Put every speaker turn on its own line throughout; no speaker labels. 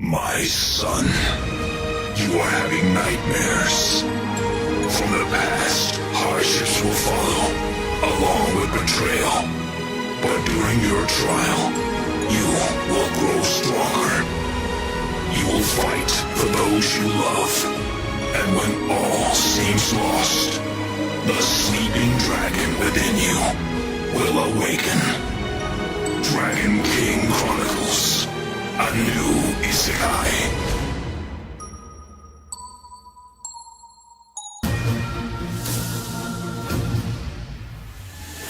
My son, you are having nightmares. From the past, hardships will follow, along with betrayal. But during your trial, you will grow stronger. You will fight for those you love. And when all seems lost, the sleeping dragon within you will awaken. Dragon King Chronicles, a new isekai.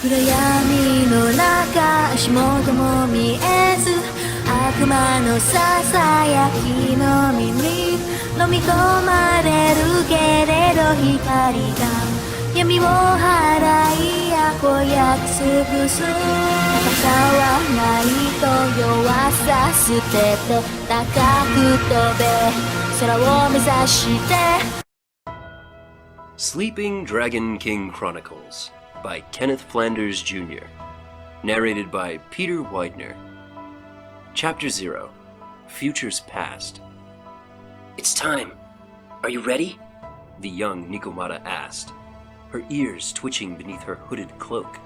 暗闇の中足元も見えず悪魔のささやきの耳飲み込まれるけれど光が闇を払い約束する戦わないと弱さ捨てて高く飛べ空を目指して
Sleeping Dragon King Chronicles by Kenneth Flanders Jr. Narrated by Peter Widener. Chapter 0. Futures Past. It's time. Are you ready? The young Nikomata asked, her ears twitching beneath her hooded cloak.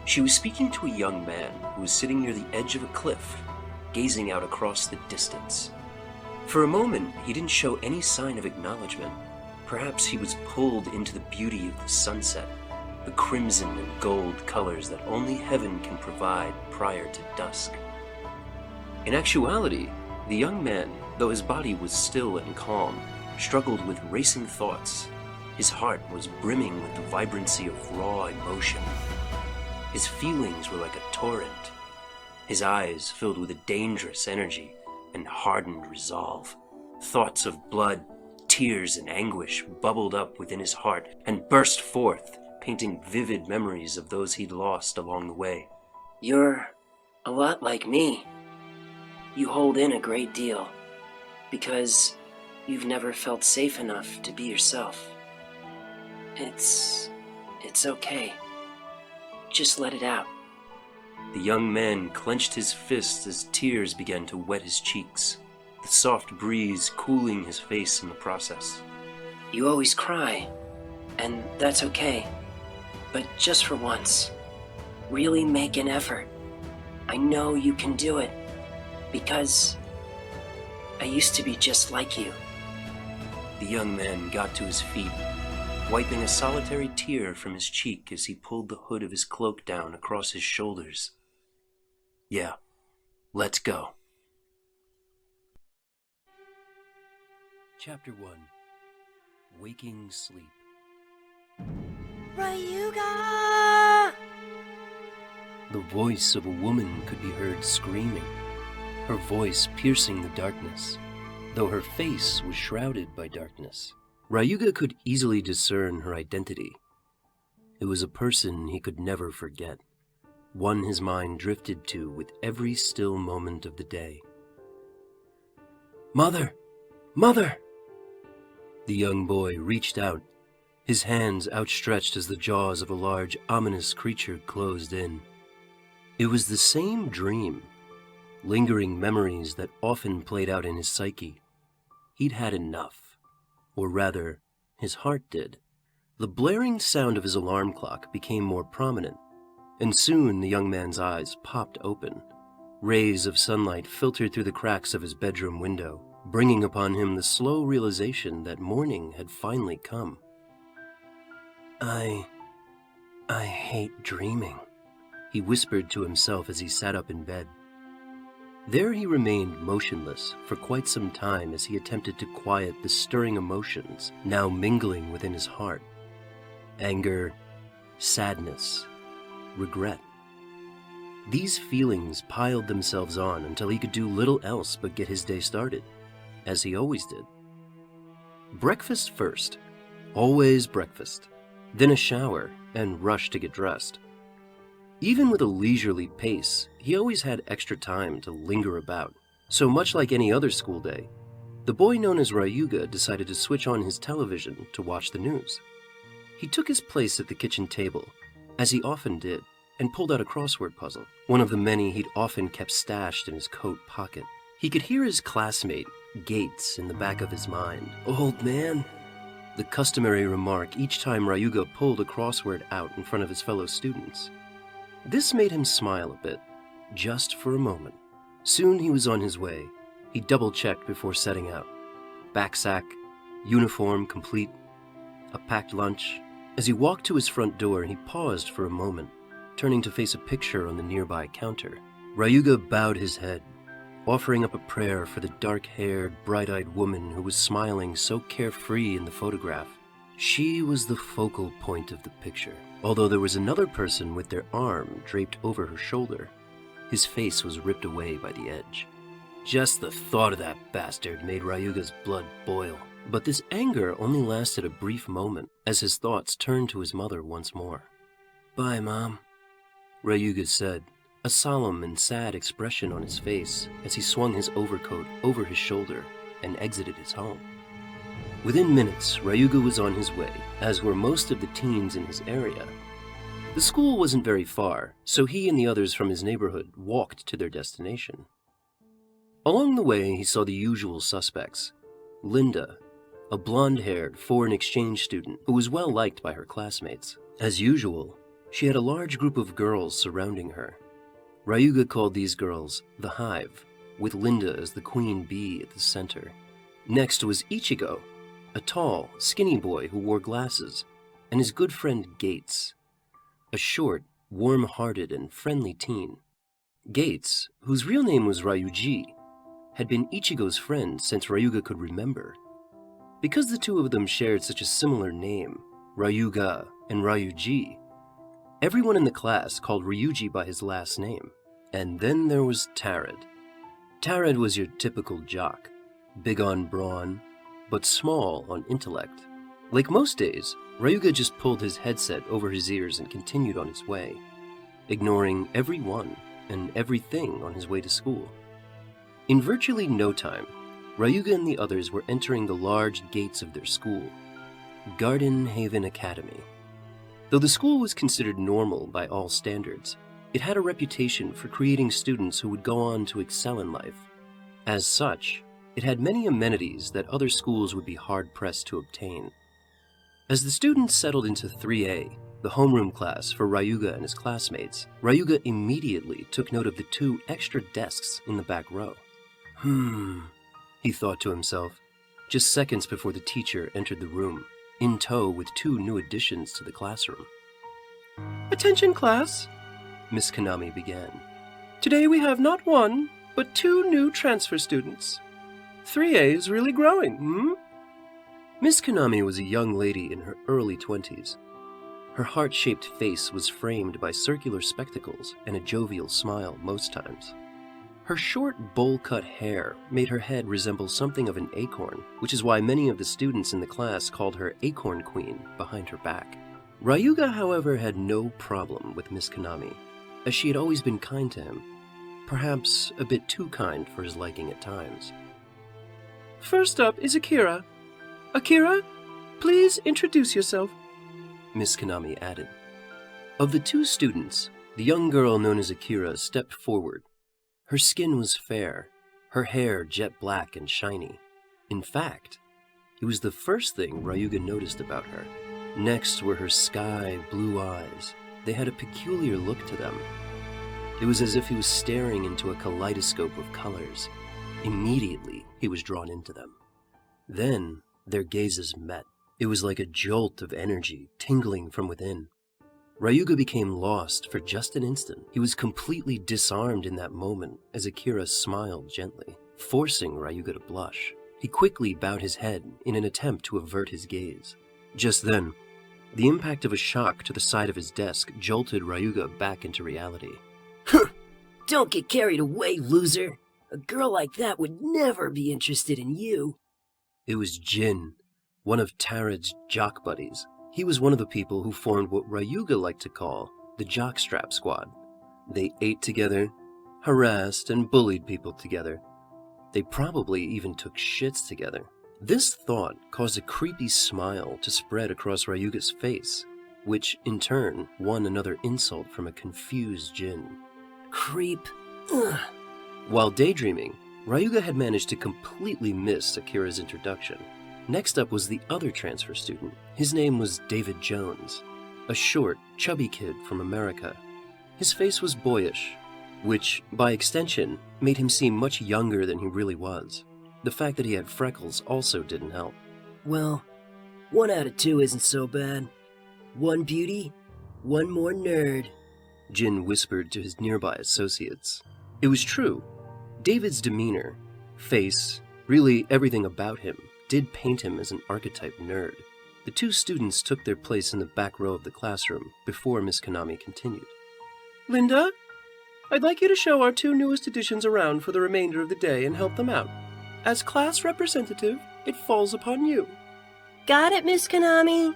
She was speaking to a young man who was sitting near the edge of a cliff, gazing out across the distance. For a moment, he didn't show any sign of acknowledgement. Perhaps he was pulled into the beauty of the sunset, the crimson and gold colors that only heaven can provide prior to dusk. In actuality, the young man, though his body was still and calm, struggled with racing thoughts. His heart was brimming with the vibrancy of raw emotion. His feelings were like a torrent, his eyes filled with a dangerous energy and hardened resolve. Thoughts of blood, tears, and anguish bubbled up within his heart and burst forth, painting vivid memories of those he'd lost along the way. You're a lot like me. You hold in a great deal, because you've never felt safe enough to be yourself. It's okay. Just let it out. The young man clenched his fists as tears began to wet his cheeks, the soft breeze cooling his face in the process. You always cry, and that's okay. But just for once, really make an effort. I know you can do it, because I used to be just like you. The young man got to his feet, wiping a solitary tear from his cheek as he pulled the hood of his cloak down across his shoulders. Yeah, let's go. Chapter 1. Waking Sleep.
Ryuga!
The voice of a woman could be heard screaming, her voice piercing the darkness, though her face was shrouded by darkness. Ryuga could easily discern her identity. It was a person he could never forget, one his mind drifted to with every still moment of the day. Mother! Mother! The young boy reached out, his hands outstretched as the jaws of a large, ominous creature closed in. It was the same dream, lingering memories that often played out in his psyche. He'd had enough, or rather, his heart did. The blaring sound of his alarm clock became more prominent, and soon the young man's eyes popped open. Rays of sunlight filtered through the cracks of his bedroom window, bringing upon him the slow realization that morning had finally come. I hate dreaming, he whispered to himself as he sat up in bed. There he remained motionless for quite some time as he attempted to quiet the stirring emotions now mingling within his heart. Anger, sadness, regret. These feelings piled themselves on until he could do little else but get his day started, as he always did. Breakfast first, always breakfast, then a shower and rush to get dressed. Even with a leisurely pace, he always had extra time to linger about, so much like any other school day, the boy known as Ryuga decided to switch on his television to watch the news. He took his place at the kitchen table, as he often did, and pulled out a crossword puzzle, one of the many he'd often kept stashed in his coat pocket. He could hear his classmate, Gates, in the back of his mind. "Old man," the customary remark each time Ryuga pulled a crossword out in front of his fellow students. This made him smile a bit, just for a moment. Soon he was on his way. He double-checked before setting out. Backsack, uniform complete, a packed lunch. As he walked to his front door, he paused for a moment, turning to face a picture on the nearby counter. Ryuga bowed his head, offering up a prayer for the dark-haired, bright-eyed woman who was smiling so carefree in the photograph. She was the focal point of the picture, although there was another person with their arm draped over her shoulder. His face was ripped away by the edge. Just the thought of that bastard made Ryuga's blood boil. But this anger only lasted a brief moment as his thoughts turned to his mother once more. "Bye, Mom," Ryuga said, a solemn and sad expression on his face as he swung his overcoat over his shoulder and exited his home. Within minutes, Ryuga was on his way, as were most of the teens in his area. The school wasn't very far, so he and the others from his neighborhood walked to their destination. Along the way, he saw the usual suspects. Linda, a blonde-haired foreign exchange student who was well liked by her classmates. As usual, she had a large group of girls surrounding her. Ryuga called these girls the Hive, with Linda as the queen bee at the center. Next was Ichigo, a tall, skinny boy who wore glasses, and his good friend Gates, a short, warm-hearted, and friendly teen. Gates, whose real name was Ryuji, had been Ichigo's friend since Ryuga could remember. Because the two of them shared such a similar name, Ryuga and Ryuji, everyone in the class called Ryuji by his last name. And then there was Tarad. Tarad was your typical jock, big on brawn, but small on intellect. Like most days, Ryuga just pulled his headset over his ears and continued on his way, ignoring everyone and everything on his way to school. In virtually no time, Ryuga and the others were entering the large gates of their school, Garden Haven Academy. Though the school was considered normal by all standards, it had a reputation for creating students who would go on to excel in life. As such, it had many amenities that other schools would be hard-pressed to obtain. As the students settled into 3A, the homeroom class for Ryuga and his classmates, Ryuga immediately took note of the 2 extra desks in the back row. He thought to himself, just seconds before the teacher entered the room, in tow with 2 new additions to the classroom. "Attention, class," Miss Konami began. "Today we have not 1, but 2 new transfer students. 3A is really growing, Miss Konami was a young lady in her early 20s. Her heart-shaped face was framed by circular spectacles and a jovial smile most times. Her short, bowl-cut hair made her head resemble something of an acorn, which is why many of the students in the class called her Acorn Queen behind her back. Ryuga, however, had no problem with Miss Konami, as she had always been kind to him, perhaps a bit too kind for his liking at times. "First up is Akira. Akira, please introduce yourself," Miss Konami added. Of the 2 students, the young girl known as Akira stepped forward. Her skin was fair, her hair jet black and shiny. In fact, it was the first thing Ryuga noticed about her. Next were her sky blue eyes. They had a peculiar look to them. It was as if he was staring into a kaleidoscope of colors. Immediately, he was drawn into them. Then, their gazes met. It was like a jolt of energy tingling from within. Ryuga became lost for just an instant. He was completely disarmed in that moment as Akira smiled gently, forcing Ryuga to blush. He quickly bowed his head in an attempt to avert his gaze. Just then, the impact of a shock to the side of his desk jolted Ryuga back into reality.
Don't get carried away, loser. A girl like that would never be interested in you.
It was Jin, one of Tarad's jock buddies. He was one of the people who formed what Ryuga liked to call the Jockstrap Squad. They ate together, harassed and bullied people together. They probably even took shits together. This thought caused a creepy smile to spread across Ryuga's face, which in turn won another insult from a confused Jin.
Creep. Ugh.
While daydreaming, Ryuga had managed to completely miss Akira's introduction. Next up was the other transfer student. His name was David Jones, a short, chubby kid from America. His face was boyish, which, by extension, made him seem much younger than he really was. The fact that he had freckles also didn't help.
Well, 1 out of 2 isn't so bad. 1 beauty, 1 more nerd.
Jin whispered to his nearby associates. It was true. David's demeanor, face, really everything about him, did paint him as an archetype nerd. The 2 students took their place in the back row of the classroom before Miss Konami continued. Linda, I'd like you to show our 2 newest additions around for the remainder of the day and help them out. As class representative, it falls upon you.
Got it, Miss Konami.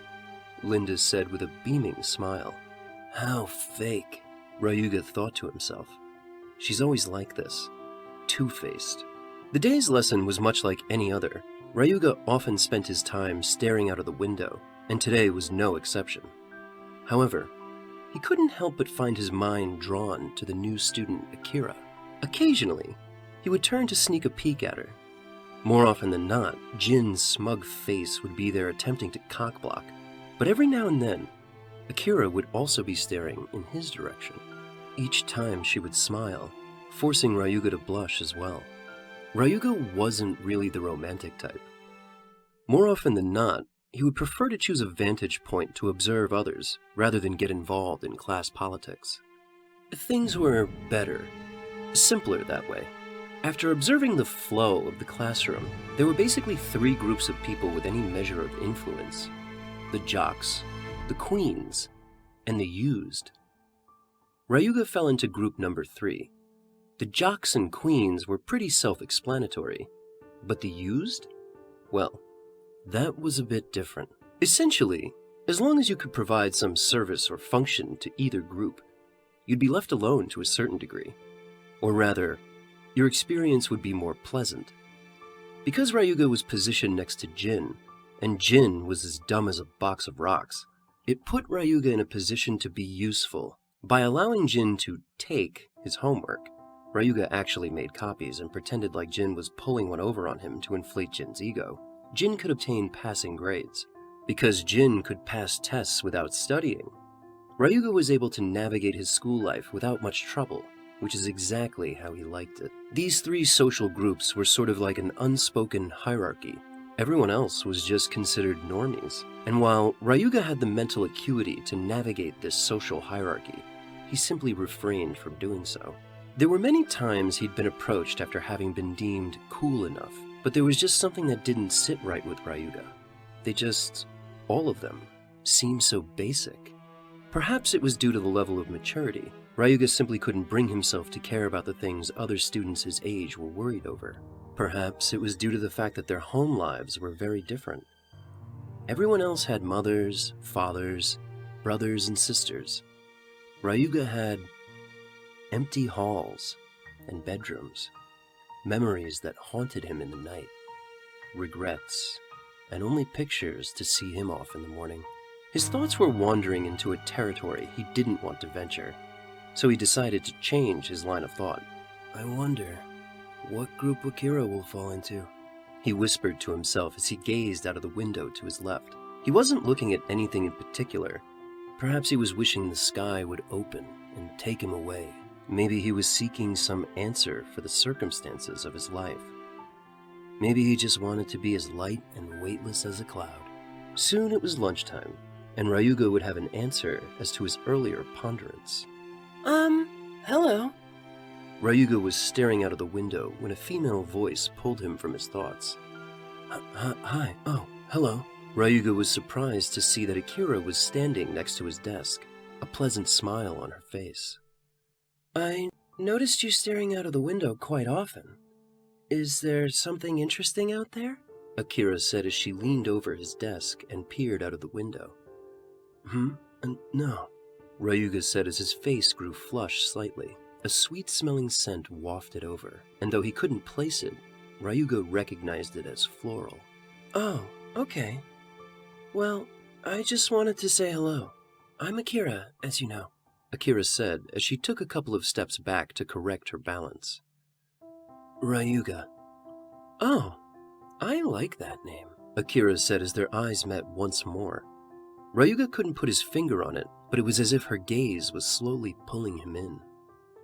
Linda said with a beaming smile. How fake, Ryuga thought to himself. She's always like this, two-faced. The day's lesson was much like any other. Ryuga often spent his time staring out of the window, and today was no exception. However, he couldn't help but find his mind drawn to the new student Akira. Occasionally, he would turn to sneak a peek at her. More often than not, Jin's smug face would be there attempting to cockblock, but every now and then, Akira would also be staring in his direction. Each time she would smile, forcing Ryuga to blush as well. Ryuga wasn't really the romantic type. More often than not, he would prefer to choose a vantage point to observe others rather than get involved in class politics. Things were better, simpler that way. After observing the flow of the classroom, there were basically 3 groups of people with any measure of influence: the jocks, the queens, and the used. Ryuga fell into group number 3. The jocks and queens were pretty self-explanatory, but the used? Well, that was a bit different. Essentially, as long as you could provide some service or function to either group, you'd be left alone to a certain degree. Or rather, your experience would be more pleasant. Because Ryuga was positioned next to Jin, and Jin was as dumb as a box of rocks, it put Ryuga in a position to be useful. By allowing Jin to take his homework, Ryuga actually made copies and pretended like Jin was pulling one over on him to inflate Jin's ego. Jin could obtain passing grades. Because Jin could pass tests without studying, Ryuga was able to navigate his school life without much trouble, which is exactly how he liked it. These 3 social groups were sort of like an unspoken hierarchy. Everyone else was just considered normies. And while Ryuga had the mental acuity to navigate this social hierarchy, he simply refrained from doing so. There were many times he'd been approached after having been deemed cool enough, but there was just something that didn't sit right with Ryuga. They just, all of them, seemed so basic. Perhaps it was due to the level of maturity. Ryuga simply couldn't bring himself to care about the things other students his age were worried over. Perhaps it was due to the fact that their home lives were very different. Everyone else had mothers, fathers, brothers, and sisters. Ryuga had empty halls and bedrooms, memories that haunted him in the night, regrets, and only pictures to see him off in the morning. His thoughts were wandering into a territory he didn't want to venture, so he decided to change his line of thought. I wonder what group Akira will fall into, he whispered to himself as he gazed out of the window to his left. He wasn't looking at anything in particular. Perhaps he was wishing the sky would open and take him away. Maybe he was seeking some answer for the circumstances of his life. Maybe he just wanted to be as light and weightless as a cloud. Soon it was lunchtime, and Ryuga would have an answer as to his earlier ponderance.
Hello?
Ryuga was staring out of the window when a female voice pulled him from his thoughts. Hi, oh, hello. Ryuga was surprised to see that Akira was standing next to his desk, a pleasant smile on her face. I noticed you staring out of the window quite often. Is there something interesting out there? Akira said as she leaned over his desk and peered out of the window. No, Ryuga said as his face grew flushed slightly. A sweet-smelling scent wafted over, and though he couldn't place it, Ryuga recognized it as floral. Oh, okay. Well, I just wanted to say hello. I'm Akira, as you know, Akira said as she took a couple of steps back to correct her balance. Ryuga. Oh, I like that name, Akira said as their eyes met once more. Ryuga couldn't put his finger on it, but it was as if her gaze was slowly pulling him in.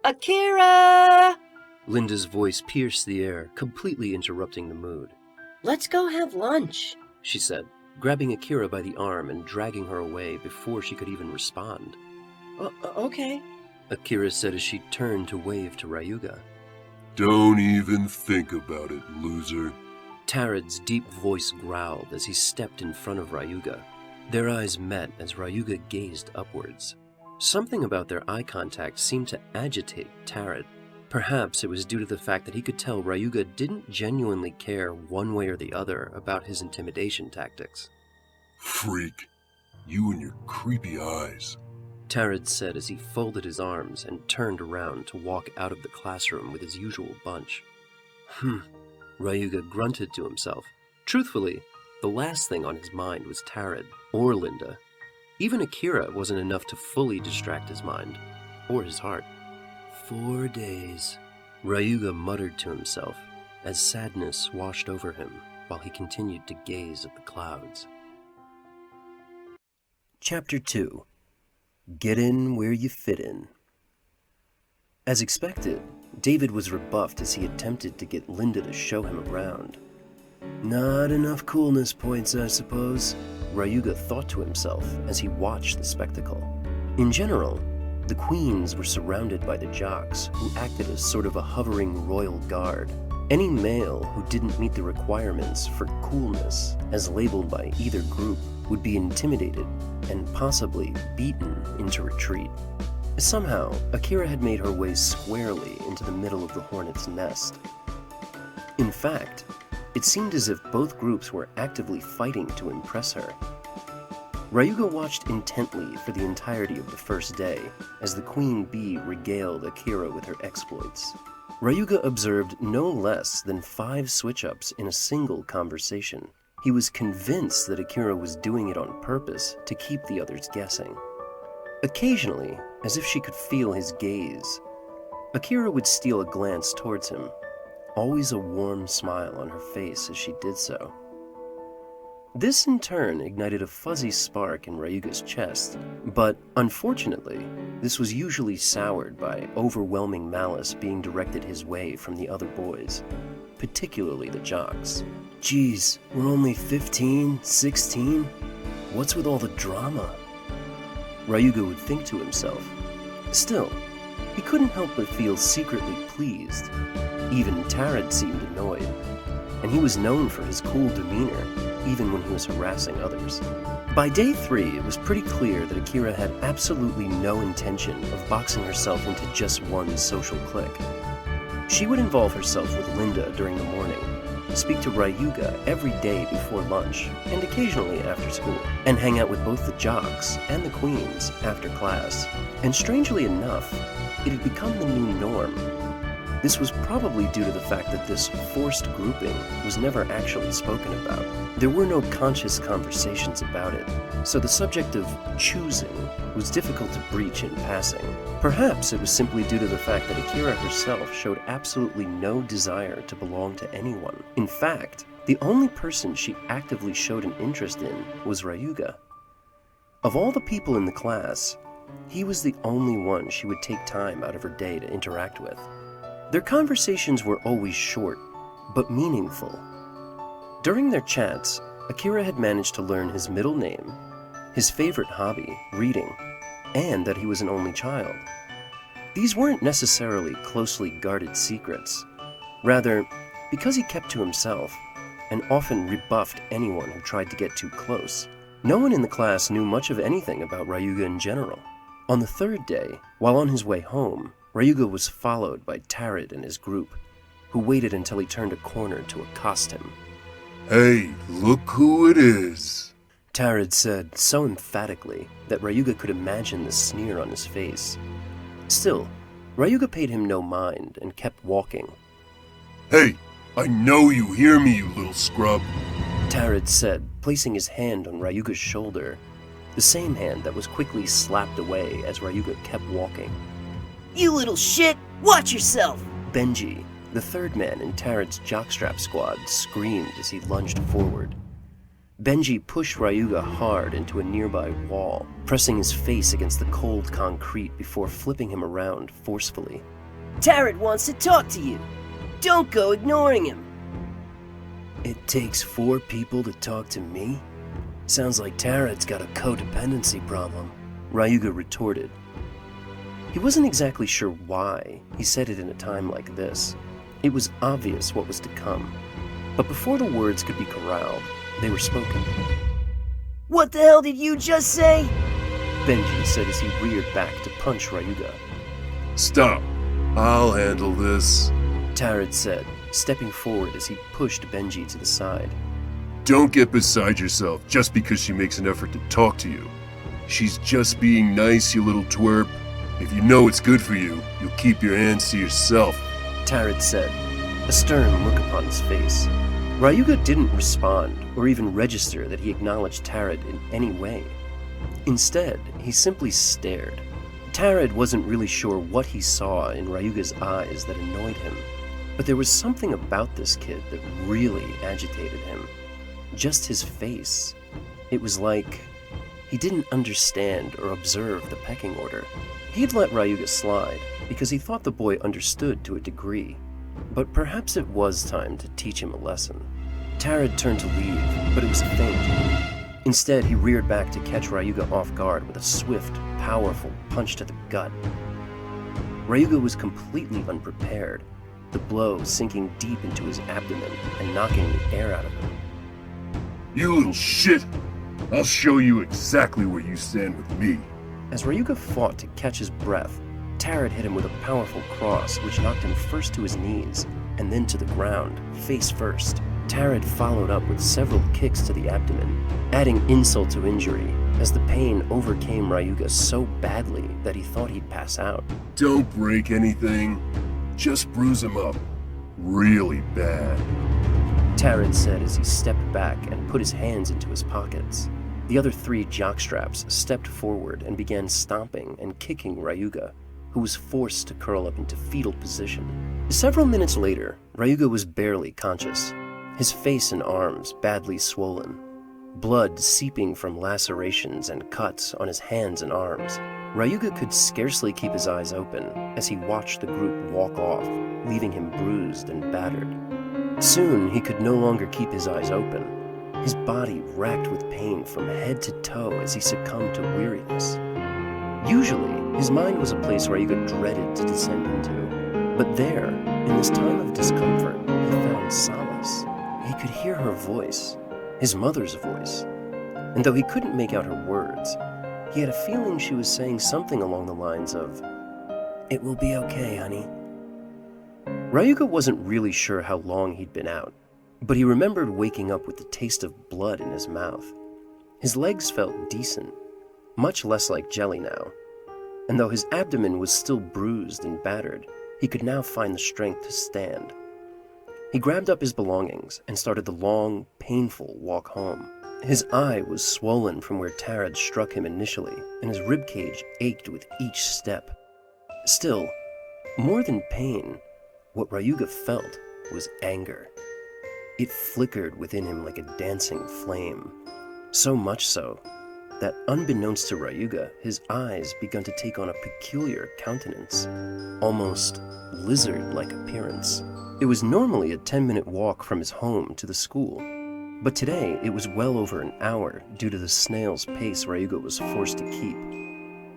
Akira!
Linda's voice pierced the air, completely interrupting the mood.
Let's go have lunch,
she said, grabbing Akira by the arm and dragging her away before she could even respond.
Okay,
Akira said as she turned to wave to Ryuga.
Don't even think about it, loser.
Tarad's deep voice growled as he stepped in front of Ryuga. Their eyes met as Ryuga gazed upwards. Something about their eye contact seemed to agitate Tarad. Perhaps it was due to the fact that he could tell Ryuga didn't genuinely care one way or the other about his intimidation tactics.
Freak. You and your creepy eyes.
Tarad said as he folded his arms and turned around to walk out of the classroom with his usual bunch. Ryuga grunted to himself. Truthfully, the last thing on his mind was Tarad or Linda. Even Akira wasn't enough to fully distract his mind, or his heart. 4 days, Ryuga muttered to himself as sadness washed over him while he continued to gaze at the clouds. Chapter 2. Get in where you fit in. As expected, David was rebuffed as he attempted to get Linda to show him around. Not enough coolness points, I suppose, Ryuga thought to himself as he watched the spectacle. In general, the queens were surrounded by the jocks, who acted as sort of a hovering royal guard. Any male who didn't meet the requirements for coolness, as labeled by either group, would be intimidated and possibly beaten into retreat. Somehow, Akira had made her way squarely into the middle of the hornet's nest. In fact, it seemed as if both groups were actively fighting to impress her. Ryuga watched intently for the entirety of the first day as the queen bee regaled Akira with her exploits. Ryuga observed no less than 5 switch-ups in a single conversation. He was convinced that Akira was doing it on purpose to keep the others guessing. Occasionally, as if she could feel his gaze, Akira would steal a glance towards him, always a warm smile on her face as she did so. This in turn ignited a fuzzy spark in Ryuga's chest, but unfortunately, this was usually soured by overwhelming malice being directed his way from the other boys, particularly the jocks. Geez, we're only 15, 16? What's with all the drama? Ryuga would think to himself. Still, he couldn't help but feel secretly pleased. Even Tarad seemed annoyed, and he was known for his cool demeanor, even when he was harassing others. By day 3, it was pretty clear that Akira had absolutely no intention of boxing herself into just one social clique. She would involve herself with Linda during the morning, speak to Ryuga every day before lunch, and occasionally after school, and hang out with both the jocks and the queens after class. And strangely enough, it had become the new norm. This was probably due to the fact that this forced grouping was never actually spoken about. There were no conscious conversations about it, so the subject of choosing was difficult to breach in passing. Perhaps it was simply due to the fact that Akira herself showed absolutely no desire to belong to anyone. In fact, the only person she actively showed an interest in was Ryuga. Of all the people in the class, he was the only one she would take time out of her day to interact with. Their conversations were always short, but meaningful. During their chats, Akira had managed to learn his middle name, his favorite hobby, reading, and that he was an only child. These weren't necessarily closely guarded secrets. Rather, because he kept to himself, and often rebuffed anyone who tried to get too close, no one in the class knew much of anything about Ryuga in general. On the 3rd day, while on his way home, Ryuga was followed by Tarad and his group, who waited until he turned a corner to accost him.
Hey, look who it is.
Tarad said so emphatically that Ryuga could imagine the sneer on his face. Still, Ryuga paid him no mind and kept walking.
Hey, I know you hear me, you little scrub.
Tarad said, placing his hand on Ryuga's shoulder, the same hand that was quickly slapped away as Ryuga kept walking.
You little shit! Watch yourself!
Benji, The third man in Tarad's jockstrap squad screamed as he lunged forward. Benji pushed Ryuga hard into a nearby wall, pressing his face against the cold concrete before flipping him around forcefully.
Tarad wants to talk to you. Don't go ignoring him.
It takes 4 people to talk to me? Sounds like Tarad's got a codependency problem, Ryuga retorted. He wasn't exactly sure why he said it in a time like this. It was obvious what was to come. But before the words could be corralled, they were spoken.
What the hell did you just say?
Benji said as he reared back to punch Ryuga.
Stop. I'll handle this.
Tarad said, stepping forward as he pushed Benji to the side.
Don't get beside yourself just because she makes an effort to talk to you. She's just being nice, you little twerp. If you know it's good for you, you'll keep your hands to yourself.
Tarad said, a stern look upon his face. Ryuga didn't respond or even register that he acknowledged Tarad in any way. Instead, he simply stared. Tarad wasn't really sure what he saw in Ryuga's eyes that annoyed him, but there was something about this kid that really agitated him. Just his face. It was like he didn't understand or observe the pecking order. He'd let Ryuga slide because he thought the boy understood to a degree, but perhaps it was time to teach him a lesson. Tarad turned to leave, but it was a feint. Instead, he reared back to catch Ryuga off guard with a swift, powerful punch to the gut. Ryuga was completely unprepared, the blow sinking deep into his abdomen and knocking the air out of him.
You little shit! I'll show you exactly where you stand with me.
As Ryuga fought to catch his breath, Tarad hit him with a powerful cross which knocked him first to his knees and then to the ground, face first. Tarad followed up with several kicks to the abdomen, adding insult to injury as the pain overcame Ryuga so badly that he thought he'd pass out.
Don't break anything. Just bruise him up. Really bad.
Tarad said as he stepped back and put his hands into his pockets. The other 3 jockstraps stepped forward and began stomping and kicking Ryuga, who was forced to curl up into fetal position. Several minutes later, Ryuga was barely conscious, his face and arms badly swollen, blood seeping from lacerations and cuts on his hands and arms. Ryuga could scarcely keep his eyes open as he watched the group walk off, leaving him bruised and battered. Soon, he could no longer keep his eyes open, his body racked with pain from head to toe as he succumbed to weariness. Usually, his mind was a place Ryuga dreaded to descend into, but there, in this time of discomfort, he found solace. He could hear her voice, his mother's voice, and though he couldn't make out her words, he had a feeling she was saying something along the lines of, "It will be okay, honey." Ryuga wasn't really sure how long he'd been out, but he remembered waking up with the taste of blood in his mouth. His legs felt decent, much less like jelly now, and though his abdomen was still bruised and battered, he could now find the strength to stand. He grabbed up his belongings and started the long, painful walk home. His eye was swollen from where Tarad struck him initially, and his ribcage ached with each step. Still, more than pain, what Ryuga felt was anger. It flickered within him like a dancing flame, so much so that, unbeknownst to Ryuga, his eyes began to take on a peculiar countenance, almost lizard-like appearance. It was normally a 10-minute walk from his home to the school, but today it was well over an hour due to the snail's pace Ryuga was forced to keep.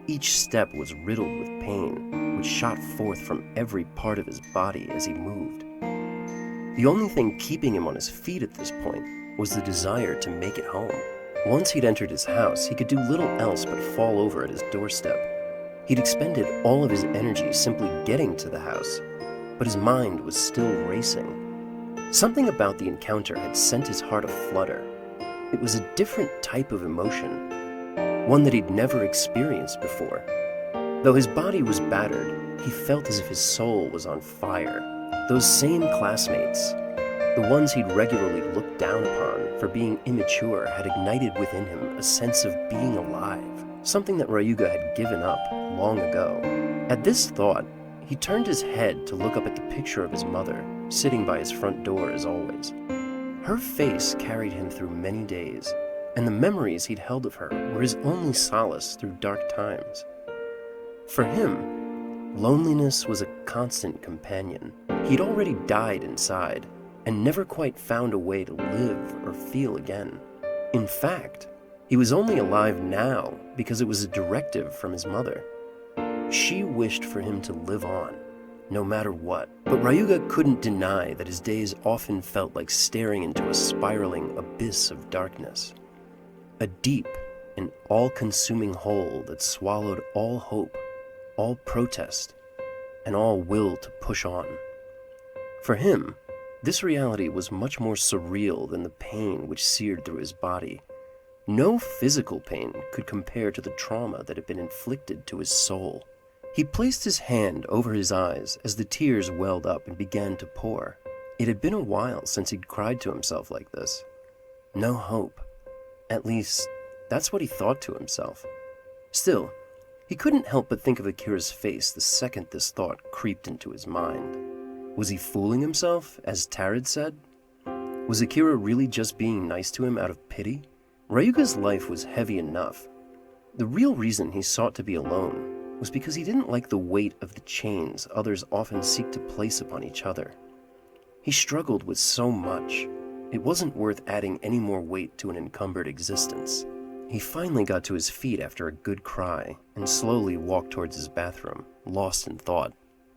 Each step was riddled with pain, which shot forth from every part of his body as he moved. The only thing keeping him on his feet at this point was the desire to make it home. Once he'd entered his house, he could do little else but fall over at his doorstep. He'd expended all of his energy simply getting to the house, but his mind was still racing. Something about the encounter had sent his heart aflutter. It was a different type of emotion, one that he'd never experienced before. Though his body was battered, he felt as if his soul was on fire. Those same classmates, the ones he'd regularly looked down upon for being immature, had ignited within him a sense of being alive, something that Ryuga had given up long ago. At this thought, he turned his head to look up at the picture of his mother, sitting by his front door as always. Her face carried him through many days, and the memories he'd held of her were his only solace through dark times. For him, loneliness was a constant companion. He'd already died inside, and never quite found a way to live or feel again. In fact, he was only alive now because it was a directive from his mother. She wished for him to live on, no matter what. But Ryuga couldn't deny that his days often felt like staring into a spiraling abyss of darkness. A deep and all-consuming hole that swallowed all hope, all protest, and all will to push on. For him, this reality was much more surreal than the pain which seared through his body. No physical pain could compare to the trauma that had been inflicted to his soul. He placed his hand over his eyes as the tears welled up and began to pour. It had been a while since he'd cried to himself like this. No hope. At least, that's what he thought to himself. Still, he couldn't help but think of Akira's face the second this thought creeped into his mind. Was he fooling himself, as Tarad said? Was Akira really just being nice to him out of pity? Ryuga's life was heavy enough. The real reason he sought to be alone was because he didn't like the weight of the chains others often seek to place upon each other. He struggled with so much, it wasn't worth adding any more weight to an encumbered existence. He finally got to his feet after a good cry and slowly walked towards his bathroom, lost in thought.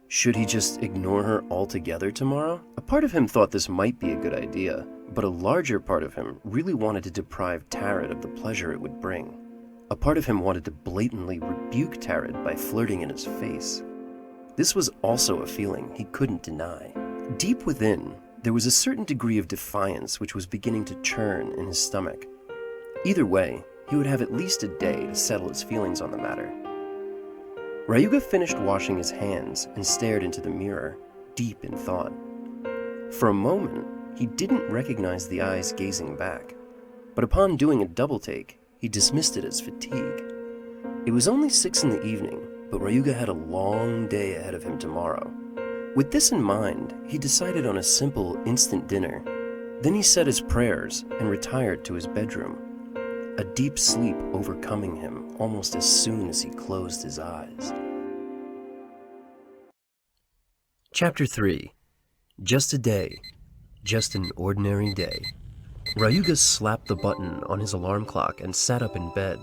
Should he just ignore her altogether tomorrow? A part of him thought this might be a good idea, but a larger part of him really wanted to deprive Tarad of the pleasure it would bring. A part of him wanted to blatantly rebuke Tarad by flirting in his face. This was also a feeling he couldn't deny. Deep within, there was a certain degree of defiance which was beginning to churn in his stomach. Either way, he would have at least a day to settle his feelings on the matter. Ryuga finished washing his hands and stared into the mirror, deep in thought. For a moment, he didn't recognize the eyes gazing back, but upon doing a double take, he dismissed it as fatigue. It was only 6 p.m, but Ryuga had a long day ahead of him tomorrow. With this in mind, he decided on a simple instant dinner. Then he said his prayers and retired to his bedroom, a deep sleep overcoming him almost as soon as he closed his eyes. Chapter 3. Just a day. Just an ordinary day. Ryuga slapped the button on his alarm clock and sat up in bed.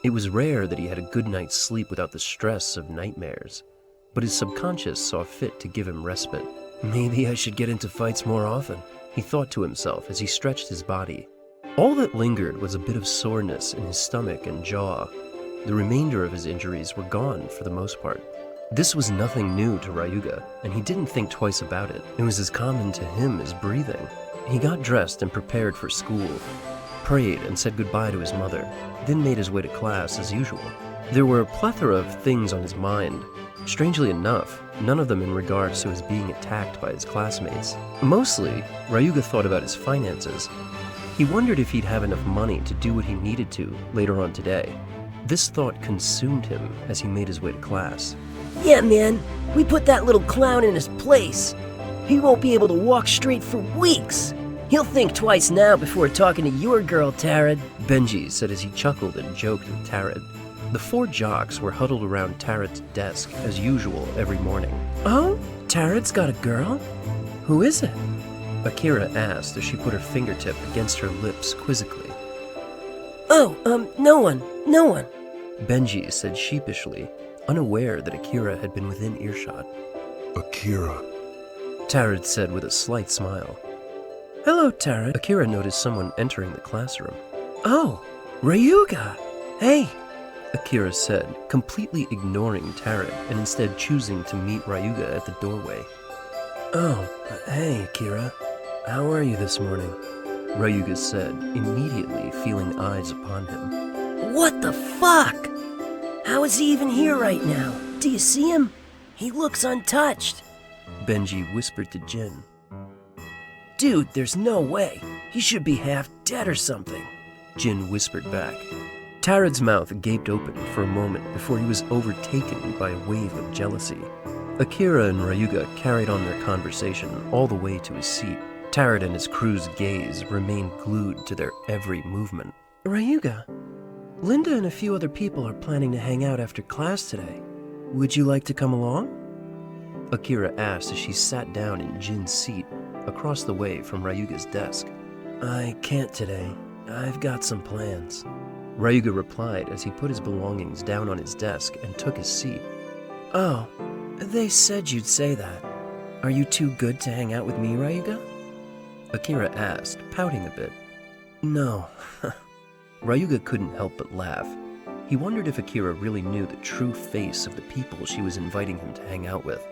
It was rare that he had a good night's sleep without the stress of nightmares, but his subconscious saw fit to give him respite. Maybe I should get into fights more often, he thought to himself as he stretched his body. All that lingered was a bit of soreness in his stomach and jaw. The remainder of his injuries were gone for the most part. This was nothing new to Ryuga, and he didn't think twice about it. It was as common to him as breathing. He got dressed and prepared for school, prayed and said goodbye to his mother, then made his way to class as usual. There were a plethora of things on his mind. Strangely enough, none of them in regards to his being attacked by his classmates. Mostly, Ryuga thought about his finances. He wondered if he'd have enough money to do what he needed to later on today. This thought consumed him as he made his way to class.
Yeah, man, we put that little clown in his place. He won't be able to walk straight for weeks. He'll think twice now before talking to your girl, Tarad,
Benji said as he chuckled and joked with Tarad. The 4 jocks were huddled around Tarad's desk as usual every morning.
Oh? Tarad's got a girl? Who is it?
Akira asked as she put her fingertip against her lips quizzically.
Oh, no one.
Benji said sheepishly, unaware that Akira had been within earshot.
Akira.
Tarad said with a slight smile.
Hello, Tarad.
Akira noticed someone entering the classroom.
Oh, Ryuga. Hey.
Akira said, completely ignoring Tarad and instead choosing to meet Ryuga at the doorway.
Oh, hey, Akira. How are you this morning?
Ryuga said, immediately feeling eyes upon him.
What the fuck? How is he even here right now? Do you see him? He looks untouched.
Benji whispered to Jin.
Dude, there's no way. He should be half dead or something.
Jin whispered back. Tarad's mouth gaped open for a moment before he was overtaken by a wave of jealousy. Akira and Ryuga carried on their conversation all the way to his seat. Tarot and his crew's gaze remained glued to their every movement.
Ryuga, Linda and a few other people are planning to hang out after class today. Would you like to come along?
Akira asked as she sat down in Jin's seat across the way from Ryuga's desk.
I can't today. I've got some plans.
Ryuga replied as he put his belongings down on his desk and took his seat.
Oh, they said you'd say that. Are you too good to hang out with me, Ryuga?
Akira asked, pouting a bit.
No.
Ryuga couldn't help but laugh. He wondered if Akira really knew the true face of the people she was inviting him to hang out with.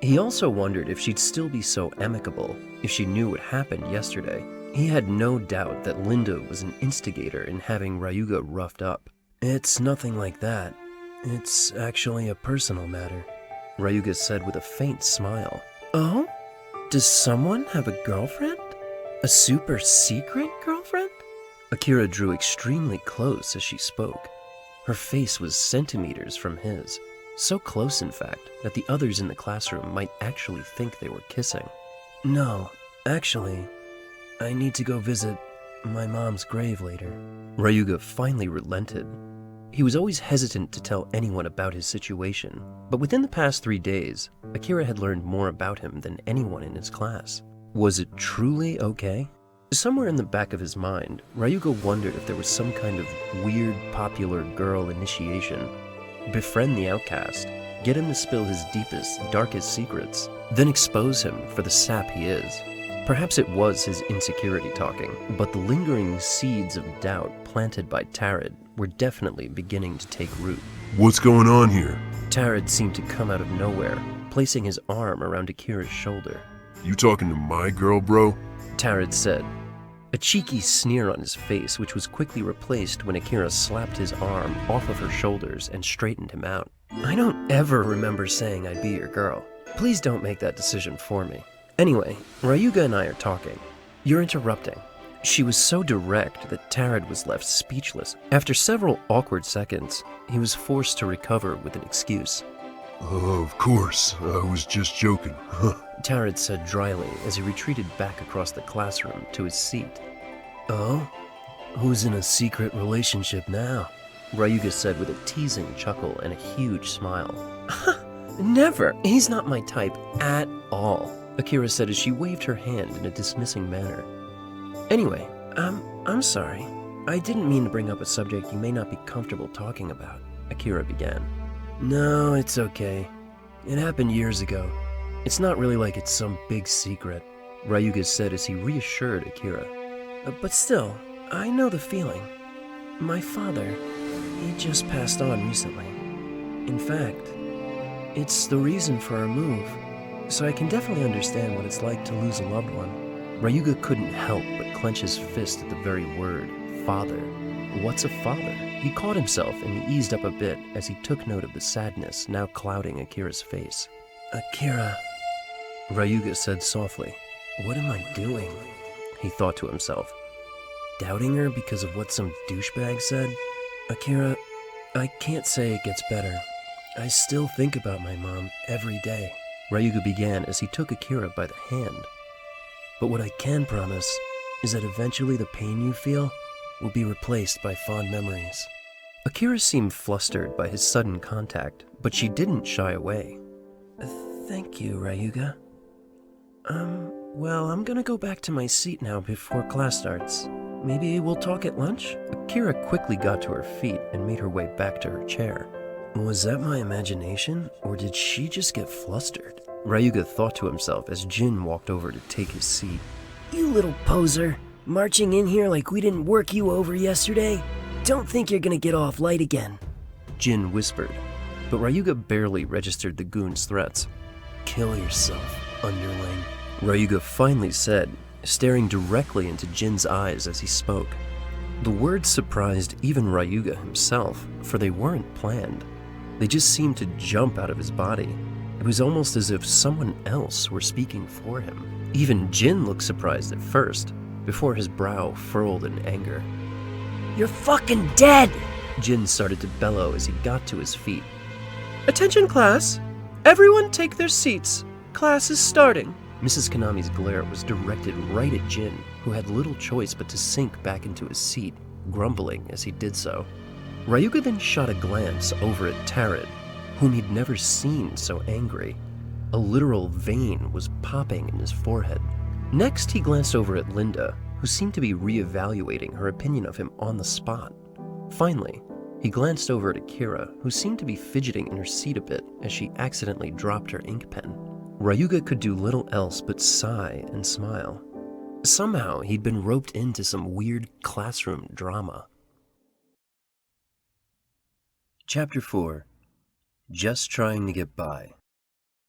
He also wondered if she'd still be so amicable if she knew what happened yesterday. He had no doubt that Linda was an instigator in having Ryuga roughed up.
It's nothing like that. It's actually a personal matter,
Ryuga said with a faint smile.
Oh? Does someone have a girlfriend? A super secret girlfriend?
Akira drew extremely close as she spoke. Her face was centimeters from his, so close in fact that the others in the classroom might actually think they were kissing.
No, actually, I need to go visit my mom's grave later.
Ryuga finally relented. He was always hesitant to tell anyone about his situation, but within the past 3 days, Akira had learned more about him than anyone in his class. Was it truly okay? Somewhere in the back of his mind, Ryuga wondered if there was some kind of weird popular girl initiation. Befriend the outcast, get him to spill his deepest, darkest secrets, then expose him for the sap he is. Perhaps it was his insecurity talking, but the lingering seeds of doubt planted by Tarot were definitely beginning to take root.
What's going on here?
Tarot seemed to come out of nowhere, placing his arm around Akira's shoulder.
You talking to my girl, bro?
Tarot said, a cheeky sneer on his face, which was quickly replaced when Akira slapped his arm off of her shoulders and straightened him out. I don't ever remember saying I'd be your girl. Please don't make that decision for me. Anyway, Ryuga and I are talking. You're interrupting. She was so direct that Tarot was left speechless. After several awkward seconds, he was forced to recover with an excuse.
Of course, I was just joking.
Tarot said dryly as he retreated back across the classroom to his seat.
Oh? Who's in a secret relationship now?
Ryuga said with a teasing chuckle and a huge smile.
Never!
He's not my type at all, Akira said as she waved her hand in a dismissing manner. Anyway,
I'm sorry. I didn't mean to bring up a subject you may not be comfortable talking about,
Akira began.
No, it's okay. It happened years ago. It's not really like it's some big secret,
Ryuga said as he reassured Akira.
But still, I know the feeling. My father, he just passed on recently. In fact, it's the reason for our move, so I can definitely understand what it's like to lose a loved one.
Ryuga couldn't help but clench his fist at the very word, father. What's a father? He caught himself and he eased up a bit as he took note of the sadness now clouding Akira's face.
Akira,
Ryuga said softly.
What am I doing?
He thought to himself.
Doubting her because of what some douchebag said? Akira, I can't say it gets better. I still think about my mom every day.
Ryuga began as he took Akira by the hand.
But what I can promise is that eventually the pain you feel will be replaced by fond memories.
Akira seemed flustered by his sudden contact, but she didn't shy away.
Thank you, Ryuga. Well, I'm gonna go back to my seat now before class starts. Maybe we'll talk at lunch?
Akira quickly got to her feet and made her way back to her chair.
Was that my imagination, or did she just get flustered?
Ryuga thought to himself as Jin walked over to take his seat.
You little poser, marching in here like we didn't work you over yesterday? Don't think you're gonna get off light again.
Jin whispered, but Ryuga barely registered the goon's threats.
Kill yourself, underling,
Ryuga finally said, staring directly into Jin's eyes as he spoke. The words surprised even Ryuga himself, for they weren't planned. They just seemed to jump out of his body. It was almost as if someone else were speaking for him. Even Jin looked surprised at first, before his brow furrowed in anger.
You're fucking dead!
Jin started to bellow as he got to his feet.
Attention, class! Everyone take their seats. Class is starting. Mrs. Konami's glare was directed right at Jin, who had little choice but to sink back into his seat, grumbling as he did so. Ryuga then shot a glance over at Tarid, whom he'd never seen so angry. A literal vein was popping in his forehead. Next, he glanced over at Linda, who seemed to be reevaluating her opinion of him on the spot. Finally, he glanced over at Akira, who seemed to be fidgeting in her seat a bit as she accidentally dropped her ink pen. Ryuga could do little else but sigh and smile. Somehow, he'd been roped into some weird classroom drama. Chapter 4. Just Trying to Get By.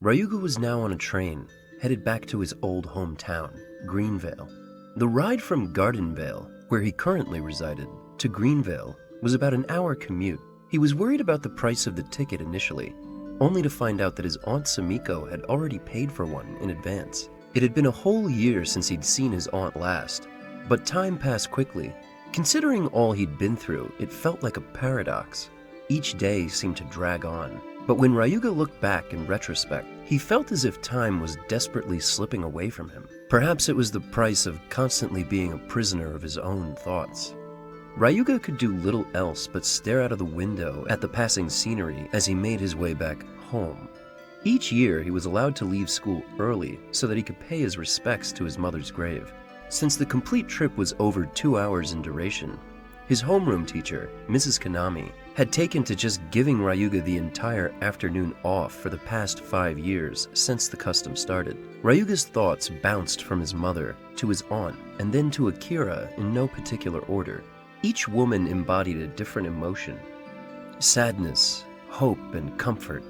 Ryuga was now on a train, headed back to his old hometown, Greenvale. The ride from Gardenvale, where he currently resided, to Greenvale was about an hour commute. He was worried about the price of the ticket initially, only to find out that his Aunt Sumiko had already paid for one in advance. It had been a whole year since he'd seen his aunt last, but time passed quickly. Considering all he'd been through, it felt like a paradox. Each day seemed to drag on, but when Ryuga looked back in retrospect, he felt as if time was desperately slipping away from him. Perhaps it was the price of constantly being a prisoner of his own thoughts. Ryuga could do little else but stare out of the window at the passing scenery as he made his way back home. Each year he was allowed to leave school early so that he could pay his respects to his mother's grave. Since the complete trip was over 2 hours in duration, his homeroom teacher, Mrs. Konami, had taken to just giving Ryuga the entire afternoon off for the past 5 years since the custom started. Ryuga's thoughts bounced from his mother to his aunt and then to Akira in no particular order. Each woman embodied a different emotion: sadness, hope, and comfort.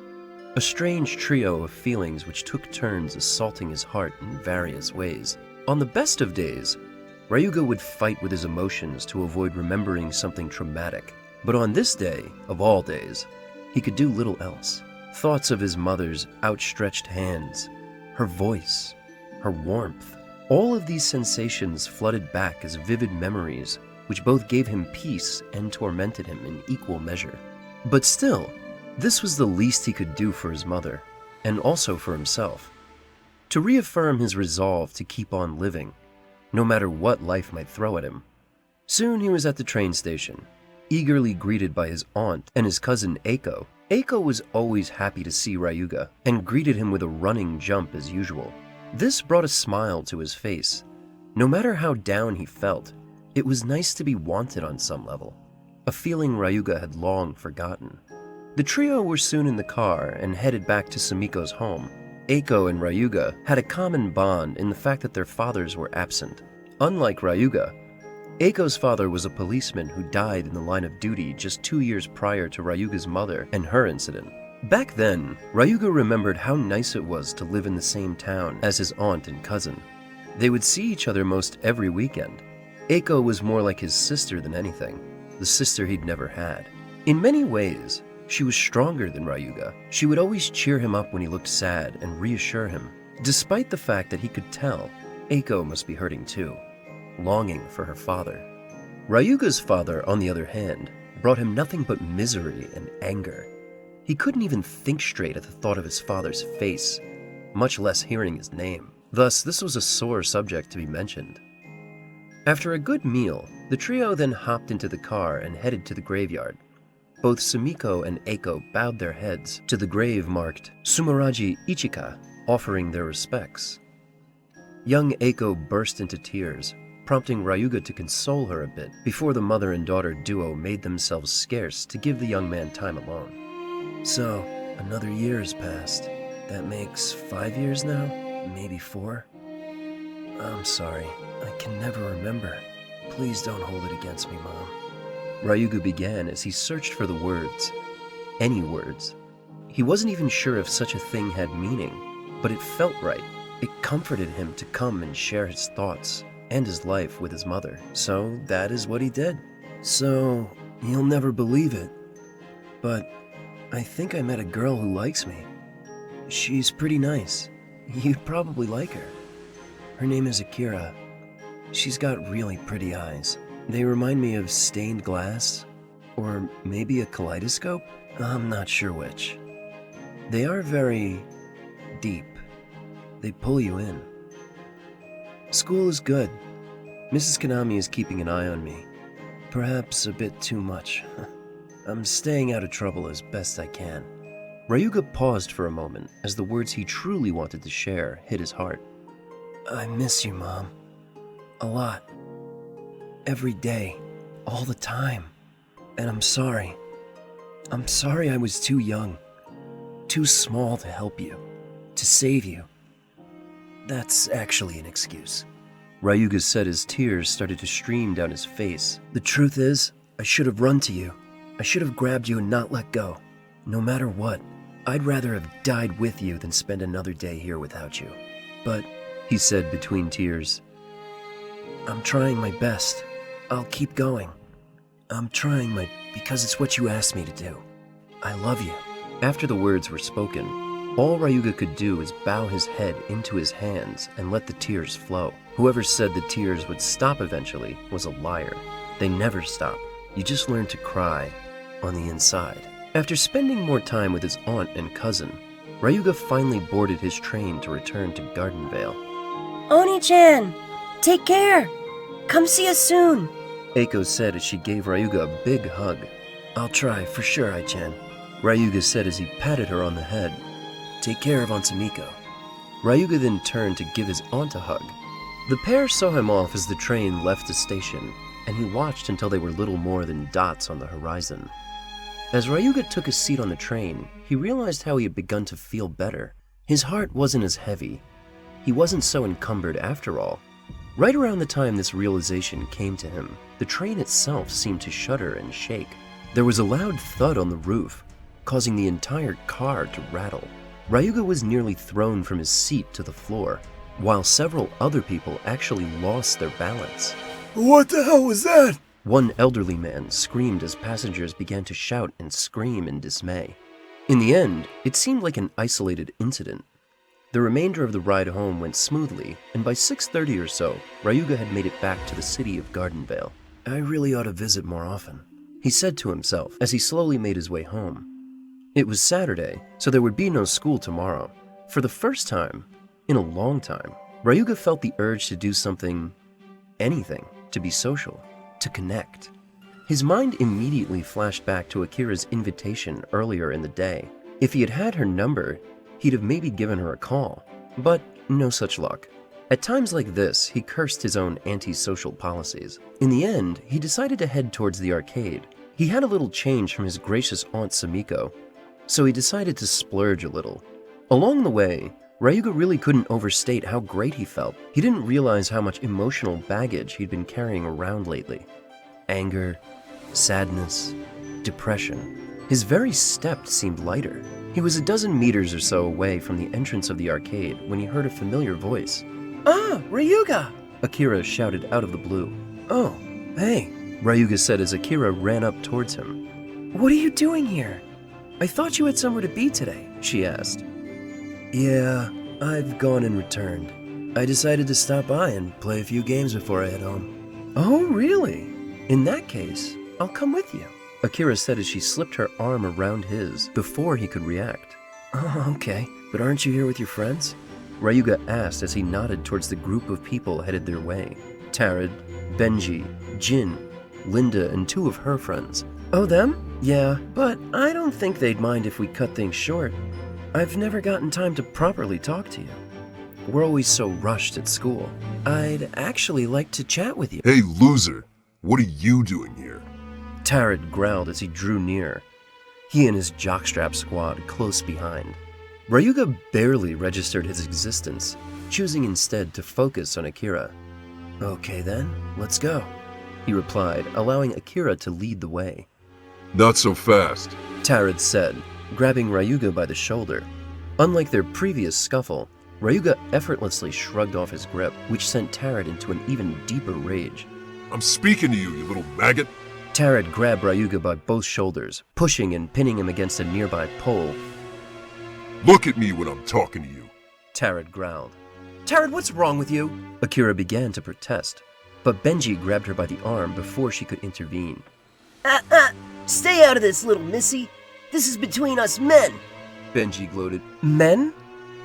A strange trio of feelings which took turns assaulting his heart in various ways. On the best of days, Ryuga would fight with his emotions to avoid remembering something traumatic. But on this day, of all days, he could do little else. Thoughts of his mother's outstretched hands, her voice, her warmth, all of these sensations flooded back as vivid memories which both gave him peace and tormented him in equal measure. But still, this was the least he could do for his mother, and also for himself. To reaffirm his resolve to keep on living, no matter what life might throw at him. Soon he was at the train station, eagerly greeted by his aunt and his cousin Eiko. Eiko was always happy to see Ryuga, and greeted him with a running jump as usual. This brought a smile to his face. No matter how down he felt, it was nice to be wanted on some level, a feeling Ryuga had long forgotten. The trio were soon in the car and headed back to Sumiko's home. Eiko and Ryuga had a common bond in the fact that their fathers were absent. Unlike Ryuga, Eiko's father was a policeman who died in the line of duty just 2 years prior to Ryuga's mother and her incident. Back then, Ryuga remembered how nice it was to live in the same town as his aunt and cousin. They would see each other most every weekend. Eiko was more like his sister than anything, the sister he'd never had. In many ways, she was stronger than Ryuga. She would always cheer him up when he looked sad and reassure him, despite the fact that he could tell Eiko must be hurting too, longing for her father. Ryuga's father, on the other hand, brought him nothing but misery and anger. He couldn't even think straight at the thought of his father's face, much less hearing his name. Thus, this was a sore subject to be mentioned. After a good meal, the trio then hopped into the car and headed to the graveyard. Both Sumiko and Eiko bowed their heads to the grave marked Sumeraji Ichika, offering their respects. Young Eiko burst into tears, prompting Ryuga to console her a bit before the mother and daughter duo made themselves scarce to give the young man time alone. So, another year has passed. That makes 5 years now? Maybe 4? I'm sorry. I can never remember. Please don't hold it against me, Mom. Ryuga began as he searched for the words. Any words. He wasn't even sure if such a thing had meaning, but it felt right. It comforted him to come and share his thoughts and his life with his mother. So that is what he did. So, you'll never believe it, but I think I met a girl who likes me. She's pretty nice. You'd probably like her. Her name is Akira. She's got really pretty eyes. They remind me of stained glass, or maybe a kaleidoscope? I'm not sure which. They are very deep. They pull you in. School is good. Mrs. Konami is keeping an eye on me. Perhaps a bit too much. I'm staying out of trouble as best I can. Ryuga paused for a moment as the words he truly wanted to share hit his heart. I miss you, Mom. A lot. Every day. All the time. And I'm sorry. I'm sorry I was too young. Too small to help you. To save you. That's actually an excuse. Ryuga said as tears started to stream down his face. The truth is, I should have run to you. I should have grabbed you and not let go. No matter what, I'd rather have died with you than spend another day here without you. But, he said between tears, I'm trying my best. I'll keep going. I'm trying because it's what you asked me to do. I love you. After the words were spoken, all Ryuga could do was bow his head into his hands and let the tears flow. Whoever said the tears would stop eventually was a liar. They never stop. You just learn to cry on the inside. After spending more time with his aunt and cousin, Ryuga finally boarded his train to return to Gardenvale.
Oni-chan, take care. Come see us soon.
Eiko said as she gave Ryuga a big hug. I'll try, for sure, Ai-chan. Ryuga said as he patted her on the head. Take care of Aunt Sumiko. Ryuga then turned to give his aunt a hug. The pair saw him off as the train left the station, and he watched until they were little more than dots on the horizon. As Ryuga took a seat on the train, he realized how he had begun to feel better. His heart wasn't as heavy. He wasn't so encumbered after all. Right around the time this realization came to him, the train itself seemed to shudder and shake. There was a loud thud on the roof, causing the entire car to rattle. Ryuga was nearly thrown from his seat to the floor, while several other people actually lost their balance.
What the hell was that?
One elderly man screamed as passengers began to shout and scream in dismay. In the end, it seemed like an isolated incident. The remainder of the ride home went smoothly, and by 6:30 or so, Ryuga had made it back to the city of Gardenvale. I really ought to visit more often, he said to himself as he slowly made his way home. It was Saturday, so there would be no school tomorrow. For the first time, in a long time, Ryuga felt the urge to do something, anything, to be social, to connect. His mind immediately flashed back to Akira's invitation earlier in the day. If he had had her number, he'd have maybe given her a call, but no such luck. At times like this, he cursed his own antisocial policies. In the end, he decided to head towards the arcade. He had a little change from his gracious Aunt Sumiko, so he decided to splurge a little. Along the way, Ryuga really couldn't overstate how great he felt. He didn't realize how much emotional baggage he'd been carrying around lately. Anger, sadness, depression. His very step seemed lighter. He was a dozen meters or so away from the entrance of the arcade when he heard a familiar voice.
Ah, Ryuga!
Akira shouted out of the blue. Oh, hey, Ryuga said as Akira ran up towards him. What are you doing here? I thought you had somewhere to be today, she asked. Yeah, I've gone and returned. I decided to stop by and play a few games before I head home. Oh, really? In that case, I'll come with you, Akira said as she slipped her arm around his before he could react. Oh, okay, but aren't you here with your friends? Ryuga asked as he nodded towards the group of people headed their way. Tarad, Benji, Jin, Linda, and two of her friends. Oh, them? Yeah, but I don't think they'd mind if we cut things short. I've never gotten time to properly talk to you. We're always so rushed at school. I'd actually like to chat with you.
Hey, loser. What are you doing here?
Tarad growled as he drew near, he and his jockstrap squad close behind. Ryuga barely registered his existence, choosing instead to focus on Akira. Okay then, let's go, he replied, allowing Akira to lead the way.
Not so fast,
Tarad said, grabbing Ryuga by the shoulder. Unlike their previous scuffle, Ryuga effortlessly shrugged off his grip, which sent Tarad into an even deeper rage.
I'm speaking to you, you little maggot.
Tarad grabbed Ryuga by both shoulders, pushing and pinning him against a nearby pole.
Look at me when I'm talking to you,
Tarad growled. Tarad, what's wrong with you? Akira began to protest, but Benji grabbed her by the arm before she could intervene.
Stay out of this, little missy. This is between us men.
Benji gloated. Men?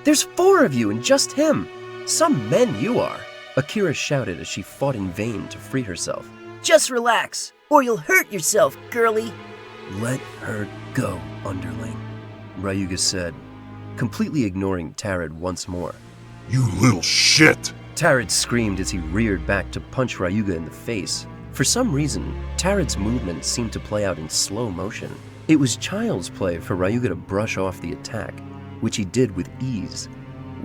There's 4 of you and just him. Some men you are. Akira shouted as she fought in vain to free herself.
Just relax, or you'll hurt yourself, girlie.
Let her go, underling, Ryuga said, completely ignoring Tarad once more.
You little shit!
Tarad screamed as he reared back to punch Ryuga in the face. For some reason, Tarad's movements seemed to play out in slow motion. It was child's play for Ryuga to brush off the attack, which he did with ease.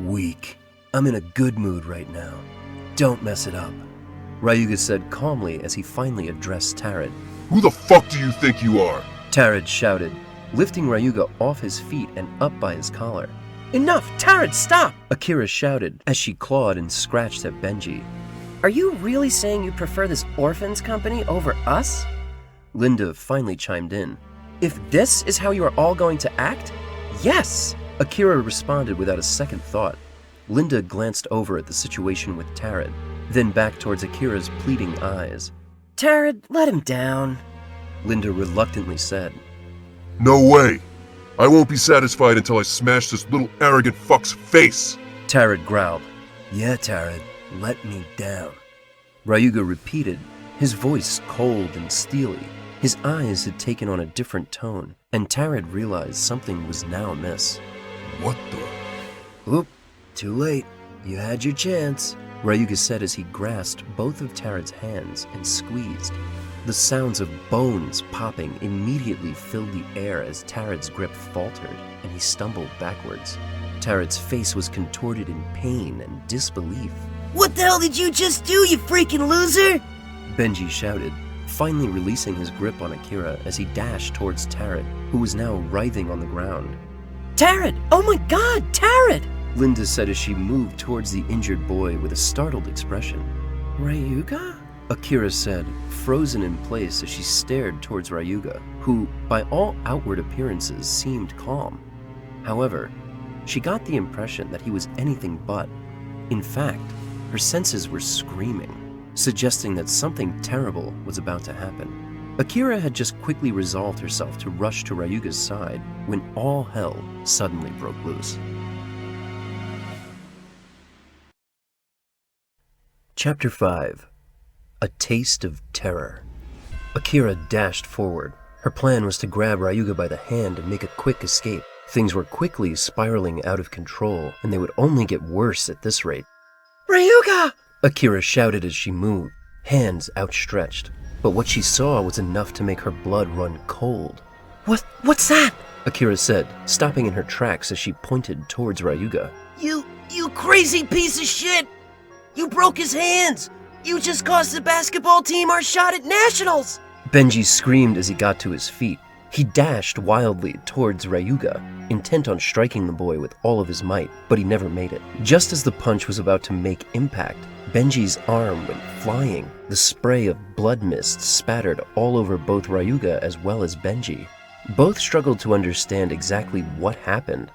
Weak. I'm in a good mood right now. Don't mess it up, Ryuga said calmly as he finally addressed Tarad.
Who the fuck do you think you are?
Tarad shouted, lifting Ryuga off his feet and up by his collar. Enough! Tarad, stop! Akira shouted as she clawed and scratched at Benji.
Are you really saying you prefer this orphans company over us?
Linda finally chimed in. If this is how you are all going to act, yes! Akira responded without a second thought. Linda glanced over at the situation with Tarad, then back towards Akira's pleading eyes.
Tarad, let him down,
Linda reluctantly said.
No way! I won't be satisfied until I smash this little arrogant fuck's face!
Tarad growled. Yeah, Tarad, let me down. Ryuga repeated, his voice cold and steely. His eyes had taken on a different tone, and Tarad realized something was now amiss.
What the?
Oop, too late. You had your chance, Ryuga said as he grasped both of Tarad's hands and squeezed. The sounds of bones popping immediately filled the air as Tarad's grip faltered and he stumbled backwards. Tarad's face was contorted in pain and disbelief.
What the hell did you just do, you freaking loser?
Benji shouted, finally releasing his grip on Akira as he dashed towards Tarad, who was now writhing on the ground.
Tarad! Oh my god, Tarad!
Linda said as she moved towards the injured boy with a startled expression.
Ryuga?
Akira said, frozen in place as she stared towards Ryuga, who, by all outward appearances, seemed calm. However, she got the impression that he was anything but. In fact, her senses were screaming, suggesting that something terrible was about to happen. Akira had just quickly resolved herself to rush to Ryuga's side when all hell suddenly broke loose. Chapter 5. A Taste of Terror. Akira dashed forward. Her plan was to grab Ryuga by the hand and make a quick escape. Things were quickly spiraling out of control, and they would only get worse at this rate.
Ryuga!
Akira shouted as she moved, hands outstretched. But what she saw was enough to make her blood run cold.
What's that?
Akira said, stopping in her tracks as she pointed towards Ryuga.
You crazy piece of shit! You broke his hands! You just cost the basketball team our shot at nationals!
Benji screamed as he got to his feet. He dashed wildly towards Ryuga, intent on striking the boy with all of his might, but he never made it. Just as the punch was about to make impact, Benji's arm went flying. The spray of blood mist spattered all over both Ryuga as well as Benji. Both struggled to understand exactly what happened,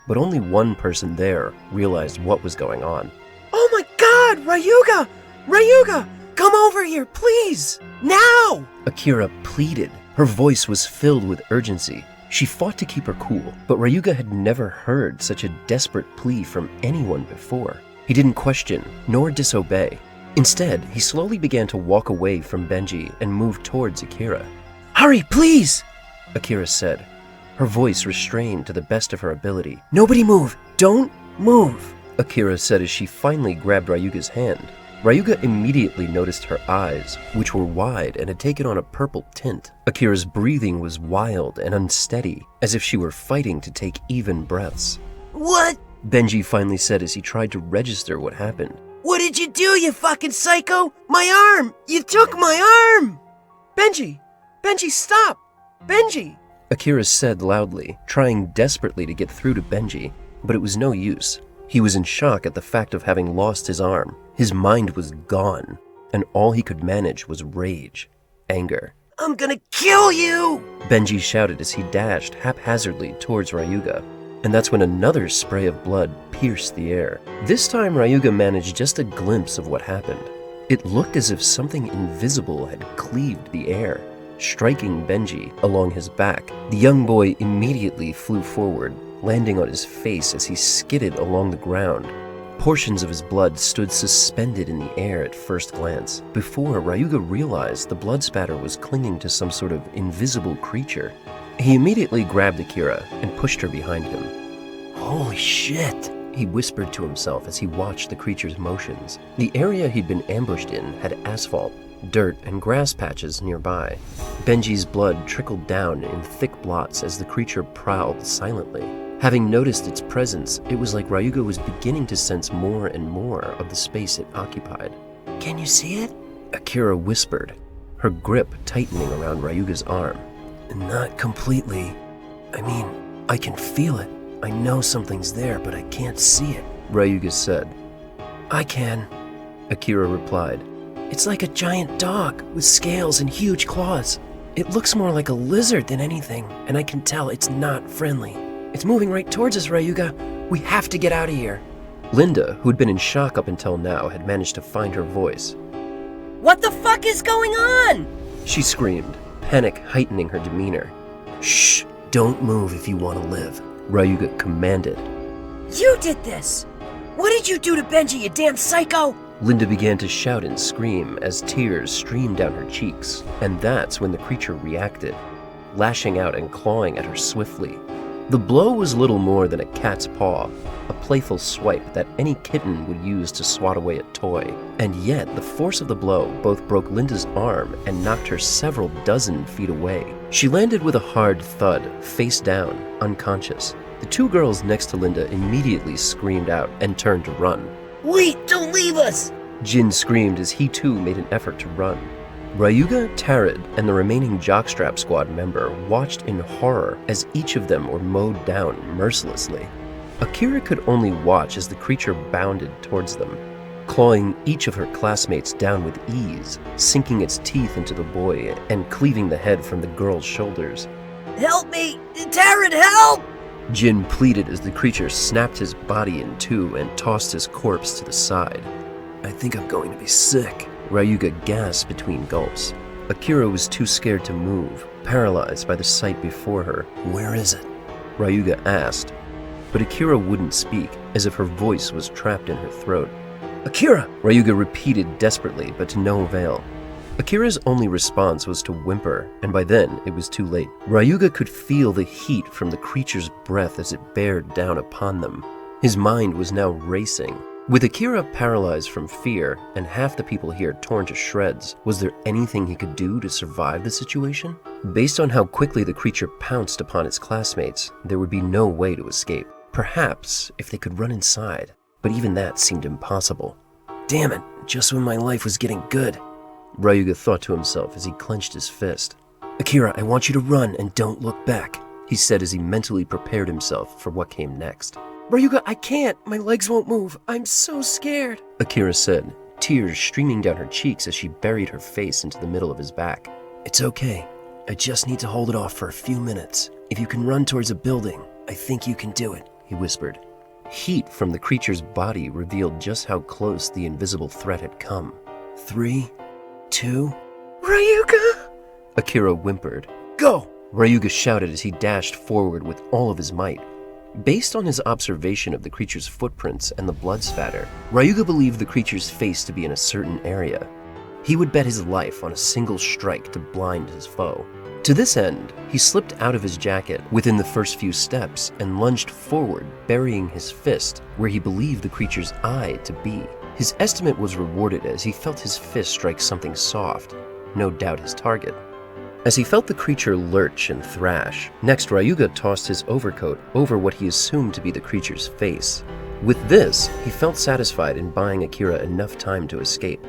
but only one person there realized what was going on.
Oh my god, Ryuga! Ryuga! Come over here, please! Now!
Akira pleaded. Her voice was filled with urgency. She fought to keep her cool, but Ryuga had never heard such a desperate plea from anyone before. He didn't question, nor disobey. Instead, he slowly began to walk away from Benji and move towards Akira.
Hurry, please!
Akira said, her voice restrained to the best of her ability.
Nobody move! Don't move!
Akira said as she finally grabbed Ryuga's hand. Ryuga immediately noticed her eyes, which were wide and had taken on a purple tint. Akira's breathing was wild and unsteady, as if she were fighting to take even breaths.
What?
Benji finally said as he tried to register what happened.
What did you do, you fucking psycho? My arm! You took my arm! Benji! Benji, stop! Benji!
Akira said loudly, trying desperately to get through to Benji, but it was no use. He was in shock at the fact of having lost his arm. His mind was gone, and all he could manage was rage, anger.
I'm gonna kill you!
Benji shouted as he dashed haphazardly towards Ryuga, and that's when another spray of blood pierced the air. This time Ryuga managed just a glimpse of what happened. It looked as if something invisible had cleaved the air, striking Benji along his back. The young boy immediately flew forward, landing on his face as he skidded along the ground. Portions of his blood stood suspended in the air at first glance, before Ryuga realized the blood spatter was clinging to some sort of invisible creature. He immediately grabbed Akira and pushed her behind him. "Holy shit," he whispered to himself as he watched the creature's motions. The area he'd been ambushed in had asphalt, dirt, and grass patches nearby. Benji's blood trickled down in thick blots as the creature prowled silently. Having noticed its presence, it was like Ryuga was beginning to sense more and more of the space it occupied. "Can you see it?" Akira whispered, her grip tightening around Ryuga's arm. "Not completely. I mean, I can feel it. I know something's there, but I can't see it," Ryuga said. "I can," Akira replied. "It's like a giant dog with scales and huge claws. It looks more like a lizard than anything, and I can tell it's not friendly. It's moving right towards us, Ryuga. We have to get out of here." Linda, who'd been in shock up until now, had managed to find her voice.
What the fuck is going on?
She screamed, panic heightening her demeanor. "Shh, don't move if you want to live," Ryuga commanded.
You did this! What did you do to Benji, you damn psycho?
Linda began to shout and scream as tears streamed down her cheeks, and that's when the creature reacted, lashing out and clawing at her swiftly. The blow was little more than a cat's paw, a playful swipe that any kitten would use to swat away a toy. And yet, the force of the blow both broke Linda's arm and knocked her several dozen feet away. She landed with a hard thud, face down, unconscious. The two girls next to Linda immediately screamed out and turned to run.
Wait, don't leave us!
Jin screamed as he too made an effort to run. Ryuga, Tarid, and the remaining Jockstrap Squad member watched in horror as each of them were mowed down mercilessly. Akira could only watch as the creature bounded towards them, clawing each of her classmates down with ease, sinking its teeth into the boy and cleaving the head from the girl's shoulders.
Help me! Tarid, help!
Jin pleaded as the creature snapped his body in two and tossed his corpse to the side. "I think I'm going to be sick," Ryuga gasped between gulps. Akira was too scared to move, paralyzed by the sight before her. "Where is it?" Ryuga asked, but Akira wouldn't speak, as if her voice was trapped in her throat. "Akira!" Ryuga repeated desperately, but to no avail. Akira's only response was to whimper, and by then it was too late. Ryuga could feel the heat from the creature's breath as it bared down upon them. His mind was now racing. With Akira paralyzed from fear and half the people here torn to shreds, was there anything he could do to survive the situation? Based on how quickly the creature pounced upon its classmates, there would be no way to escape. Perhaps if they could run inside, but even that seemed impossible. "Damn it, just when my life was getting good," Ryuga thought to himself as he clenched his fist. "Akira, I want you to run and don't look back," he said as he mentally prepared himself for what came next.
Ryuga, I can't. My legs won't move. I'm so scared.
Akira said, tears streaming down her cheeks as she buried her face into the middle of his back. "It's okay. I just need to hold it off for a few minutes. If you can run towards a building, I think you can do it," he whispered. Heat from the creature's body revealed just how close the invisible threat had come. 3, 2...
Ryuga!
Akira whimpered.
"Go!"
Ryuga shouted as he dashed forward with all of his might. Based on his observation of the creature's footprints and the blood spatter, Ryuga believed the creature's face to be in a certain area. He would bet his life on a single strike to blind his foe. To this end, he slipped out of his jacket within the first few steps and lunged forward, burying his fist where he believed the creature's eye to be. His estimate was rewarded as he felt his fist strike something soft, no doubt his target. As he felt the creature lurch and thrash, next Ryuga tossed his overcoat over what he assumed to be the creature's face. With this, he felt satisfied in buying Akira enough time to escape.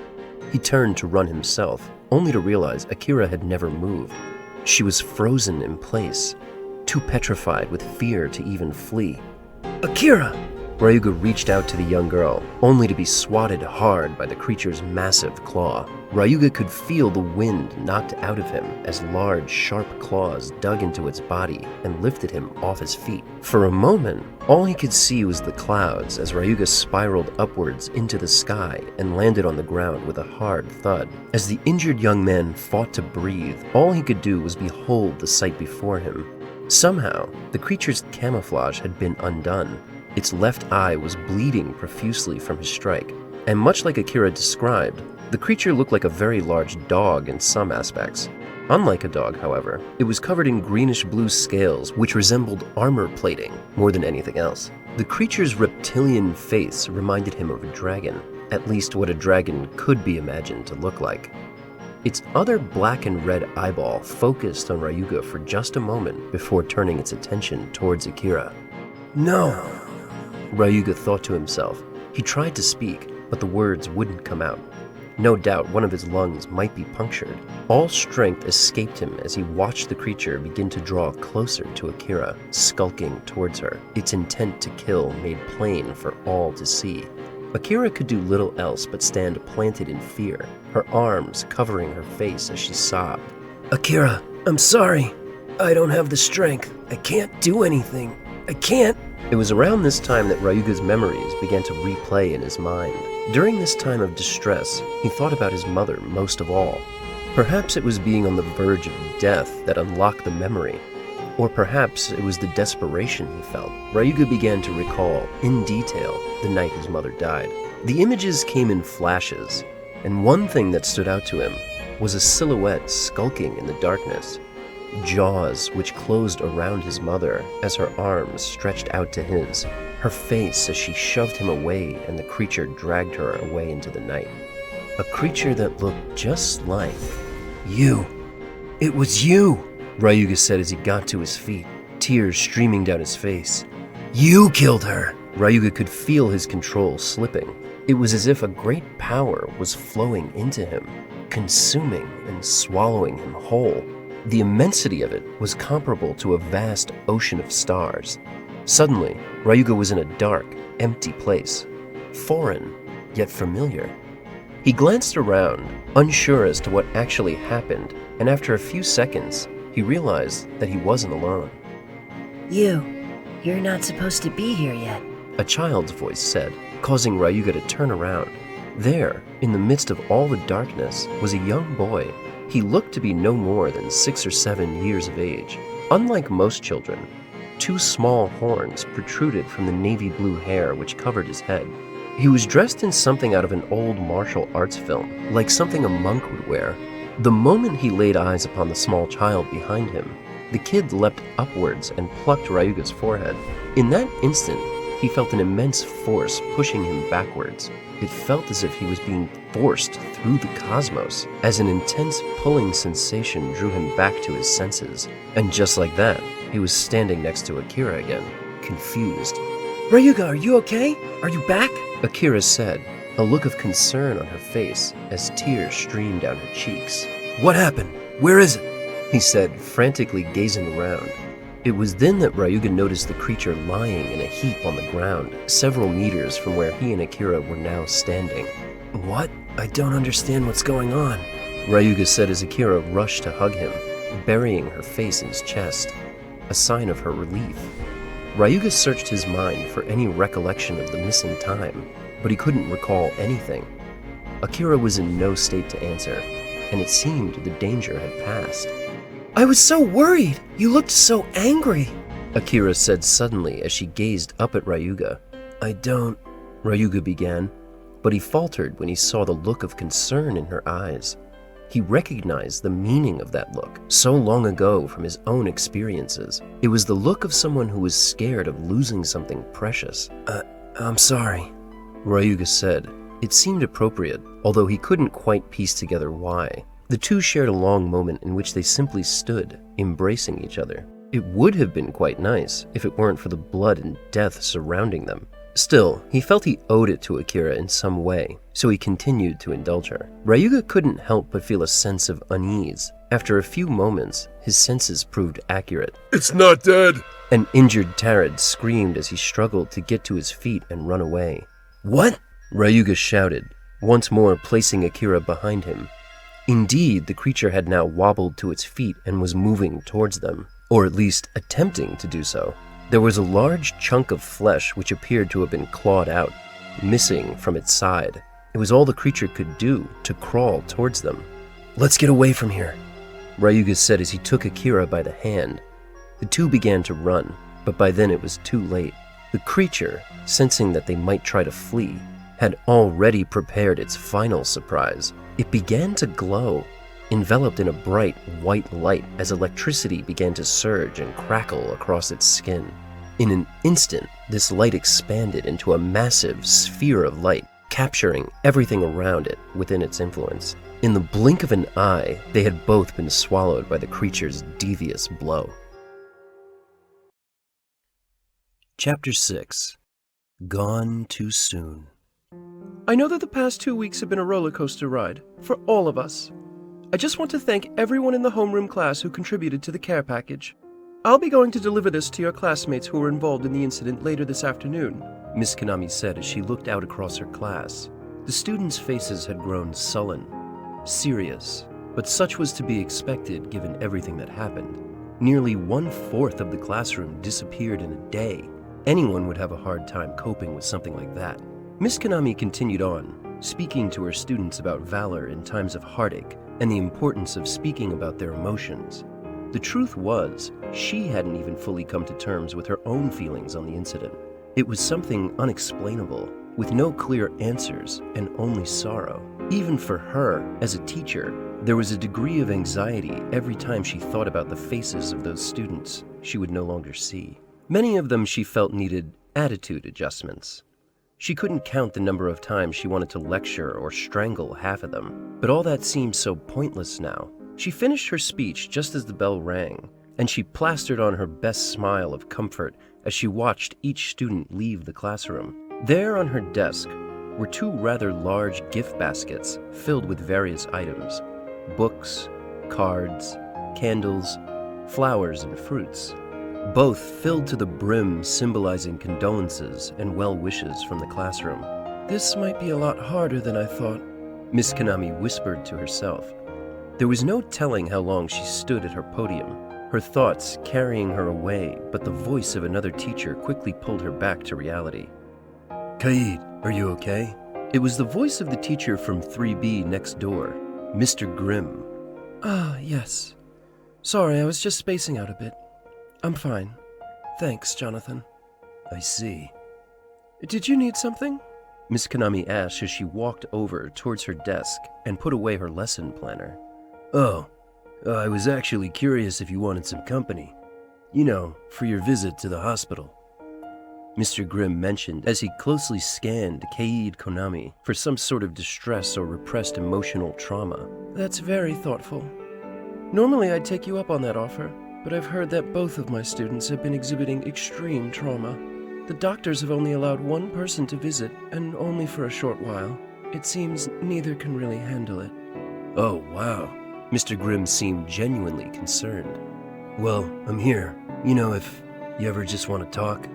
He turned to run himself, only to realize Akira had never moved. She was frozen in place, too petrified with fear to even flee. "Akira!" Ryuga reached out to the young girl, only to be swatted hard by the creature's massive claw. Ryuga could feel the wind knocked out of him as large, sharp claws dug into its body and lifted him off his feet. For a moment, all he could see was the clouds as Ryuga spiraled upwards into the sky and landed on the ground with a hard thud. As the injured young man fought to breathe, all he could do was behold the sight before him. Somehow, the creature's camouflage had been undone. Its left eye was bleeding profusely from his strike, and much like Akira described, the creature looked like a very large dog in some aspects. Unlike a dog, however, it was covered in greenish-blue scales which resembled armor plating more than anything else. The creature's reptilian face reminded him of a dragon, at least what a dragon could be imagined to look like. Its other black and red eyeball focused on Ryuga for just a moment before turning its attention towards Akira.
No!
Ryuga thought to himself. He tried to speak, but the words wouldn't come out. No doubt one of his lungs might be punctured. All strength escaped him as he watched the creature begin to draw closer to Akira, skulking towards her, its intent to kill made plain for all to see. Akira could do little else but stand planted in fear, her arms covering her face as she sobbed.
Akira, I'm sorry. I don't have the strength. I can't do anything. I can't.
It was around this time that Ryuga's memories began to replay in his mind. During this time of distress, he thought about his mother most of all. Perhaps it was being on the verge of death that unlocked the memory. Or perhaps it was the desperation he felt. Ryuga began to recall, in detail, the night his mother died. The images came in flashes, and one thing that stood out to him was a silhouette skulking in the darkness. Jaws which closed around his mother as her arms stretched out to his, her face as she shoved him away and the creature dragged her away into the night. A creature that looked just like
You. It was you,
Ryuga said as he got to his feet, tears streaming down his face.
You killed her.
Ryuga could feel his control slipping. It was as if a great power was flowing into him, consuming and swallowing him whole. The immensity of it was comparable to a vast ocean of stars. Suddenly, Ryuga was in a dark, empty place, foreign, yet familiar. He glanced around, unsure as to what actually happened, and after a few seconds, he realized that he wasn't alone.
You're not supposed to be here yet.
A child's voice said, causing Ryuga to turn around. There, in the midst of all the darkness, was a young boy. He looked to be no more than 6 or 7 years of age. Unlike most children, 2 small horns protruded from the navy blue hair which covered his head. He was dressed in something out of an old martial arts film, like something a monk would wear. The moment he laid eyes upon the small child behind him, the kid leapt upwards and plucked Ryuga's forehead. In that instant, he felt an immense force pushing him backwards. It felt as if he was being forced through the cosmos, as an intense pulling sensation drew him back to his senses. And just like that, he was standing next to Akira again, confused.
Ryuga, are you okay? Are you back?
Akira said, a look of concern on her face as tears streamed down her cheeks.
What happened? Where is it?
He said, frantically gazing around. It was then that Ryuga noticed the creature lying in a heap on the ground, several meters from where he and Akira were now standing.
What? I don't understand what's going on.
Ryuga said as Akira rushed to hug him, burying her face in his chest, a sign of her relief. Ryuga searched his mind for any recollection of the missing time, but he couldn't recall anything. Akira was in no state to answer, and it seemed the danger had passed.
I was so worried. You looked so angry.
Akira said suddenly as she gazed up at Ryuga. Ryuga began, but he faltered when he saw the look of concern in her eyes. He recognized the meaning of that look so long ago from his own experiences. It was the look of someone who was scared of losing something precious.
I'm sorry,
Ryuga said. It seemed appropriate, although he couldn't quite piece together why. The two shared a long moment in which they simply stood, embracing each other. It would have been quite nice if it weren't for the blood and death surrounding them. Still, he felt he owed it to Akira in some way, so he continued to indulge her. Ryuga couldn't help but feel a sense of unease. After a few moments, his senses proved accurate.
It's not dead!
An injured Tarad screamed as he struggled to get to his feet and run away.
What?
Ryuga shouted, once more placing Akira behind him. Indeed, the creature had now wobbled to its feet and was moving towards them, or at least attempting to do so. There was a large chunk of flesh which appeared to have been clawed out, missing from its side. It was all the creature could do to crawl towards them.
Let's get away from here,
Ryuga said as he took Akira by the hand. The two began to run, but by then it was too late. The creature, sensing that they might try to flee, had already prepared its final surprise. It began to glow, enveloped in a bright white light as electricity began to surge and crackle across its skin. In an instant, this light expanded into a massive sphere of light, capturing everything around it within its influence. In the blink of an eye, they had both been swallowed by the creature's devious blow. Chapter 6. Gone Too Soon.
I know that the past 2 weeks have been a roller coaster ride for all of us. I just want to thank everyone in the homeroom class who contributed to the care package. I'll be going to deliver this to your classmates who were involved in the incident later this afternoon,
Miss Konami said as she looked out across her class. The students' faces had grown sullen, serious, but such was to be expected given everything that happened. Nearly 1/4 of the classroom disappeared in a day. Anyone would have a hard time coping with something like that. Miss Konami continued on, speaking to her students about valor in times of heartache and the importance of speaking about their emotions. The truth was, she hadn't even fully come to terms with her own feelings on the incident. It was something unexplainable, with no clear answers and only sorrow. Even for her, as a teacher, there was a degree of anxiety every time she thought about the faces of those students she would no longer see. Many of them she felt needed attitude adjustments. She couldn't count the number of times she wanted to lecture or strangle half of them, but all that seemed so pointless now. She finished her speech just as the bell rang, and she plastered on her best smile of comfort as she watched each student leave the classroom. There on her desk were 2 rather large gift baskets filled with various items: books, cards, candles, flowers, and fruits, both filled to the brim, symbolizing condolences and well wishes from the classroom.
This might be a lot harder than I thought,
Miss Konami whispered to herself. There was no telling how long she stood at her podium, her thoughts carrying her away, but the voice of another teacher quickly pulled her back to reality. "Kaid, are you okay?" It was the voice of the teacher from 3B next door, Mr. Grimm.
Ah, yes. Sorry, I was just spacing out a bit. I'm fine. Thanks, Jonathan.
I see.
Did you need something?
Miss Konami asked as she walked over towards her desk and put away her lesson planner. Oh, I was actually curious if you wanted some company. You know, for your visit to the hospital. Mr. Grimm mentioned as he closely scanned Kaid Konami for some sort of distress or repressed emotional trauma.
That's very thoughtful. Normally I'd take you up on that offer, but I've heard that both of my students have been exhibiting extreme trauma. The doctors have only allowed one person to visit, and only for a short while. It seems neither can really handle it.
Oh, wow. Mr. Grimm seemed genuinely concerned. Well, I'm here. You know, if you ever just want to talk.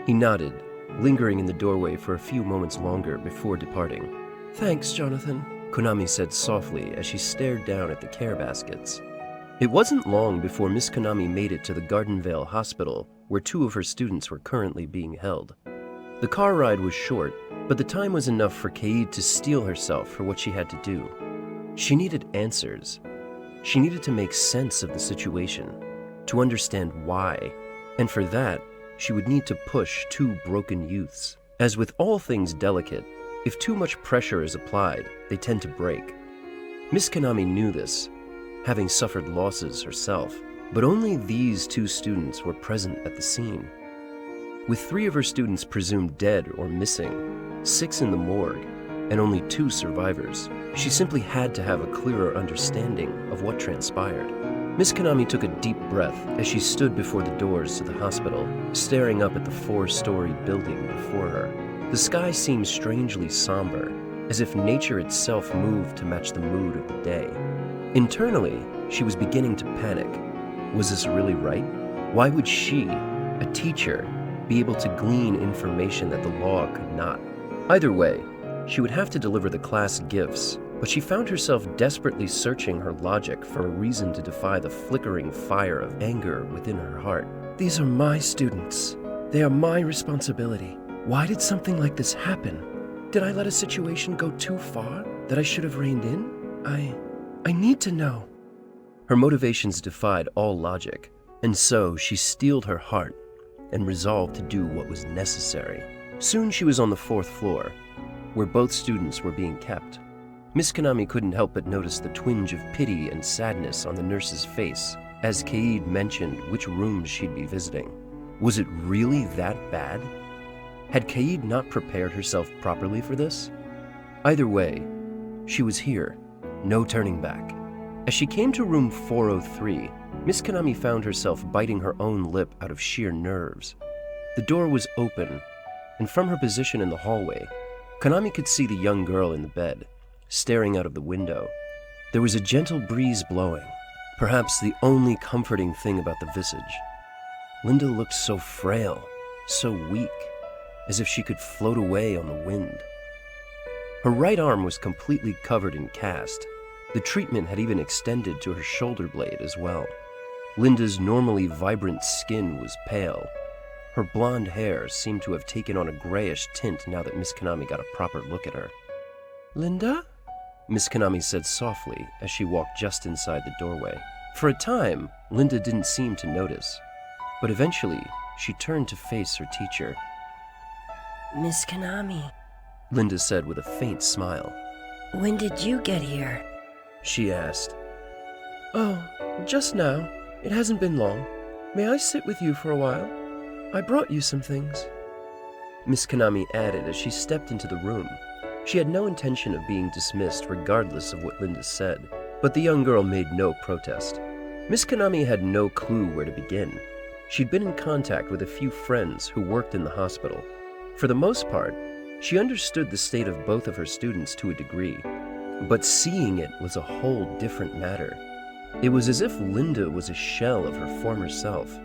He nodded, lingering in the doorway for a few moments longer before departing.
Thanks, Jonathan,
Konami said softly as she stared down at the care baskets. It wasn't long before Miss Konami made it to the Gardenvale Hospital, where 2 of her students were currently being held. The car ride was short, but the time was enough for Kaid to steel herself for what she had to do. She needed answers. She needed to make sense of the situation, to understand why, and for that, she would need to push 2 broken youths. As with all things delicate, if too much pressure is applied, they tend to break. Miss Konami knew this, having suffered losses herself, but only these 2 students were present at the scene. With 3 of her students presumed dead or missing, 6 in the morgue, and only 2 survivors, she simply had to have a clearer understanding of what transpired. Miss Konami took a deep breath as she stood before the doors to the hospital, staring up at the 4-story building before her. The sky seemed strangely somber, as if nature itself moved to match the mood of the day. Internally, she was beginning to panic. Was this really right? Why would she, a teacher, be able to glean information that the law could not? Either way, she would have to deliver the class gifts, but she found herself desperately searching her logic for a reason to defy the flickering fire of anger within her heart.
These are my students. They are my responsibility. Why did something like this happen? Did I let a situation go too far that I should have reined in? I need to know.
Her motivations defied all logic. And so she steeled her heart and resolved to do what was necessary. Soon she was on the 4th floor, where both students were being kept. Miss Konami couldn't help but notice the twinge of pity and sadness on the nurse's face as Kaid mentioned which rooms she'd be visiting. Was it really that bad? Had Kaid not prepared herself properly for this? Either way, she was here, no turning back. As she came to room 403, Miss Konami found herself biting her own lip out of sheer nerves. The door was open, and from her position in the hallway, Konami could see the young girl in the bed, staring out of the window. There was a gentle breeze blowing, perhaps the only comforting thing about the visage. Linda looked so frail, so weak, as if she could float away on the wind. Her right arm was completely covered in cast. The treatment had even extended to her shoulder blade as well. Linda's normally vibrant skin was pale. Her blonde hair seemed to have taken on a grayish tint now that Miss Konami got a proper look at her.
Linda?
Miss Konami said softly as she walked just inside the doorway. For a time, Linda didn't seem to notice, but eventually she turned to face her teacher.
Miss Konami,
Linda said with a faint smile.
when did you get here?
She asked.
Oh, just now. It hasn't been long. May I sit with you for a while? I brought you some things.
Miss Konami added as she stepped into the room. She had no intention of being dismissed regardless of what Linda said, but the young girl made no protest. Miss Konami had no clue where to begin. She'd been in contact with a few friends who worked in the hospital. For the most part, she understood the state of both of her students to a degree, but seeing it was a whole different matter. It was as if Linda was a shell of her former self.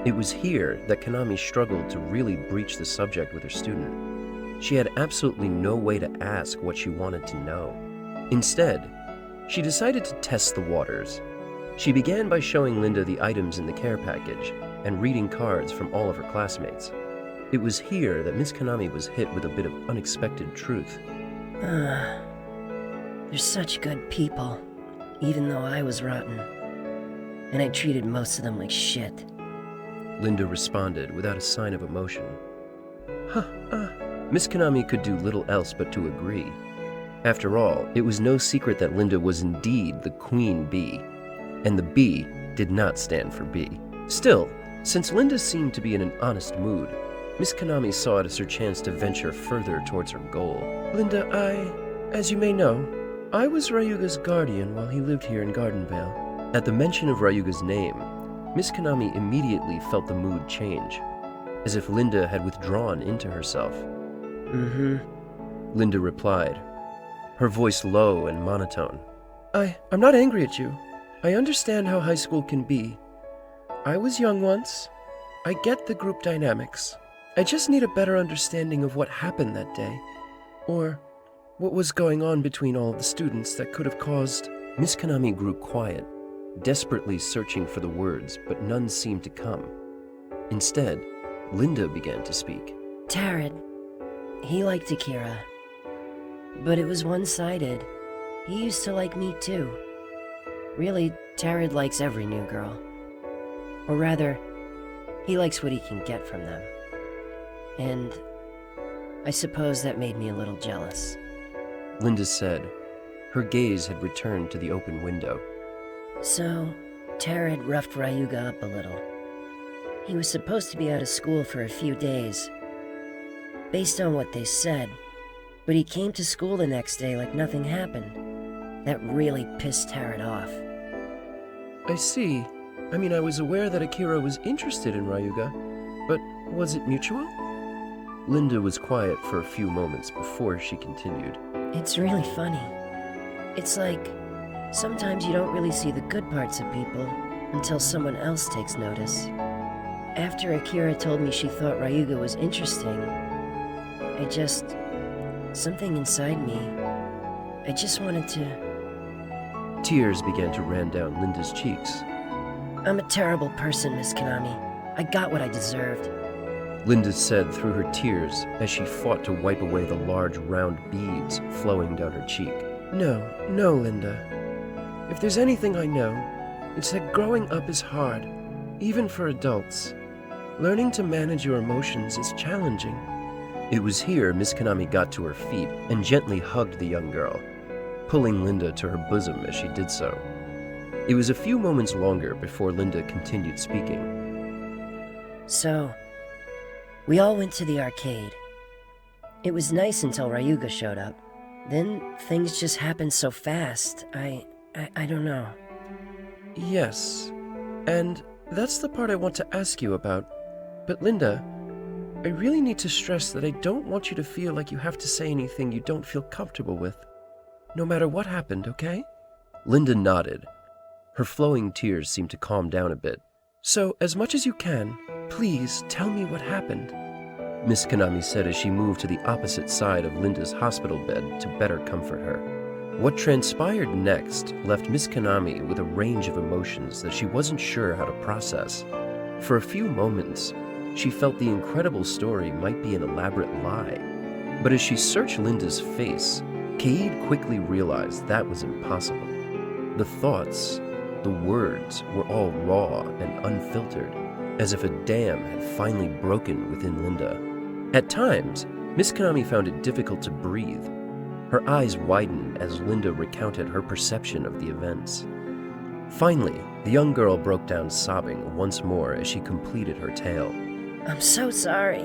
It was here that Konami struggled to really breach the subject with her student. She had absolutely no way to ask what she wanted to know. Instead, she decided to test the waters. She began by showing Linda the items in the care package and reading cards from all of her classmates. It was here that Miss Konami was hit with a bit of unexpected truth.
They're such good people, even though I was rotten. And I treated most of them like shit.
Linda responded without a sign of emotion. Miss Konami could do little else but to agree. After all, it was no secret that Linda was indeed the Queen Bee, and the B did not stand for B. Still, since Linda seemed to be in an honest mood, Miss Konami saw it as her chance to venture further towards her goal.
Linda, as you may know, I was Ryuga's guardian while he lived here in Gardenvale.
At the mention of Ryuga's name, Miss Konami immediately felt the mood change, as if Linda had withdrawn into herself. Linda replied, her voice low and monotone.
I'm not angry at you. I understand how high school can be. I was young once. I get the group dynamics. I just need a better understanding of what happened that day, or what was going on between all of the students that could have caused...
Miss Konami grew quiet, desperately searching for the words, but none seemed to come. Instead, Linda began to speak.
Tarot, he liked Akira. But it was one-sided. He used to like me too. Really, Tarot likes every new girl. Or rather, he likes what he can get from them. And I suppose that made me a little jealous.
Linda said. Her gaze had returned to the open window.
So, Tarot roughed Ryuga up a little. He was supposed to be out of school for a few days, based on what they said, but he came to school the next day like nothing happened. That really pissed Tarot off.
I see. I mean, I was aware that Akira was interested in Ryuga, but was it mutual?
Linda was quiet for a few moments before she continued.
It's really funny. It's like, sometimes you don't really see the good parts of people until someone else takes notice. After Akira told me she thought Ryuga was interesting, something inside me, I just wanted to...
Tears began to run down Linda's cheeks.
I'm a terrible person, Miss Konami. I got what I deserved.
Linda said through her tears as she fought to wipe away the large round beads flowing down her cheek.
No, Linda. If there's anything I know, it's that growing up is hard, Even for adults, learning to manage your emotions is challenging.
It was here Miss Konami got to her feet and gently hugged the young girl, pulling Linda to her bosom as she did so. It was a few moments longer before Linda continued speaking.
So, we all went to the arcade. It was nice until Ryuga showed up. Then things just happened so fast. I don't know.
Yes, and that's the part I want to ask you about. But Linda, I really need to stress that I don't want you to feel like you have to say anything you don't feel comfortable with, no matter what happened, okay?
Linda nodded. Her flowing tears seemed to calm down a bit.
So, as much as you can, please tell me what happened.
Miss Konami said as she moved to the opposite side of Linda's hospital bed to better comfort her. What transpired next left Miss Konami with a range of emotions that she wasn't sure how to process. For a few moments, she felt the incredible story might be an elaborate lie. But as she searched Linda's face, Kaid quickly realized that was impossible. The thoughts, the words were all raw and unfiltered, as if a dam had finally broken within Linda. At times, Miss Konami found it difficult to breathe. Her eyes widened as Linda recounted her perception of the events. Finally, the young girl broke down sobbing once more as she completed her tale.
I'm so sorry.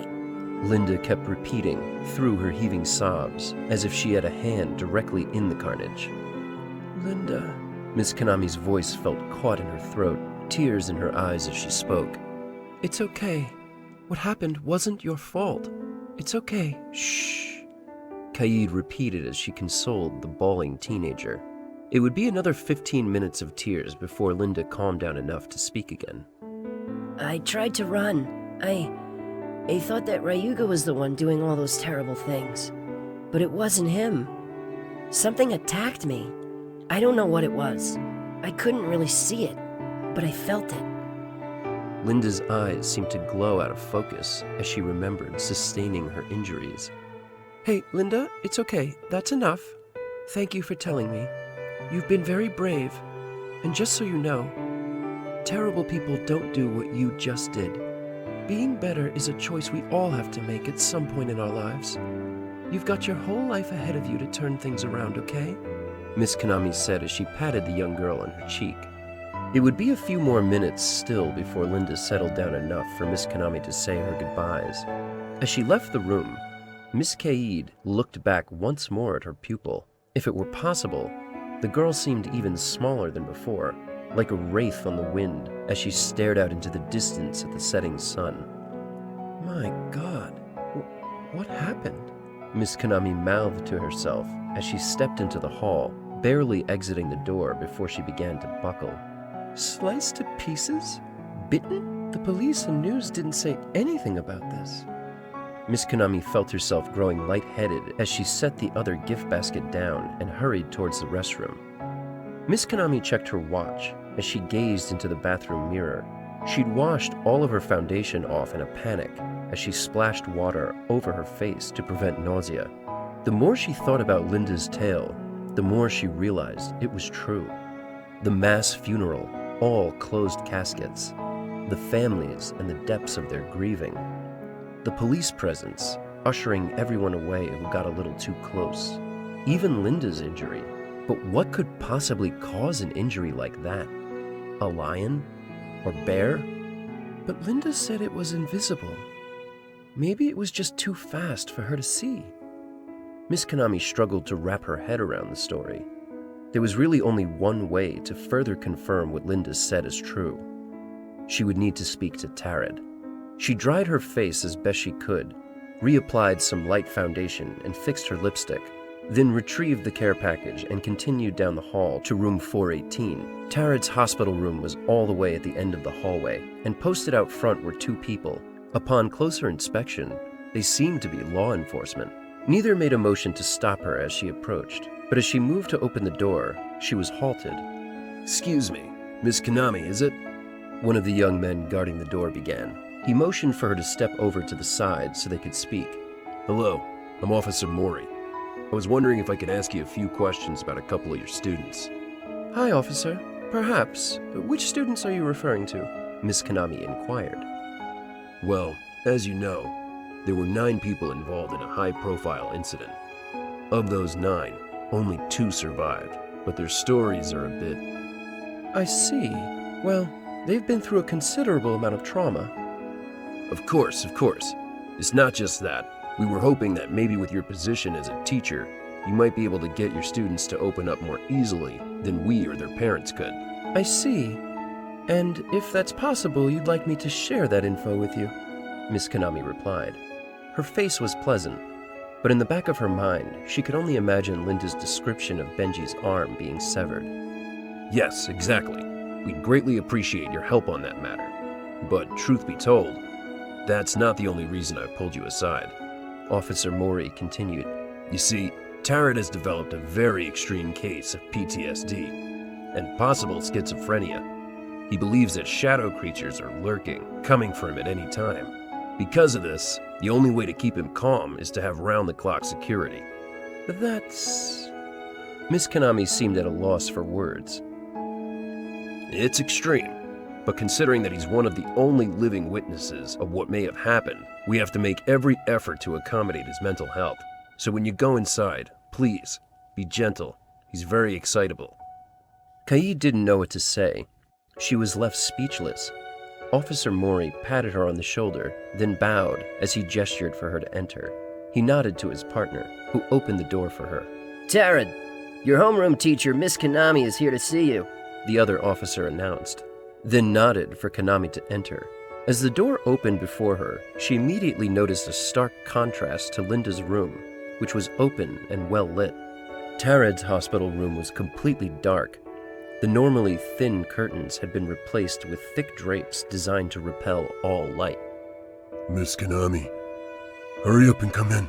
Linda kept repeating through her heaving sobs, as if she had a hand directly in the carnage.
Linda.
Miss Konami's voice felt caught in her throat, tears in her eyes as she spoke.
It's okay. What happened wasn't your fault. It's okay.
Shh. Kaid repeated as she consoled the bawling teenager. It would be another 15 minutes of tears before Linda calmed down enough to speak again.
I tried to run. I thought that Ryuga was the one doing all those terrible things. But it wasn't him. Something attacked me. I don't know what it was. I couldn't really see it, but I felt it.
Linda's eyes seemed to glow out of focus as she remembered sustaining her injuries.
Hey, Linda, it's okay. That's enough. Thank you for telling me. You've been very brave. And just so you know, terrible people don't do what you just did. Being better is a choice we all have to make at some point in our lives. You've got your whole life ahead of you to turn things around, okay?
Miss Konami said as she patted the young girl on her cheek. It would be a few more minutes still before Linda settled down enough for Miss Konami to say her goodbyes. As she left the room, Miss Kaid looked back once more at her pupil. If it were possible, the girl seemed even smaller than before, like a wraith on the wind as she stared out into the distance at the setting sun.
My God, what happened?
Miss Konami mouthed to herself as she stepped into the hall, barely exiting the door before she began to buckle.
Sliced to pieces? Bitten? The police and news didn't say anything about this.
Miss Konami felt herself growing lightheaded as she set the other gift basket down and hurried towards the restroom. Miss Konami checked her watch as she gazed into the bathroom mirror. She'd washed all of her foundation off in a panic as she splashed water over her face to prevent nausea. The more she thought about Linda's tale, the more she realized it was true. The mass funeral, all closed caskets, the families and the depths of their grieving, the police presence ushering everyone away who got a little too close, even Linda's injury. But what could possibly cause an injury like that? A lion? Or bear?
But Linda said it was invisible. Maybe it was just too fast for her to see.
Miss Konami struggled to wrap her head around the story. There was really only one way to further confirm what Linda said is true. She would need to speak to Tarad. She dried her face as best she could, reapplied some light foundation and fixed her lipstick, then retrieved the care package and continued down the hall to room 418. Tarad's hospital room was all the way at the end of the hallway, and posted out front were two people. Upon closer inspection, they seemed to be law enforcement. Neither made a motion to stop her as she approached, but as she moved to open the door, she was halted.
"Excuse me, Miss Konami, is it?"
One of the young men guarding the door began. He motioned for her to step over to the side so they could speak.
"Hello, I'm Officer Mori. I was wondering if I could ask you a few questions about a couple of your students." "Hi, officer. Perhaps. Which students are you referring to?"
Miss Konami inquired.
Well, as you know, there were 9 people involved in a high-profile incident. Of those 9, only 2 survived, but their stories are a bit...
I see. Well, they've been through a considerable amount of trauma.
Of course. It's not just that. We were hoping that maybe with your position as a teacher, you might be able to get your students to open up more easily than we or their parents could.
I see. And if that's possible, you'd like me to share that info with you? Miss Konami replied. Her face was pleasant, but in the back of her mind, she could only imagine Linda's description of Benji's arm being severed.
Yes, exactly. We'd greatly appreciate your help on that matter. But truth be told, that's not the only reason I pulled you aside.
Officer Mori continued.
You see, Tarrant has developed a very extreme case of PTSD and possible schizophrenia. He believes that shadow creatures are lurking, coming for him at any time. Because of this, the only way to keep him calm is to have round-the-clock security.
That's... Miss Konami seemed at a loss for words.
It's extreme, but considering that he's one of the only living witnesses of what may have happened, we have to make every effort to accommodate his mental health. So when you go inside, please, be gentle. He's very excitable.
Kaid didn't know what to say. She was left speechless. Officer Mori patted her on the shoulder, then bowed as he gestured for her to enter. He nodded to his partner, who opened the door for her.
Taryn, your homeroom teacher, Miss Konami, is here to see you,
the other officer announced, then nodded for Konami to enter. As the door opened before her, she immediately noticed a stark contrast to Linda's room, which was open and well lit. Tarad's hospital room was completely dark. The normally thin curtains had been replaced with thick drapes designed to repel all light.
Miss Konami, hurry up and come in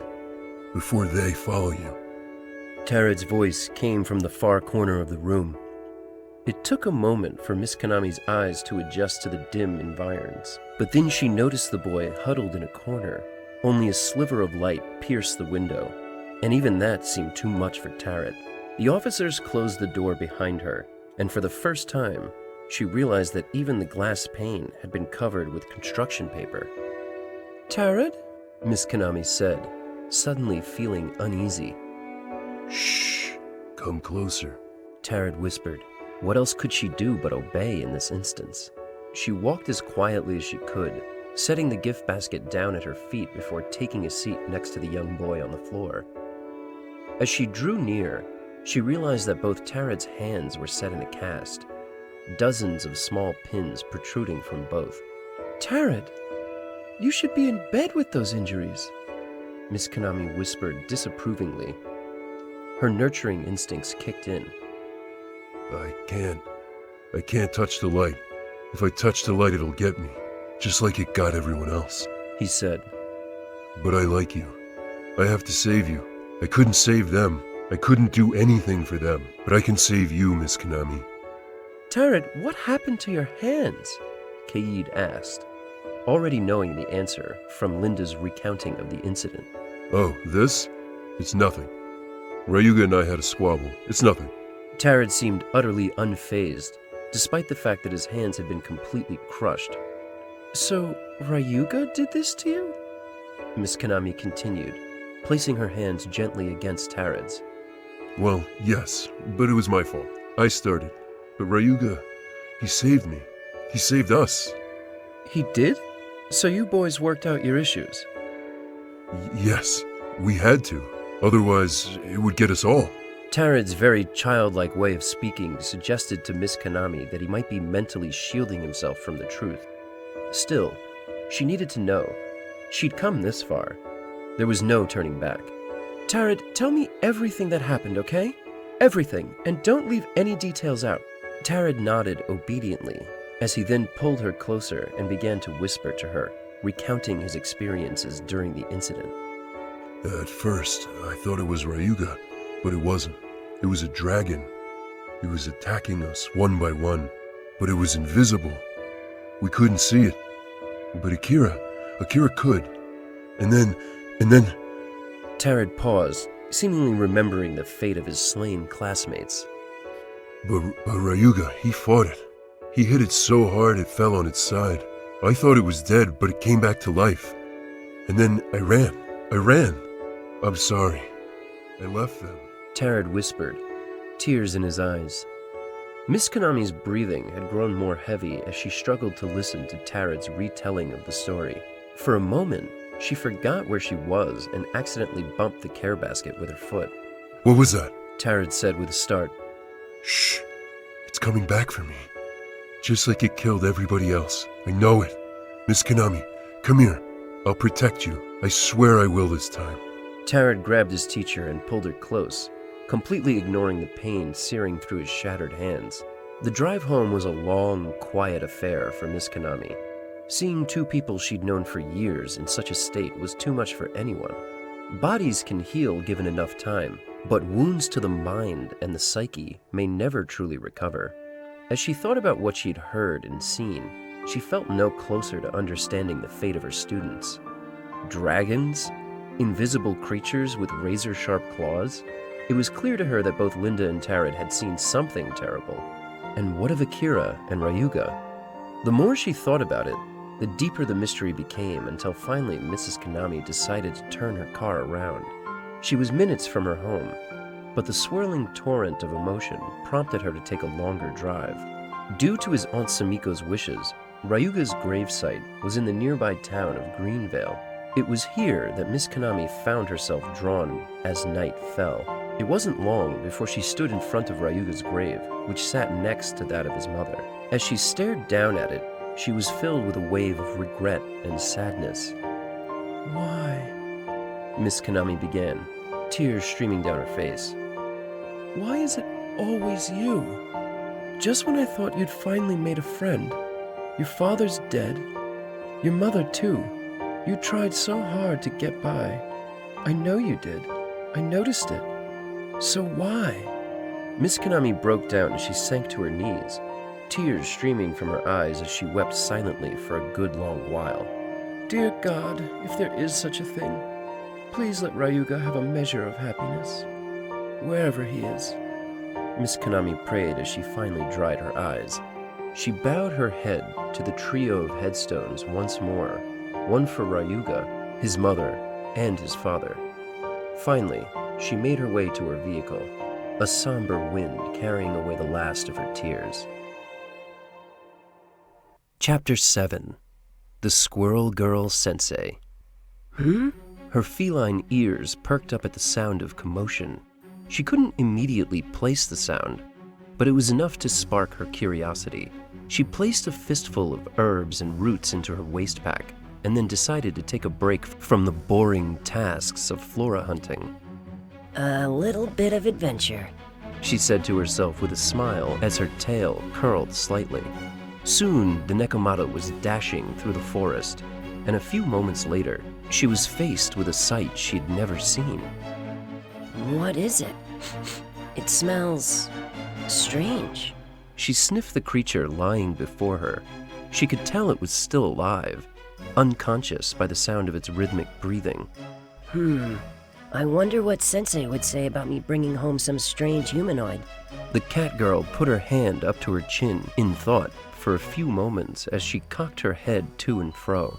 before they follow you.
Tarad's voice came from the far corner of the room. It took a moment for Miss Konami's eyes to adjust to the dim environs, but then she noticed the boy huddled in a corner. Only a sliver of light pierced the window, and even that seemed too much for Tarad. The officers closed the door behind her, and for the first time, she realized that even the glass pane had been covered with construction paper.
Tarad?
Miss Konami said, suddenly feeling uneasy.
Shh, come closer.
Tarad whispered. What else could she do but obey in this instance? She walked as quietly as she could, setting the gift basket down at her feet before taking a seat next to the young boy on the floor. As she drew near, she realized that both Tarad's hands were set in a cast, dozens of small pins protruding from both.
Tarad, you should be in bed with those injuries,
Miss Konami whispered disapprovingly. Her nurturing instincts kicked in.
I can't touch the light. If I touch the light, it'll get me, just like it got everyone else,
he said.
But I like you. I have to save you. I couldn't save them. I couldn't do anything for them, but I can save you, Miss Konami.
Tarad, what happened to your hands?
Kaid asked, already knowing the answer from Linda's recounting of the incident.
Oh, this? It's nothing. Ryuga and I had a squabble. It's nothing.
Tarad seemed utterly unfazed, despite the fact that his hands had been completely crushed.
So, Ryuga did this to you?
Miss Konami continued, placing her hands gently against Tarad's.
Well, yes, but it was my fault. I started. But Ryuga, he saved me. He saved us.
He did? So you boys worked out your issues?
Yes, we had to. Otherwise, it would get us all.
Tarad's very childlike way of speaking suggested to Miss Konami that he might be mentally shielding himself from the truth. Still, she needed to know. She'd come this far. There was no turning back.
Tarad, tell me everything that happened, okay? Everything, and don't leave any details out.
Tarad nodded obediently, as he then pulled her closer and began to whisper to her, recounting his experiences during the incident.
At first, I thought it was Ryuga, but it wasn't. It was a dragon. It was attacking us one by one, but it was invisible. We couldn't see it. But Akira could. And then...
Tarad paused, seemingly remembering the fate of his slain classmates.
But Ryuga, he fought it.
He hit it so hard it fell on its side. I thought it was dead, but it came back to life. And then I ran. I'm sorry. I left them.
Tarad whispered, tears in his eyes. Miss Konami's breathing had grown more heavy as she struggled to listen to Tarad's retelling of the story. For a moment, she forgot where she was and accidentally bumped the care basket with her foot.
What was that?
Tarad said with a start.
Shh. It's coming back for me. Just like it killed everybody else. I know it. Miss Konami, come here. I'll protect you. I swear I will this time.
Tarad grabbed his teacher and pulled her close, completely ignoring the pain searing through his shattered hands. The drive home was a long, quiet affair for Miss Konami. Seeing two people she'd known for years in such a state was too much for anyone. Bodies can heal given enough time, but wounds to the mind and the psyche may never truly recover. As she thought about what she'd heard and seen, she felt no closer to understanding the fate of her students. Dragons? Invisible creatures with razor-sharp claws? It was clear to her that both Linda and Tarad had seen something terrible. And what of Akira and Ryuga? The more she thought about it, the deeper the mystery became until finally Mrs. Konami decided to turn her car around. She was minutes from her home, but the swirling torrent of emotion prompted her to take a longer drive. Due to his Aunt Sumiko's wishes, Ryuga's gravesite was in the nearby town of Greenvale. It was here that Miss Konami found herself drawn as night fell. It wasn't long before she stood in front of Ryuga's grave, which sat next to that of his mother. As she stared down at it, she was filled with a wave of regret and sadness.
Why?
Miss Konami began, tears streaming down her face.
Why is it always you? Just when I thought you'd finally made a friend. Your father's dead. Your mother, too. You tried so hard to get by. I know you did. I noticed it. So why?
Miss Konami broke down as she sank to her knees, tears streaming from her eyes as she wept silently for a good long while.
Dear God, if there is such a thing, please let Ryuga have a measure of happiness, wherever he is.
Miss Konami prayed as she finally dried her eyes. She bowed her head to the trio of headstones once more, one for Ryuga, his mother, and his father. Finally, she made her way to her vehicle, a somber wind carrying away the last of her tears. Chapter 7. The Squirrel Girl Sensei. Her feline ears perked up at the sound of commotion. She couldn't immediately place the sound, but it was enough to spark her curiosity. She placed a fistful of herbs and roots into her waist pack, and then decided to take a break from the boring tasks of flora hunting.
A little bit of adventure,
She said to herself with a smile as her tail curled slightly. Soon, the Nekomata was dashing through the forest, and a few moments later, she was faced with a sight she'd never seen.
What is it? It smells strange.
She sniffed the creature lying before her. She could tell it was still alive, unconscious by the sound of its rhythmic breathing.
I wonder what Sensei would say about me bringing home some strange humanoid.
The cat girl put her hand up to her chin in thought for a few moments as she cocked her head to and fro.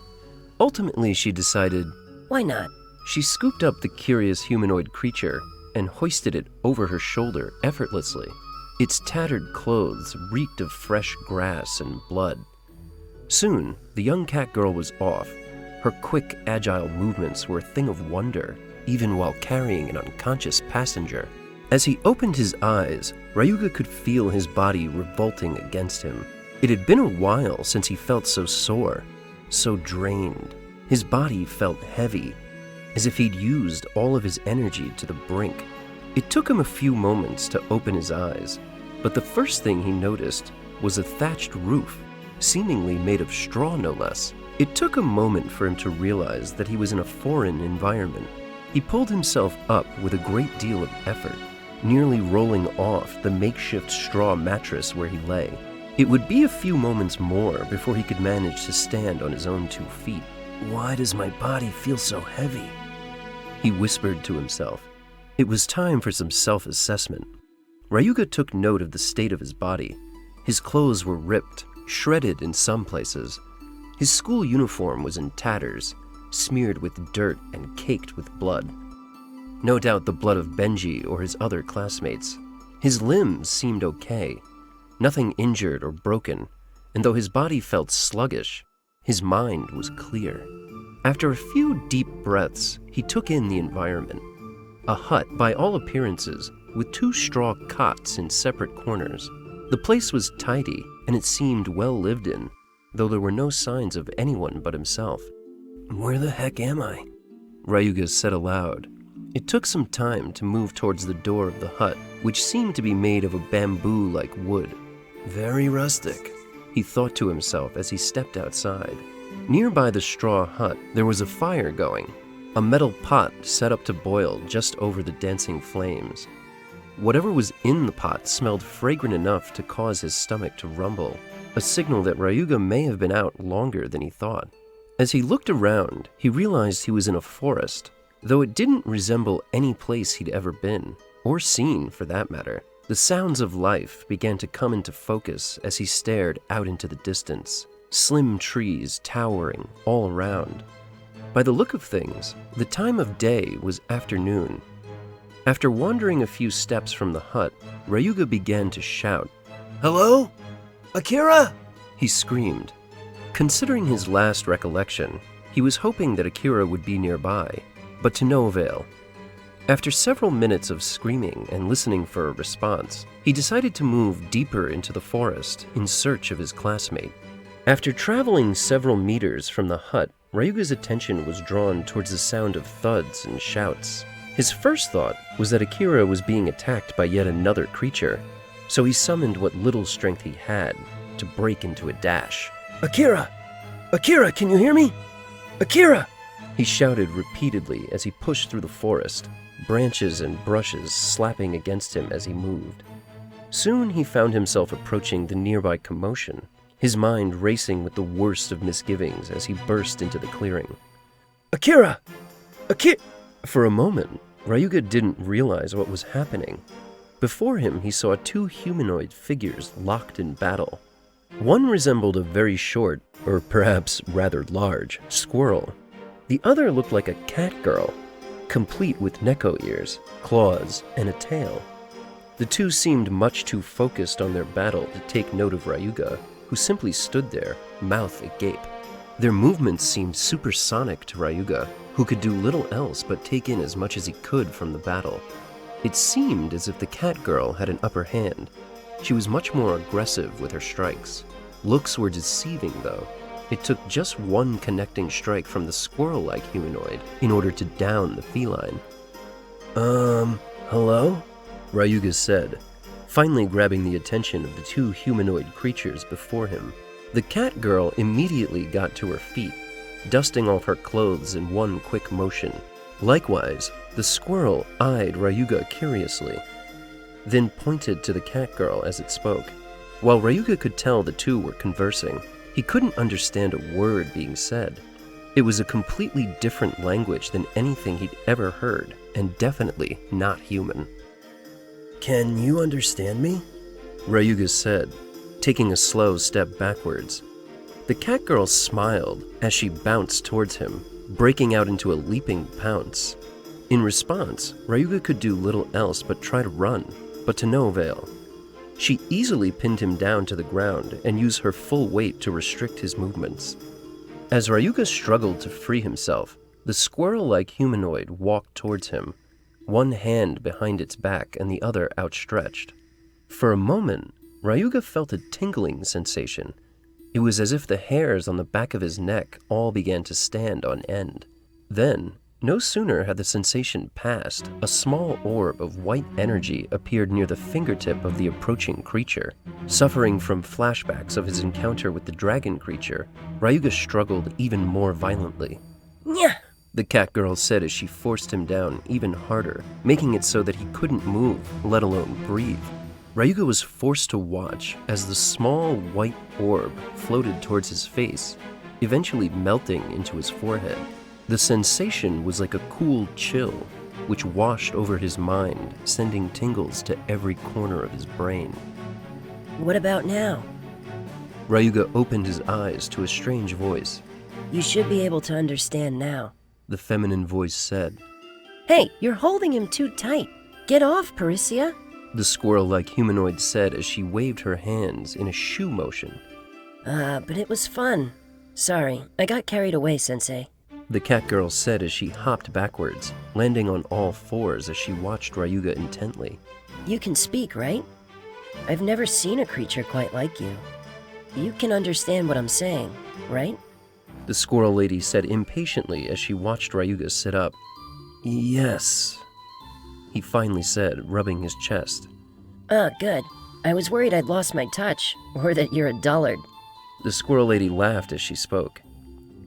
Ultimately, she decided,
Why not?
She scooped up the curious humanoid creature and hoisted it over her shoulder effortlessly. Its tattered clothes reeked of fresh grass and blood. Soon, the young cat girl was off. Her quick, agile movements were a thing of wonder, even while carrying an unconscious passenger. As he opened his eyes, Ryuga could feel his body revolting against him. It had been a while since he felt so sore, so drained. His body felt heavy, as if he'd used all of his energy to the brink. It took him a few moments to open his eyes, but the first thing he noticed was a thatched roof, seemingly made of straw no less. It took a moment for him to realize that he was in a foreign environment. He pulled himself up with a great deal of effort, nearly rolling off the makeshift straw mattress where he lay. It would be a few moments more before he could manage to stand on his own 2 feet. "Why does my body feel so heavy?" he whispered to himself. It was time for some self-assessment. Ryuga took note of the state of his body. His clothes were ripped, shredded in some places. His school uniform was in tatters, smeared with dirt and caked with blood. No doubt the blood of Benji or his other classmates. His limbs seemed okay, nothing injured or broken, and though his body felt sluggish, his mind was clear. After a few deep breaths, he took in the environment. A hut, by all appearances, with 2 straw cots in separate corners. The place was tidy, and it seemed well lived in, though there were no signs of anyone but himself. "Where the heck am I?" Ryuga said aloud. It took some time to move towards the door of the hut, which seemed to be made of a bamboo-like wood. "Very rustic," he thought to himself as he stepped outside. Nearby the straw hut, there was a fire going, a metal pot set up to boil just over the dancing flames. Whatever was in the pot smelled fragrant enough to cause his stomach to rumble, a signal that Ryuga may have been out longer than he thought. As he looked around, he realized he was in a forest, though it didn't resemble any place he'd ever been, or seen for that matter. The sounds of life began to come into focus as he stared out into the distance, slim trees towering all around. By the look of things, the time of day was afternoon. After wandering a few steps from the hut, Ryuga began to shout. "Hello? Akira?" he screamed. Considering his last recollection, he was hoping that Akira would be nearby, but to no avail. After several minutes of screaming and listening for a response, he decided to move deeper into the forest in search of his classmate. After traveling several meters from the hut, Ryuga's attention was drawn towards the sound of thuds and shouts. His first thought was that Akira was being attacked by yet another creature, so he summoned what little strength he had to break into a dash. "Akira! Akira, can you hear me? Akira!" he shouted repeatedly as he pushed through the forest, branches and brushes slapping against him as he moved. Soon he found himself approaching the nearby commotion, his mind racing with the worst of misgivings as he burst into the clearing. "Akira! Akira!" For a moment, Ryuga didn't realize what was happening. Before him, he saw 2 humanoid figures locked in battle. One resembled a very short, or perhaps rather large, squirrel. The other looked like a cat girl, complete with neko ears, claws, and a tail. The 2 seemed much too focused on their battle to take note of Ryuga, who simply stood there, mouth agape. Their movements seemed supersonic to Ryuga, who could do little else but take in as much as he could from the battle. It seemed as if the cat girl had an upper hand. She was much more aggressive with her strikes. Looks were deceiving, though. It took just one connecting strike from the squirrel-like humanoid in order to down the feline. Hello?" Ryuga said, finally grabbing the attention of the 2 humanoid creatures before him. The cat girl immediately got to her feet, dusting off her clothes in one quick motion. Likewise, the squirrel eyed Ryuga curiously, then pointed to the cat girl as it spoke. While Ryuga could tell the 2 were conversing, he couldn't understand a word being said. It was a completely different language than anything he'd ever heard, and definitely not human. "Can you understand me?" Ryuga said, taking a slow step backwards. The cat girl smiled as she bounced towards him, breaking out into a leaping pounce. In response, Ryuga could do little else but try to run, but to no avail. She easily pinned him down to the ground and used her full weight to restrict his movements. As Ryuga struggled to free himself, the squirrel-like humanoid walked towards him, one hand behind its back and the other outstretched. For a moment, Ryuga felt a tingling sensation. It was as if the hairs on the back of his neck all began to stand on end. Then, no sooner had the sensation passed, a small orb of white energy appeared near the fingertip of the approaching creature. Suffering from flashbacks of his encounter with the dragon creature, Ryuga struggled even more violently. "Nya!" the cat girl said as she forced him down even harder, making it so that he couldn't move, let alone breathe. Ryuga was forced to watch as the small white orb floated towards his face, eventually melting into his forehead. The sensation was like a cool chill, which washed over his mind, sending tingles to every corner of his brain.
What about now?
Ryuga opened his eyes to a strange voice.
You should be able to understand now.
The feminine voice said.
Hey, you're holding him too tight. Get off, Parisia.
The squirrel-like humanoid said as she waved her hands in a shoe motion.
But it was fun. Sorry, I got carried away, Sensei.
The cat girl said as she hopped backwards, landing on all fours as she watched Ryuga intently.
You can speak, right? I've never seen a creature quite like you. You can understand what I'm saying, right?
The squirrel lady said impatiently as she watched Ryuga sit up. Yes, he finally said, rubbing his chest.
Good. I was worried I'd lost my touch, or that you're a dullard.
The squirrel lady laughed as she spoke.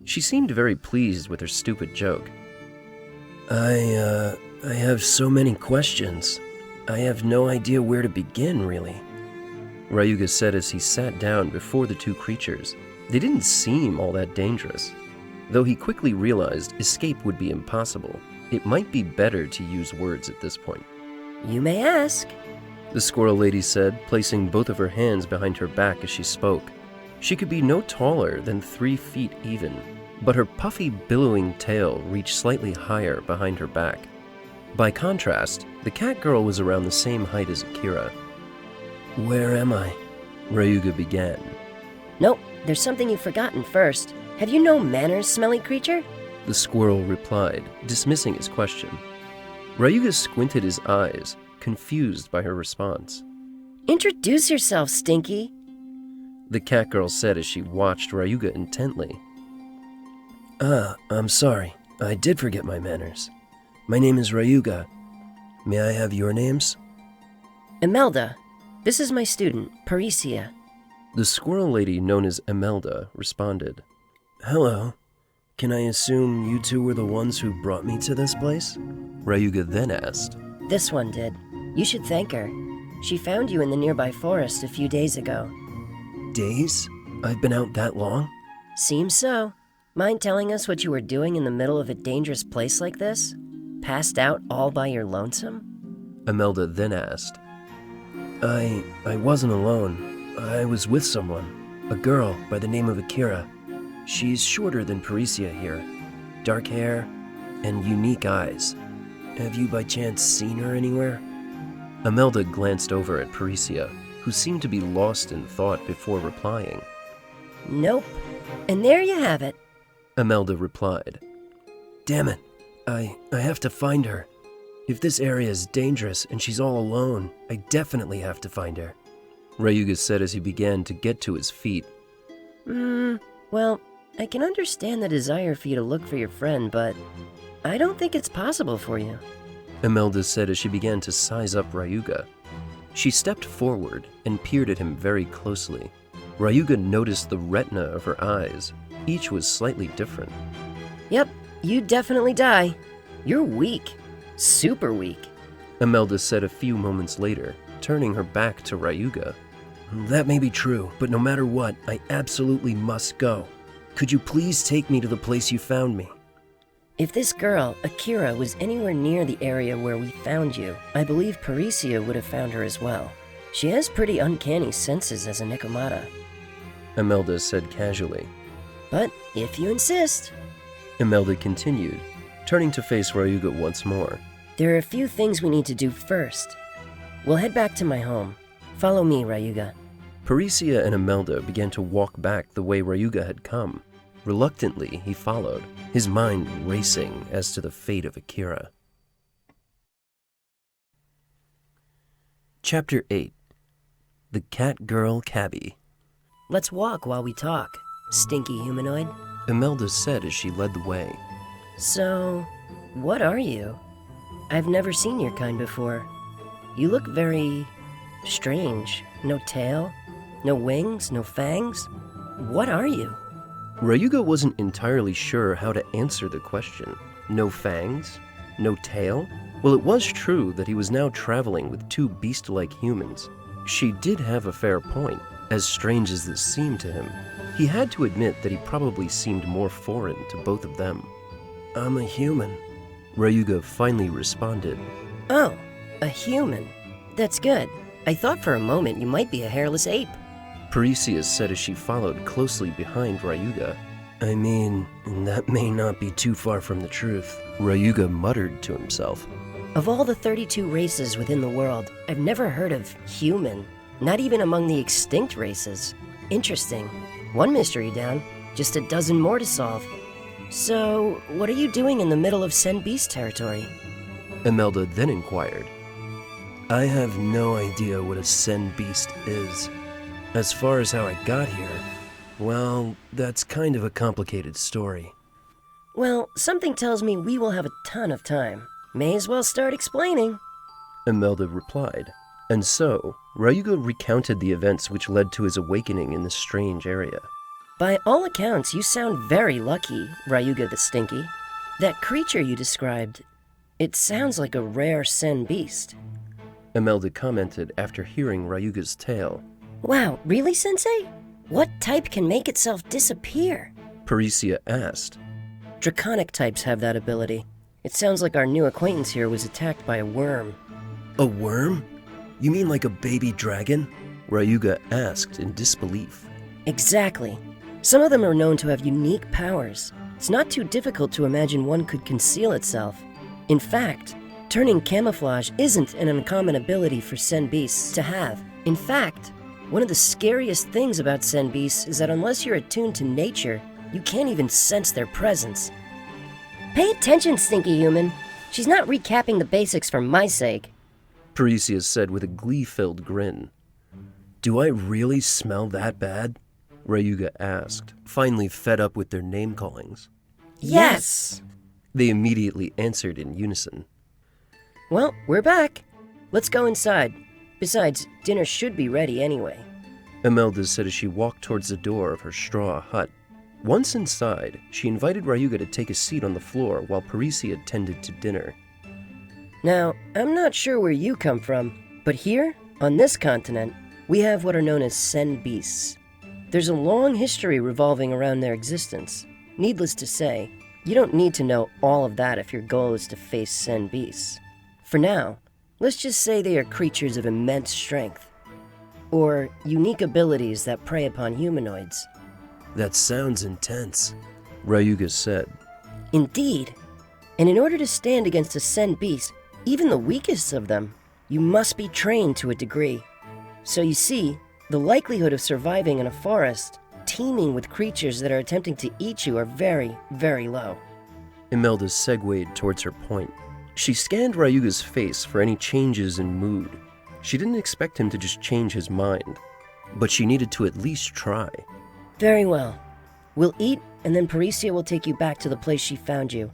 She seemed very pleased with her stupid joke. I have so many questions. I have no idea where to begin, really. Ryuga said as he sat down before the two creatures. They didn't seem all that dangerous. Though he quickly realized escape would be impossible, it might be better to use words at this point.
You may ask.
The squirrel lady said, placing both of her hands behind her back as she spoke. She could be no taller than 3 feet even, but her puffy, billowing tail reached slightly higher behind her back. By contrast, the cat girl was around the same height as Akira. Where am I? Ryuga began.
Nope, there's something you've forgotten first. Have you no manners, smelly creature?
The squirrel replied, dismissing his question. Ryuga squinted his eyes, confused by her response.
Introduce yourself, Stinky.
The cat girl said as she watched Ryuga intently. I'm sorry. I did forget my manners. My name is Ryuga. May I have your names?
Imelda. This is my student, Parisia.
The squirrel lady known as Imelda responded. Hello. Can I assume you two were the ones who brought me to this place? Ryuga then asked.
This one did. You should thank her. She found you in the nearby forest a few days ago.
Days? I've been out that long?
Seems so. Mind telling us what you were doing in the middle of a dangerous place like this? Passed out all by your lonesome?
Imelda then asked. I wasn't alone. I was with someone. A girl by the name of Akira. She's shorter than Parisia here. Dark hair and unique eyes. Have you by chance seen her anywhere? Imelda glanced over at Parisia, who seemed to be lost in thought before replying.
Nope. And there you have it.
Imelda replied. Damn it. I have to find her. If this area is dangerous and she's all alone, I definitely have to find her. Ryuga said as he began to get to his feet.
Well, I can understand the desire for you to look for your friend, but I don't think it's possible for you.
Imelda said as she began to size up Ryuga. She stepped forward and peered at him very closely. Ryuga noticed the retina of her eyes. Each was slightly different.
Yep, you definitely die. You're weak. Super weak.
Imelda said a few moments later, turning her back to Ryuga. That may be true, but no matter what, I absolutely must go. Could you please take me to the place you found me?
If this girl, Akira, was anywhere near the area where we found you, I believe Parisia would have found her as well. She has pretty uncanny senses as a Nekomata.
Imelda said casually.
But if you insist.
Imelda continued, turning to face Ryuga once more.
There are a few things we need to do first. We'll head back to my home. Follow me, Ryuga.
Parisia and Imelda began to walk back the way Ryuga had come. Reluctantly, he followed, his mind racing as to the fate of Akira. Chapter 8. The Cat Girl Cabbie.
Let's walk while we talk, stinky humanoid.
Imelda said as she led the way.
So, what are you? I've never seen your kind before. You look very strange. No tail, no wings, no fangs. What are you?
Ryuga wasn't entirely sure how to answer the question. No fangs? No tail? Well, it was true that he was now traveling with two beast-like humans. She did have a fair point, as strange as this seemed to him. He had to admit that he probably seemed more foreign to both of them. I'm a human, Ryuga finally responded.
Oh, a human. That's good. I thought for a moment you might be a hairless ape.
Parisia said as she followed closely behind Ryuga. I mean, that may not be too far from the truth. Ryuga muttered to himself.
Of all the 32 races within the world, I've never heard of human, not even among the extinct races. Interesting. One mystery down, just a dozen more to solve. So, what are you doing in the middle of Sen Beast territory?
Imelda then inquired. I have no idea what a Sen Beast is. As far as how I got here, well, that's kind of a complicated story.
Well, something tells me we will have a ton of time. May as well start explaining.
Imelda replied. And so, Ryuga recounted the events which led to his awakening in this strange area.
By all accounts, you sound very lucky, Ryuga the Stinky. That creature you described, it sounds like a rare Sen Beast.
Imelda commented after hearing Ryuga's tale.
Wow, really, Sensei? What type can make itself disappear?
Parisia asked.
Draconic types have that ability. It sounds like our new acquaintance here was attacked by a worm.
A worm? You mean like a baby dragon? Ryuga asked in disbelief.
Exactly. Some of them are known to have unique powers. It's not too difficult to imagine one could conceal itself. In fact, turning camouflage isn't an uncommon ability for Sen Beasts to have. In fact, one of the scariest things about Sen Beasts is that unless you're attuned to nature, you can't even sense their presence. Pay attention, Stinky Human. She's not recapping the basics for my sake.
Parisia said with a glee-filled grin. Do I really smell that bad? Ryuga asked, finally fed up with their name-callings.
Yes!
They immediately answered in unison.
Well, we're back. Let's go inside. Besides, dinner should be ready anyway.
Imelda said as she walked towards the door of her straw hut. Once inside, she invited Ryuga to take a seat on the floor while Parisia tended to dinner.
Now, I'm not sure where you come from, but here, on this continent, we have what are known as Sen Beasts. There's a long history revolving around their existence. Needless to say, you don't need to know all of that if your goal is to face Sen Beasts. For now, let's just say they are creatures of immense strength, or unique abilities that prey upon humanoids.
That sounds intense, Ryuga said.
Indeed. And in order to stand against a Sen Beast, even the weakest of them, you must be trained to a degree. So you see, the likelihood of surviving in a forest teeming with creatures that are attempting to eat you are very, very low.
Imelda segued towards her point. She scanned Ryuga's face for any changes in mood. She didn't expect him to just change his mind, but she needed to at least try.
Very well. We'll eat, and then Parisia will take you back to the place she found you.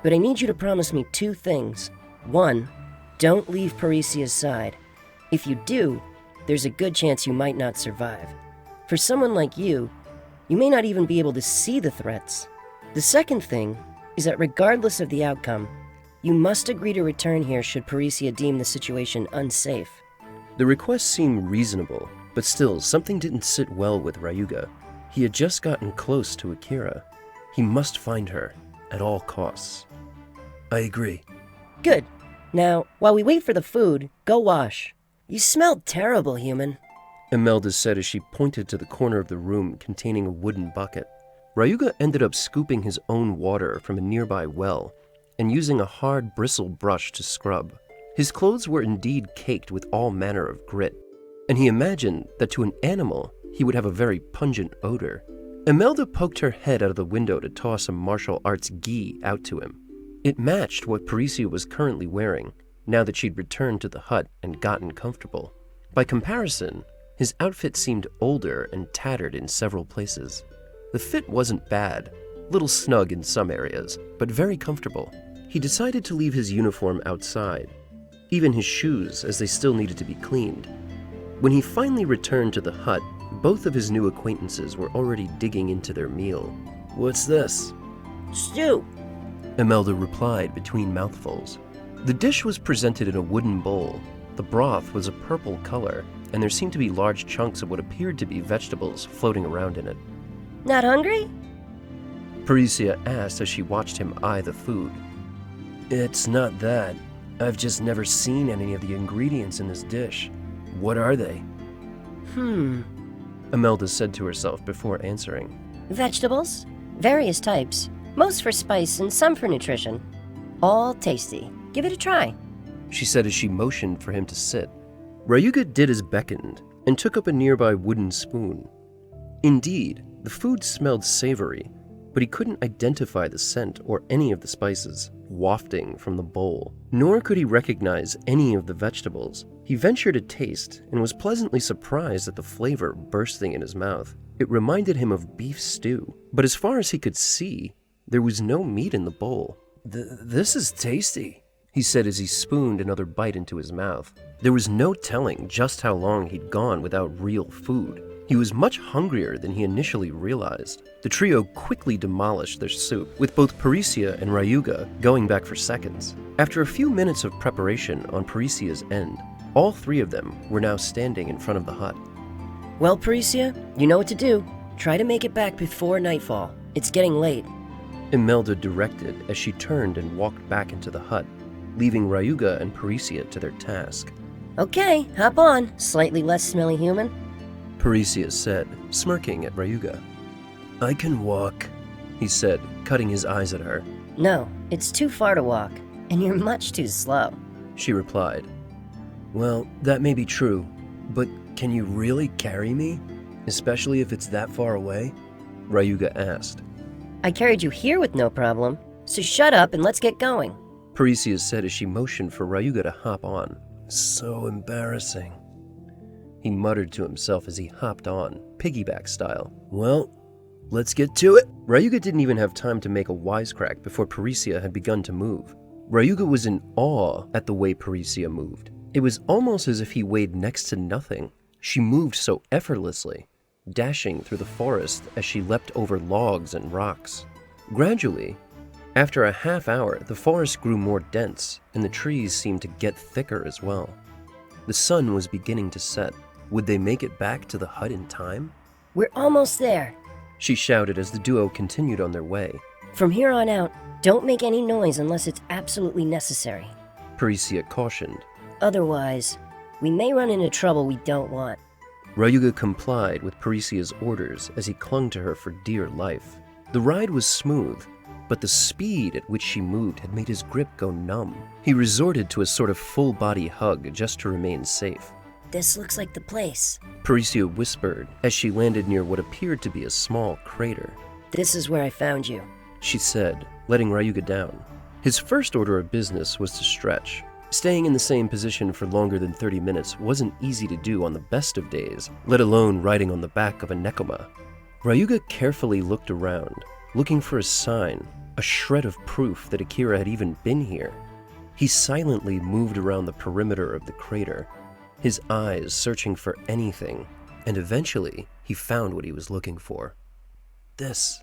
But I need you to promise me 2 things. 1, don't leave Parisia's side. If you do, there's a good chance you might not survive. For someone like you may not even be able to see the threats. The second thing is that regardless of the outcome, you must agree to return here should Parisia deem the situation unsafe.
The request seemed reasonable, but still something didn't sit well with Ryuga. He had just gotten close to Akira. He must find her, at all costs. I agree.
Good. Now, while we wait for the food, go wash. You smell terrible, human.
Imelda said as she pointed to the corner of the room containing a wooden bucket. Ryuga ended up scooping his own water from a nearby well and using a hard bristle brush to scrub. His clothes were indeed caked with all manner of grit, and he imagined that to an animal he would have a very pungent odor. Imelda poked her head out of the window to toss some martial arts gi out to him. It matched what Parisia was currently wearing, now that she'd returned to the hut and gotten comfortable. By comparison, his outfit seemed older and tattered in several places. The fit wasn't bad, little snug in some areas, but very comfortable. He decided to leave his uniform outside, even his shoes, as they still needed to be cleaned. When he finally returned to the hut, both of his new acquaintances were already digging into their meal. What's this?
Stew.
Imelda replied between mouthfuls. The dish was presented in a wooden bowl. The broth was a purple color, and there seemed to be large chunks of what appeared to be vegetables floating around in it.
Not hungry?
Parisia asked as she watched him eye the food. It's not that. I've just never seen any of the ingredients in this dish. What are they? Imelda said to herself before answering.
Vegetables, various types, most for spice and some for nutrition. All tasty. Give it a try.
She said as she motioned for him to sit. Ryuga did as beckoned and took up a nearby wooden spoon. Indeed, the food smelled savory, but he couldn't identify the scent or any of the spices wafting from the bowl, nor could he recognize any of the vegetables. He ventured a taste and was pleasantly surprised at the flavor bursting in his mouth. It reminded him of beef stew, but as far as he could see, there was no meat in the bowl. This is tasty, he said as he spooned another bite into his mouth. There was no telling just how long he'd gone without real food. He was much hungrier than he initially realized. The trio quickly demolished their soup, with both Parisia and Ryuga going back for seconds. After a few minutes of preparation on Parisia's end, all three of them were now standing in front of the hut.
Well, Parisia, you know what to do. Try to make it back before nightfall. It's getting late.
Imelda directed as she turned and walked back into the hut, leaving Ryuga and Parisia to their task.
Okay, hop on, slightly less smelly human.
Parisia said, smirking at Ryuga. I can walk, he said, cutting his eyes at her.
No, it's too far to walk, and you're much too slow,
she replied. Well, that may be true, but can you really carry me? Especially if it's that far away? Ryuga asked.
I carried you here with no problem, so shut up and let's get going.
Parisia said as she motioned for Ryuga to hop on. So embarrassing, he muttered to himself as he hopped on, piggyback style. Well, let's get to it. Ryuga didn't even have time to make a wisecrack before Parisia had begun to move. Ryuga was in awe at the way Parisia moved. It was almost as if he weighed next to nothing. She moved so effortlessly, dashing through the forest as she leapt over logs and rocks. Gradually, after a half hour, the forest grew more dense, and the trees seemed to get thicker as well. The sun was beginning to set. Would they make it back to the hut in time?
We're almost there,
she shouted as the duo continued on their way.
From here on out, don't make any noise unless it's absolutely necessary,
Parisia cautioned.
Otherwise, we may run into trouble we don't want.
Ryuga complied with Parisia's orders as he clung to her for dear life. The ride was smooth, but the speed at which she moved had made his grip go numb. He resorted to a sort of full-body hug just to remain safe.
This looks like the place,
Parisia whispered as she landed near what appeared to be a small crater.
This is where I found you,
she said, letting Ryuga down. His first order of business was to stretch. Staying in the same position for longer than 30 minutes wasn't easy to do on the best of days, let alone riding on the back of a nekoma. Ryuga carefully looked around, looking for a sign, a shred of proof that Akira had even been here. He silently moved around the perimeter of the crater, his eyes searching for anything, and eventually he found what he was looking for. This,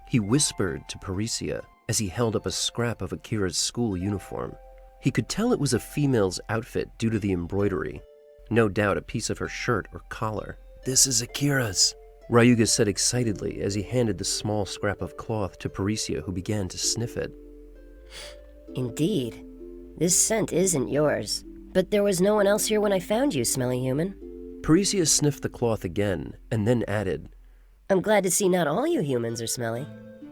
he whispered to Parisia as he held up a scrap of Akira's school uniform. He could tell it was a female's outfit due to the embroidery, no doubt a piece of her shirt or collar. This is Akira's, Ryuga said excitedly as he handed the small scrap of cloth to Parisia, who began to sniff it.
Indeed. This scent isn't yours. But there was no one else here when I found you, smelly human.
Parisia sniffed the cloth again, and then added,
I'm glad to see not all you humans are smelly.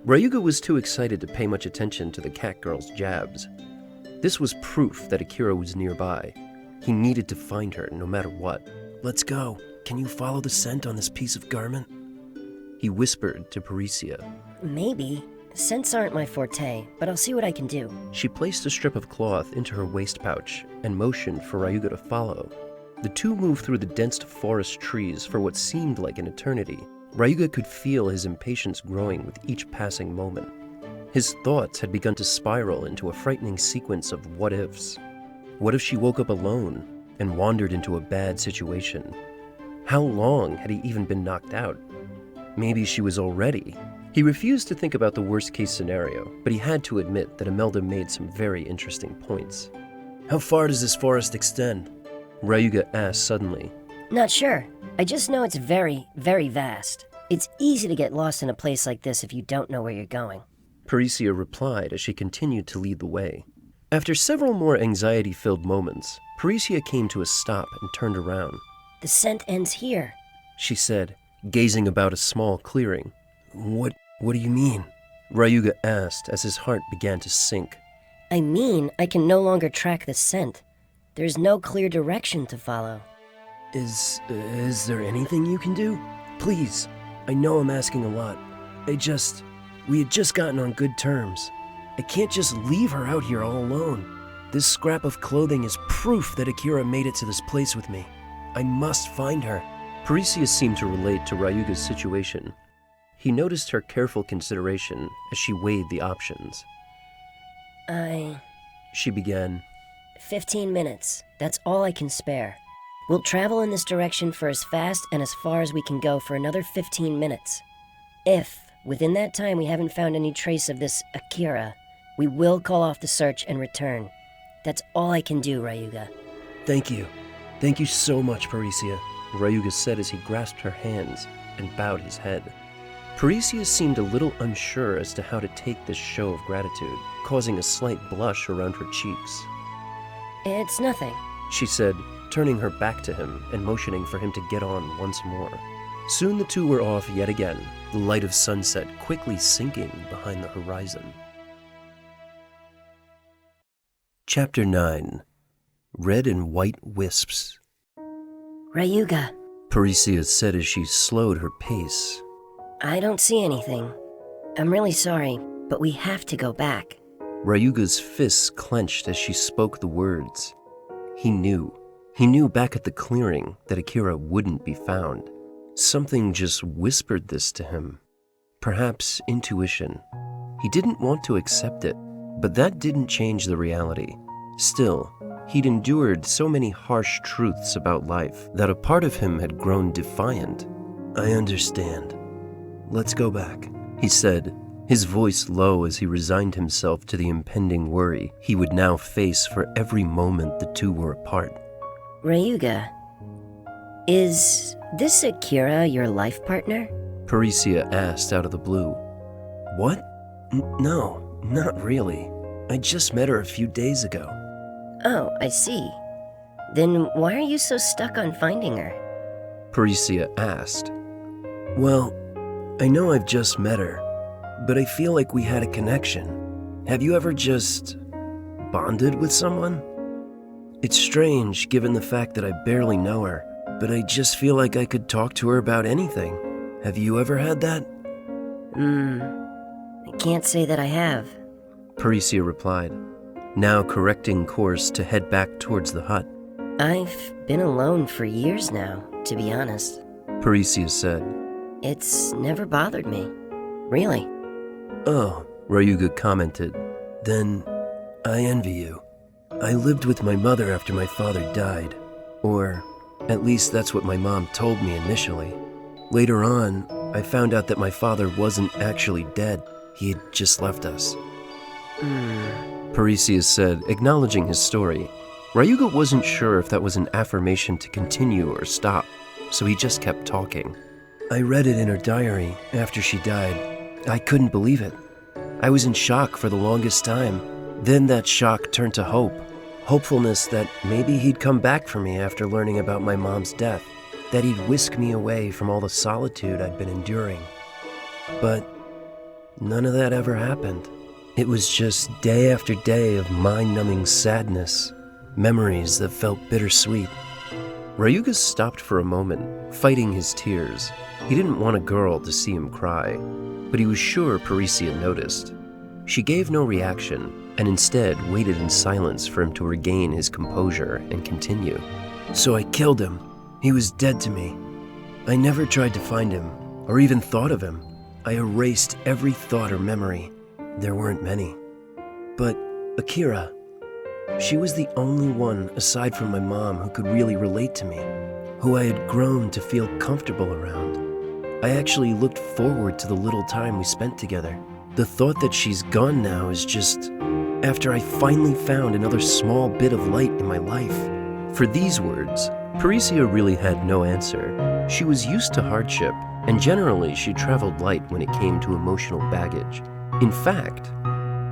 Ryuga was too excited to pay much attention to the cat girl's jabs. This was proof that Akira was nearby. He needed to find her no matter what. Let's go. Can you follow the scent on this piece of garment? He whispered to Parisia.
Maybe. Scents aren't my forte, but I'll see what I can do.
She placed a strip of cloth into her waist pouch and motioned for Ryuga to follow. The two moved through the dense forest trees for what seemed like an eternity. Ryuga could feel his impatience growing with each passing moment. His thoughts had begun to spiral into a frightening sequence of what-ifs. What if she woke up alone and wandered into a bad situation? How long had he even been knocked out? Maybe she was already. He refused to think about the worst-case scenario, but he had to admit that Imelda made some very interesting points. How far does this forest extend? Ryuga asked suddenly.
Not sure. I just know it's very, very vast. It's easy to get lost in a place like this if you don't know where you're going.
Parisia replied as she continued to lead the way. After several more anxiety-filled moments, Parisia came to a stop and turned around.
The scent ends here,
she said, gazing about a small clearing. What do you mean? Ryuga asked as his heart began to sink.
I mean, I can no longer track the scent. There's no clear direction to follow.
Is there anything you can do? Please, I know I'm asking a lot. We had just gotten on good terms. I can't just leave her out here all alone. This scrap of clothing is proof that Akira made it to this place with me. I must find her. Parisia seemed to relate to Ryuga's situation. He noticed her careful consideration as she weighed the options. She began.
15 minutes. That's all I can spare. We'll travel in this direction for as fast and as far as we can go for another 15 minutes. If, within that time, we haven't found any trace of this Akira, we will call off the search and return. That's all I can do, Ryuga.
Thank you. Thank you so much, Parisia, Ryuga said as he grasped her hands and bowed his head. Parisia seemed a little unsure as to how to take this show of gratitude, causing a slight blush around her cheeks.
It's nothing,
she said, turning her back to him and motioning for him to get on once more. Soon the two were off yet again, the light of sunset quickly sinking behind the horizon. Chapter 9. Red and White Wisps.
Ryuga,
Parisia said as she slowed her pace.
I don't see anything. I'm really sorry, but we have to go back.
Ryuga's fists clenched as she spoke the words. He knew back at the clearing that Akira wouldn't be found. Something just whispered this to him. Perhaps intuition. He didn't want to accept it, but that didn't change the reality. Still, he'd endured so many harsh truths about life that a part of him had grown defiant. I understand. Let's go back, he said, his voice low as he resigned himself to the impending worry he would now face for every moment the two were apart.
Ryuga, is this Akira your life partner?
Parisia asked out of the blue. What? No, not really. I just met her a few days ago.
Oh, I see. Then why are you so stuck on finding her?
Parisia asked. Well, I know I've just met her, but I feel like we had a connection. Have you ever just bonded with someone? It's strange given the fact that I barely know her, but I just feel like I could talk to her about anything. Have you ever had that?
I can't say that I have.
Parisia replied, now correcting course to head back towards the hut.
I've been alone for years now, to be honest.
Parisia said.
It's never bothered me. Really.
Oh, Ryuga commented. Then I envy you. I lived with my mother after my father died. Or, at least that's what my mom told me initially. Later on, I found out that my father wasn't actually dead. He had just left us. Parisia said, acknowledging his story. Ryuga wasn't sure if that was an affirmation to continue or stop, so he just kept talking. I read it in her diary after she died. I couldn't believe it. I was in shock for the longest time. Then that shock turned to hope. Hopefulness that maybe he'd come back for me after learning about my mom's death. That he'd whisk me away from all the solitude I'd been enduring. But none of that ever happened. It was just day after day of mind-numbing sadness, memories that felt bittersweet. Ryuga stopped for a moment, fighting his tears. He didn't want a girl to see him cry, but he was sure Parisia noticed. She gave no reaction, and instead waited in silence for him to regain his composure and continue. So I killed him. He was dead to me. I never tried to find him, or even thought of him. I erased every thought or memory. There weren't many. But Akira, she was the only one aside from my mom who could really relate to me, who I had grown to feel comfortable around. I actually looked forward to the little time we spent together. The thought that she's gone now is just after I finally found another small bit of light in my life. For these words, Parisia really had no answer. She was used to hardship, and generally she traveled light when it came to emotional baggage. In fact,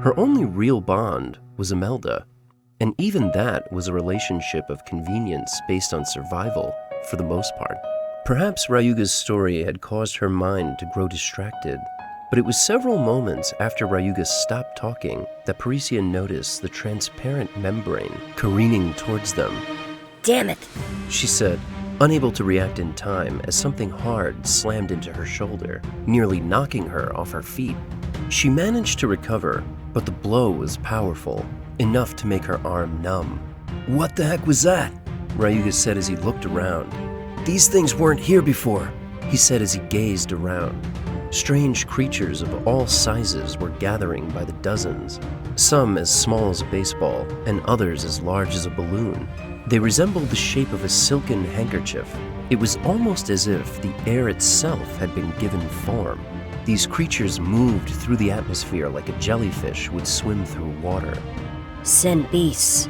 her only real bond was Imelda, and even that was a relationship of convenience based on survival, for the most part. Perhaps Ryuga's story had caused her mind to grow distracted, but it was several moments after Ryuga stopped talking that Parisia noticed the transparent membrane careening towards them.
Damn it!
She said, unable to react in time as something hard slammed into her shoulder, nearly knocking her off her feet. She managed to recover, but the blow was powerful, enough to make her arm numb. "What the heck was that?" Ryuga said as he looked around. "These things weren't here before," he said as he gazed around. Strange creatures of all sizes were gathering by the dozens, some as small as a baseball and others as large as a balloon. They resembled the shape of a silken handkerchief. It was almost as if the air itself had been given form. These creatures moved through the atmosphere like a jellyfish would swim through water.
Send beasts.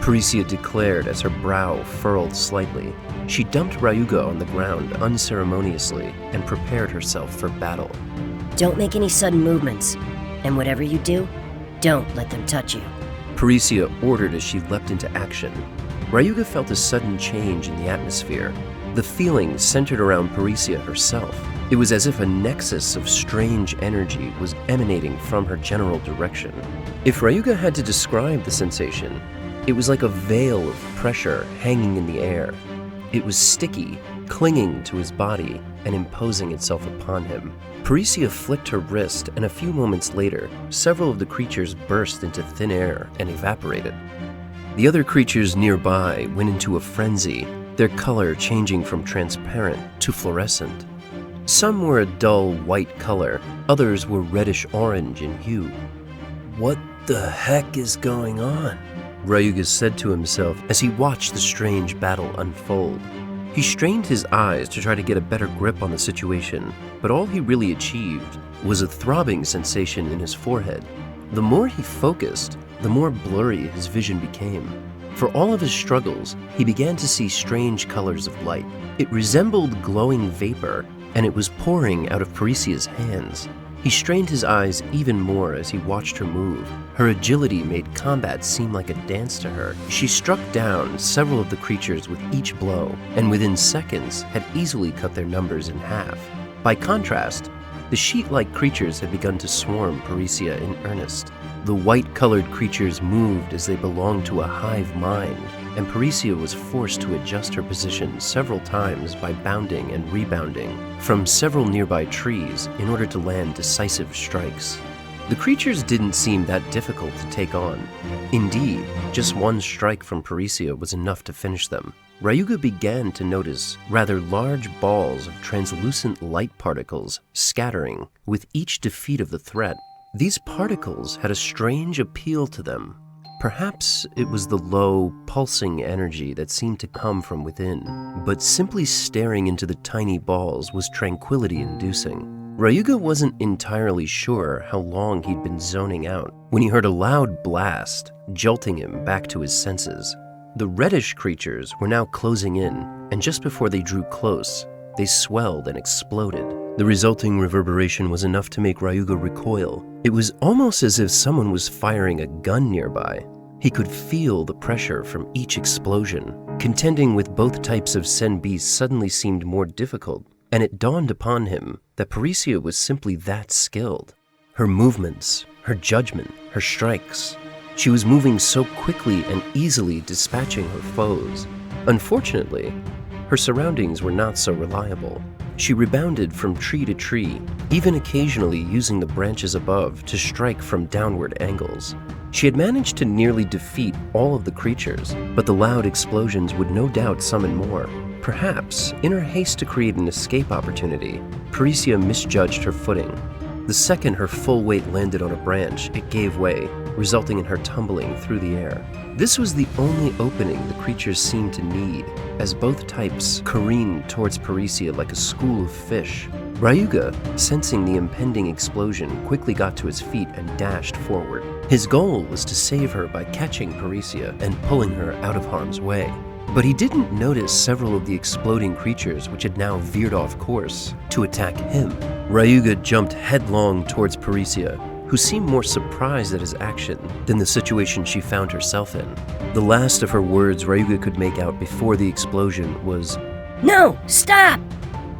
Parisia declared as her brow furrowed slightly. She dumped Ryuga on the ground unceremoniously and prepared herself for battle.
Don't make any sudden movements, and whatever you do, don't let them touch you.
Parisia ordered as she leapt into action. Ryuga felt a sudden change in the atmosphere. The feeling centered around Parisia herself. It was as if a nexus of strange energy was emanating from her general direction. If Ryuga had to describe the sensation, it was like a veil of pressure hanging in the air. It was sticky, clinging to his body and imposing itself upon him. Parisia flicked her wrist, and a few moments later, several of the creatures burst into thin air and evaporated. The other creatures nearby went into a frenzy, their color changing from transparent to fluorescent. Some were a dull white color, others were reddish-orange in hue. "What the heck is going on?" Ryuga said to himself as he watched the strange battle unfold. He strained his eyes to try to get a better grip on the situation, but all he really achieved was a throbbing sensation in his forehead. The more he focused, the more blurry his vision became. For all of his struggles, he began to see strange colors of light. It resembled glowing vapor, and it was pouring out of Parisia's hands. He strained his eyes even more as he watched her move. Her agility made combat seem like a dance to her. She struck down several of the creatures with each blow, and within seconds had easily cut their numbers in half. By contrast, the sheet-like creatures had begun to swarm Parisia in earnest. The white-colored creatures moved as they belonged to a hive mind, and Parisia was forced to adjust her position several times by bounding and rebounding from several nearby trees in order to land decisive strikes. The creatures didn't seem that difficult to take on. Indeed, just one strike from Parisia was enough to finish them. Ryuga began to notice rather large balls of translucent light particles scattering with each defeat of the threat. These particles had a strange appeal to them. Perhaps it was the low, pulsing energy that seemed to come from within, but simply staring into the tiny balls was tranquility-inducing. Ryuga wasn't entirely sure how long he'd been zoning out when he heard a loud blast, jolting him back to his senses. The reddish creatures were now closing in, and just before they drew close, they swelled and exploded. The resulting reverberation was enough to make Ryuga recoil. It was almost as if someone was firing a gun nearby. He could feel the pressure from each explosion. Contending with both types of Sen beasts suddenly seemed more difficult, and it dawned upon him that Parisia was simply that skilled. Her movements, her judgment, her strikes. She was moving so quickly and easily dispatching her foes. Unfortunately, her surroundings were not so reliable. She rebounded from tree to tree, even occasionally using the branches above to strike from downward angles. She had managed to nearly defeat all of the creatures, but the loud explosions would no doubt summon more. Perhaps, in her haste to create an escape opportunity, Parisia misjudged her footing. The second her full weight landed on a branch, it gave way, resulting in her tumbling through the air. This was the only opening the creatures seemed to need, as both types careened towards Parisia like a school of fish. Ryuga, sensing the impending explosion, quickly got to his feet and dashed forward. His goal was to save her by catching Parisia and pulling her out of harm's way. But he didn't notice several of the exploding creatures which had now veered off course to attack him. Ryuga jumped headlong towards Parisia, who seemed more surprised at his action than the situation she found herself in. The last of her words Ryuga could make out before the explosion was,
No! Stop!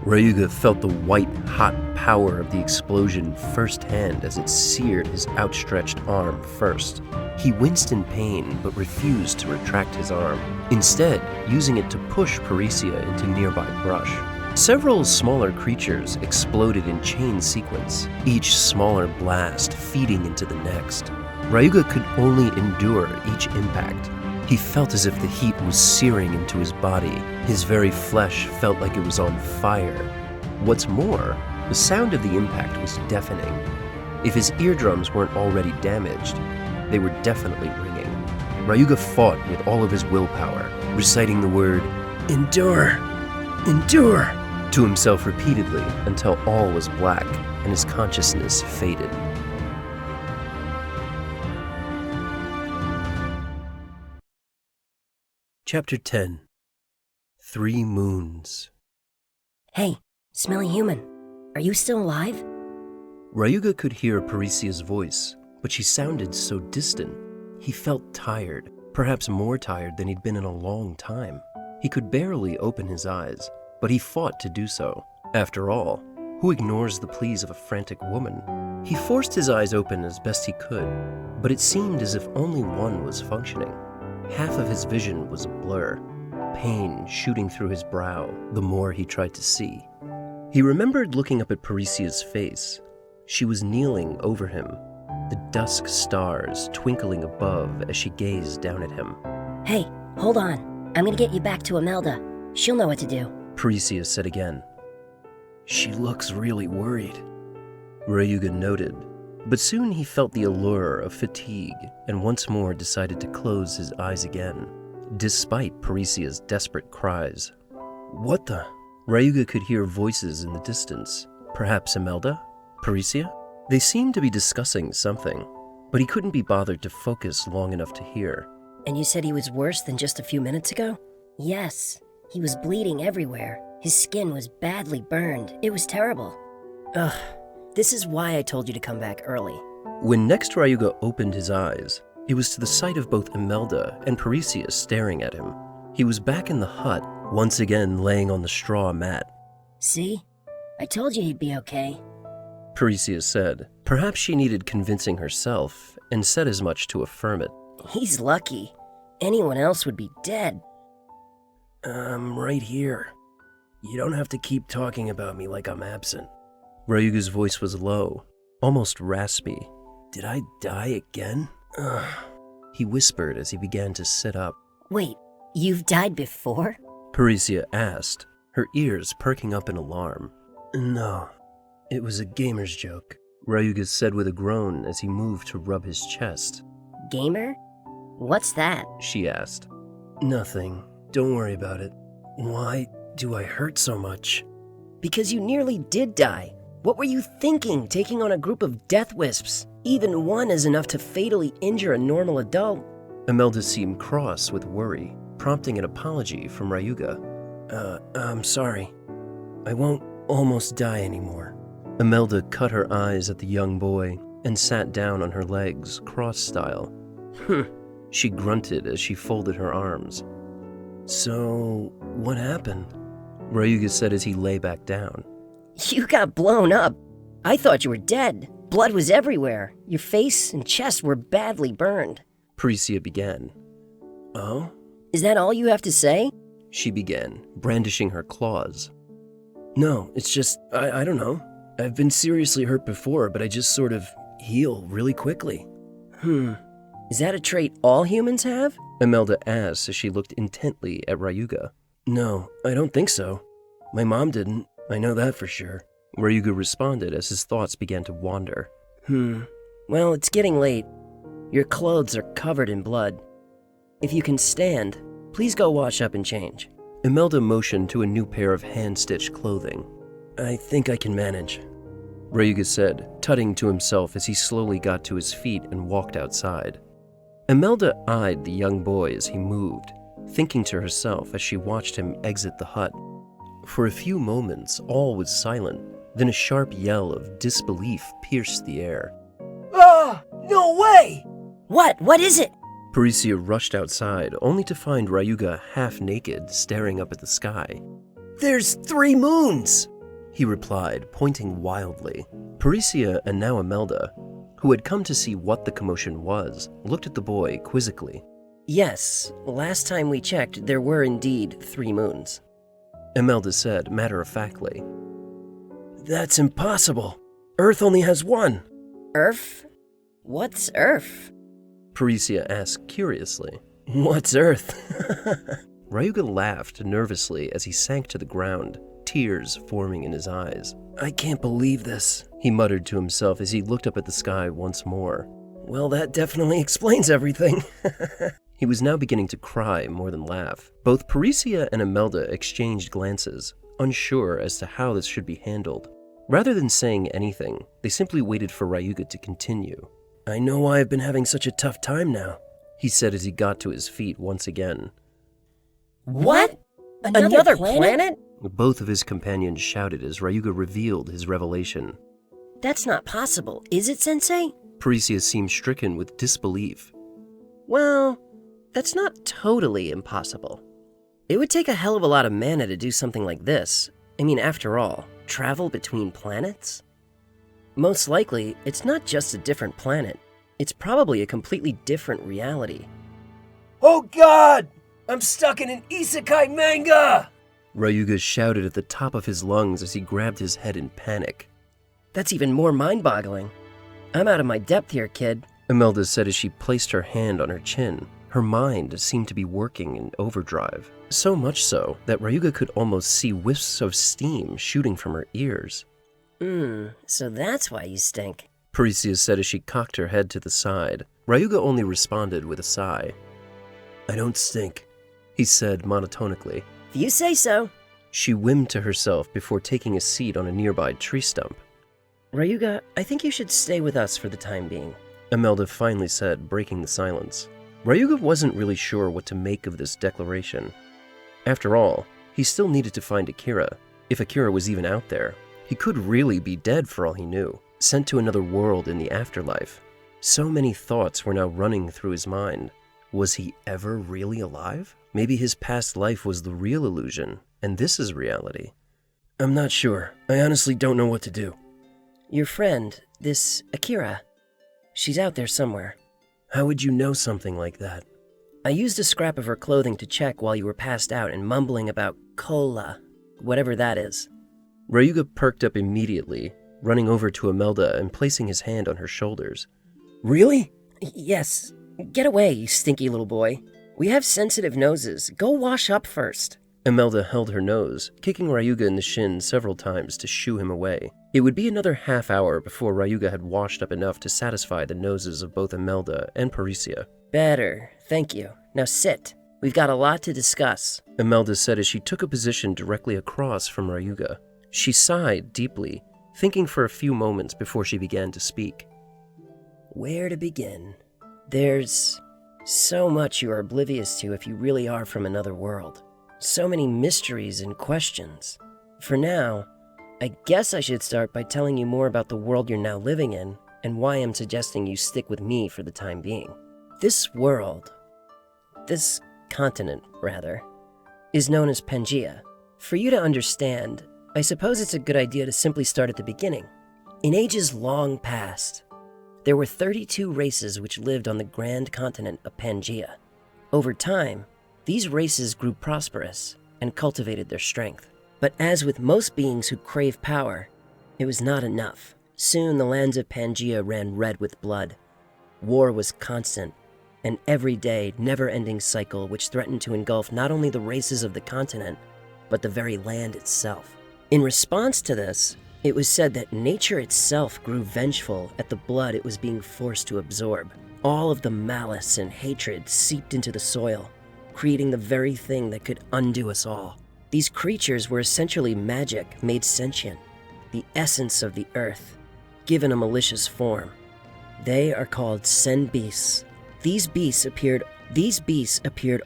Ryuga felt the white, hot power of the explosion firsthand as it seared his outstretched arm first. He winced in pain but refused to retract his arm, instead using it to push Parisia into nearby brush. Several smaller creatures exploded in chain sequence, each smaller blast feeding into the next. Ryuga could only endure each impact. He felt as if the heat was searing into his body. His very flesh felt like it was on fire. What's more, the sound of the impact was deafening. If his eardrums weren't already damaged, they were definitely ringing. Ryuga fought with all of his willpower, reciting the word, "Endure! Endure!" to himself repeatedly until all was black and his consciousness faded. Chapter 10. 3 Moons.
Hey, smelly human. Are you still alive?
Ryuga could hear Parisia's voice, but she sounded so distant. He felt tired, perhaps more tired than he'd been in a long time. He could barely open his eyes, but he fought to do so. After all, who ignores the pleas of a frantic woman? He forced his eyes open as best he could, but it seemed as if only one was functioning. Half of his vision was a blur, pain shooting through his brow the more he tried to see. He remembered looking up at Parisia's face. She was kneeling over him, the dusk stars twinkling above as she gazed down at him.
Hey, hold on. I'm gonna get you back to Imelda. She'll know what to do.
Parisia said again. She looks really worried, Ryuga noted, but soon he felt the allure of fatigue and once more decided to close his eyes again, despite Parisia's desperate cries. What the? Ryuga could hear voices in the distance. Perhaps Imelda? Parisia? They seemed to be discussing something, but he couldn't be bothered to focus long enough to hear.
And you said he was worse than just a few minutes ago? Yes. He was bleeding everywhere. His skin was badly burned. It was terrible. Ugh. This is why I told you to come back early.
When next Ryuga opened his eyes, it was to the sight of both Imelda and Parisia staring at him. He was back in the hut, once again laying on the straw mat.
See? I told you he'd be okay.
Parisia said. Perhaps she needed convincing herself, and said as much to affirm it.
He's lucky. Anyone else would be dead.
I'm right here. You don't have to keep talking about me like I'm absent. Ryuga's voice was low, almost raspy. Did I die again? Ugh. He whispered as he began to sit up.
Wait, you've died before?
Parisia asked, her ears perking up in alarm. No, it was a gamer's joke, Ryuga said with a groan as he moved to rub his chest.
Gamer? What's that?
She asked. Nothing. Don't worry about it. Why do I hurt so much?
Because you nearly did die. What were you thinking, taking on a group of death wisps? Even one is enough to fatally injure a normal adult.
Imelda seemed cross with worry, prompting an apology from Ryuga. I'm sorry. I won't almost die anymore. Imelda cut her eyes at the young boy and sat down on her legs, cross-style. She grunted as she folded her arms. So, what happened? Ryuga said as he lay back down.
You got blown up. I thought you were dead. Blood was everywhere. Your face and chest were badly burned.
Parisia began. Oh?
Is that all you have to say?
She began, brandishing her claws. No, it's just, I don't know. I've been seriously hurt before, but I just sort of heal really quickly.
Is that a trait all humans have?
Imelda asked as she looked intently at Ryuga. No, I don't think so. My mom didn't. I know that for sure. Ryuga responded as his thoughts began to wander.
Well, it's getting late. Your clothes are covered in blood. If you can stand, please go wash up and change.
Imelda motioned to a new pair of hand-stitched clothing. I think I can manage, Ryuga said, tutting to himself as he slowly got to his feet and walked outside. Imelda eyed the young boy as he moved, thinking to herself as she watched him exit the hut. For a few moments, all was silent. Then a sharp yell of disbelief pierced the air.
Ah! No way! What? What is it?
Parisia rushed outside, only to find Ryuga half naked, staring up at the sky. There's 3 moons, he replied, pointing wildly. Parisia and now Imelda, who had come to see what the commotion was, looked at the boy quizzically.
Yes, last time we checked, there were indeed 3 moons.
Imelda said matter-of-factly. That's impossible. Earth only has 1.
Earth? What's Earth?
Parisia asked curiously. What's Earth? Ryuga laughed nervously as he sank to the ground, tears forming in his eyes. I can't believe this, he muttered to himself as he looked up at the sky once more. Well, that definitely explains everything. He was now beginning to cry more than laugh. Both Parisia and Imelda exchanged glances, unsure as to how this should be handled. Rather than saying anything, they simply waited for Ryuga to continue. I know why I've been having such a tough time now, he said as he got to his feet once again.
What? Another planet?
Both of his companions shouted as Ryuga revealed his revelation.
That's not possible, is it, Sensei?
Parisia seemed stricken with disbelief.
Well, that's not totally impossible. It would take a hell of a lot of mana to do something like this. I mean, after all, travel between planets? Most likely, it's not just a different planet. It's probably a completely different reality.
Oh God! I'm stuck in an isekai manga! Ryuga shouted at the top of his lungs as he grabbed his head in panic.
That's even more mind-boggling. I'm out of my depth here, kid,
Imelda said as she placed her hand on her chin. Her mind seemed to be working in overdrive, so much so that Ryuga could almost see wisps of steam shooting from her ears.
So that's why you stink,
Parisia said as she cocked her head to the side. Ryuga only responded with a sigh. I don't stink, he said monotonically.
If you say so.
She whimpered to herself before taking a seat on a nearby tree stump.
Ryuga, I think you should stay with us for the time being,
Imelda finally said, breaking the silence. Ryuga wasn't really sure what to make of this declaration. After all, he still needed to find Akira, if Akira was even out there. He could really be dead for all he knew, sent to another world in the afterlife. So many thoughts were now running through his mind. Was he ever really alive? Maybe his past life was the real illusion, and this is reality. I'm not sure. I honestly don't know what to do.
Your friend, this Akira, she's out there somewhere.
How would you know something like that?
I used a scrap of her clothing to check while you were passed out and mumbling about cola, whatever that is.
Ryuga perked up immediately, running over to Imelda and placing his hand on her shoulders. Really?
Yes. Get away, you stinky little boy. We have sensitive noses. Go wash up first.
Imelda held her nose, kicking Ryuga in the shin several times to shoo him away. It would be another half hour before Ryuga had washed up enough to satisfy the noses of both Imelda and Parisia.
Better, thank you. Now sit. We've got a lot to discuss,
Imelda said as she took a position directly across from Ryuga. She sighed deeply, thinking for a few moments before she began to speak.
Where to begin? There's so much you are oblivious to if you really are from another world. So many mysteries and questions. For now, I guess I should start by telling you more about the world you're now living in and why I'm suggesting you stick with me for the time being. This world, this continent, rather, is known as Pangea. For you to understand, I suppose it's a good idea to simply start at the beginning. In ages long past, there were 32 races which lived on the grand continent of Pangea. Over time, these races grew prosperous and cultivated their strength. But as with most beings who crave power, it was not enough. Soon the lands of Pangea ran red with blood. War was constant, an everyday, never-ending cycle which threatened to engulf not only the races of the continent, but the very land itself. In response to this, it was said that nature itself grew vengeful at the blood it was being forced to absorb. All of the malice and hatred seeped into the soil, creating the very thing that could undo us all. These creatures were essentially magic made sentient, the essence of the earth, given a malicious form. They are called Sen beasts. These beasts appeared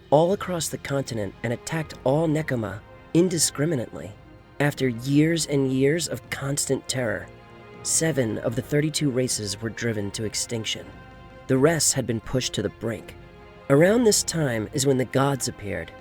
all across the continent and attacked all Nekoma indiscriminately. After years and years of constant terror, 7 of the 32 races were driven to extinction. The rest had been pushed to the brink. Around this time is when the gods appeared.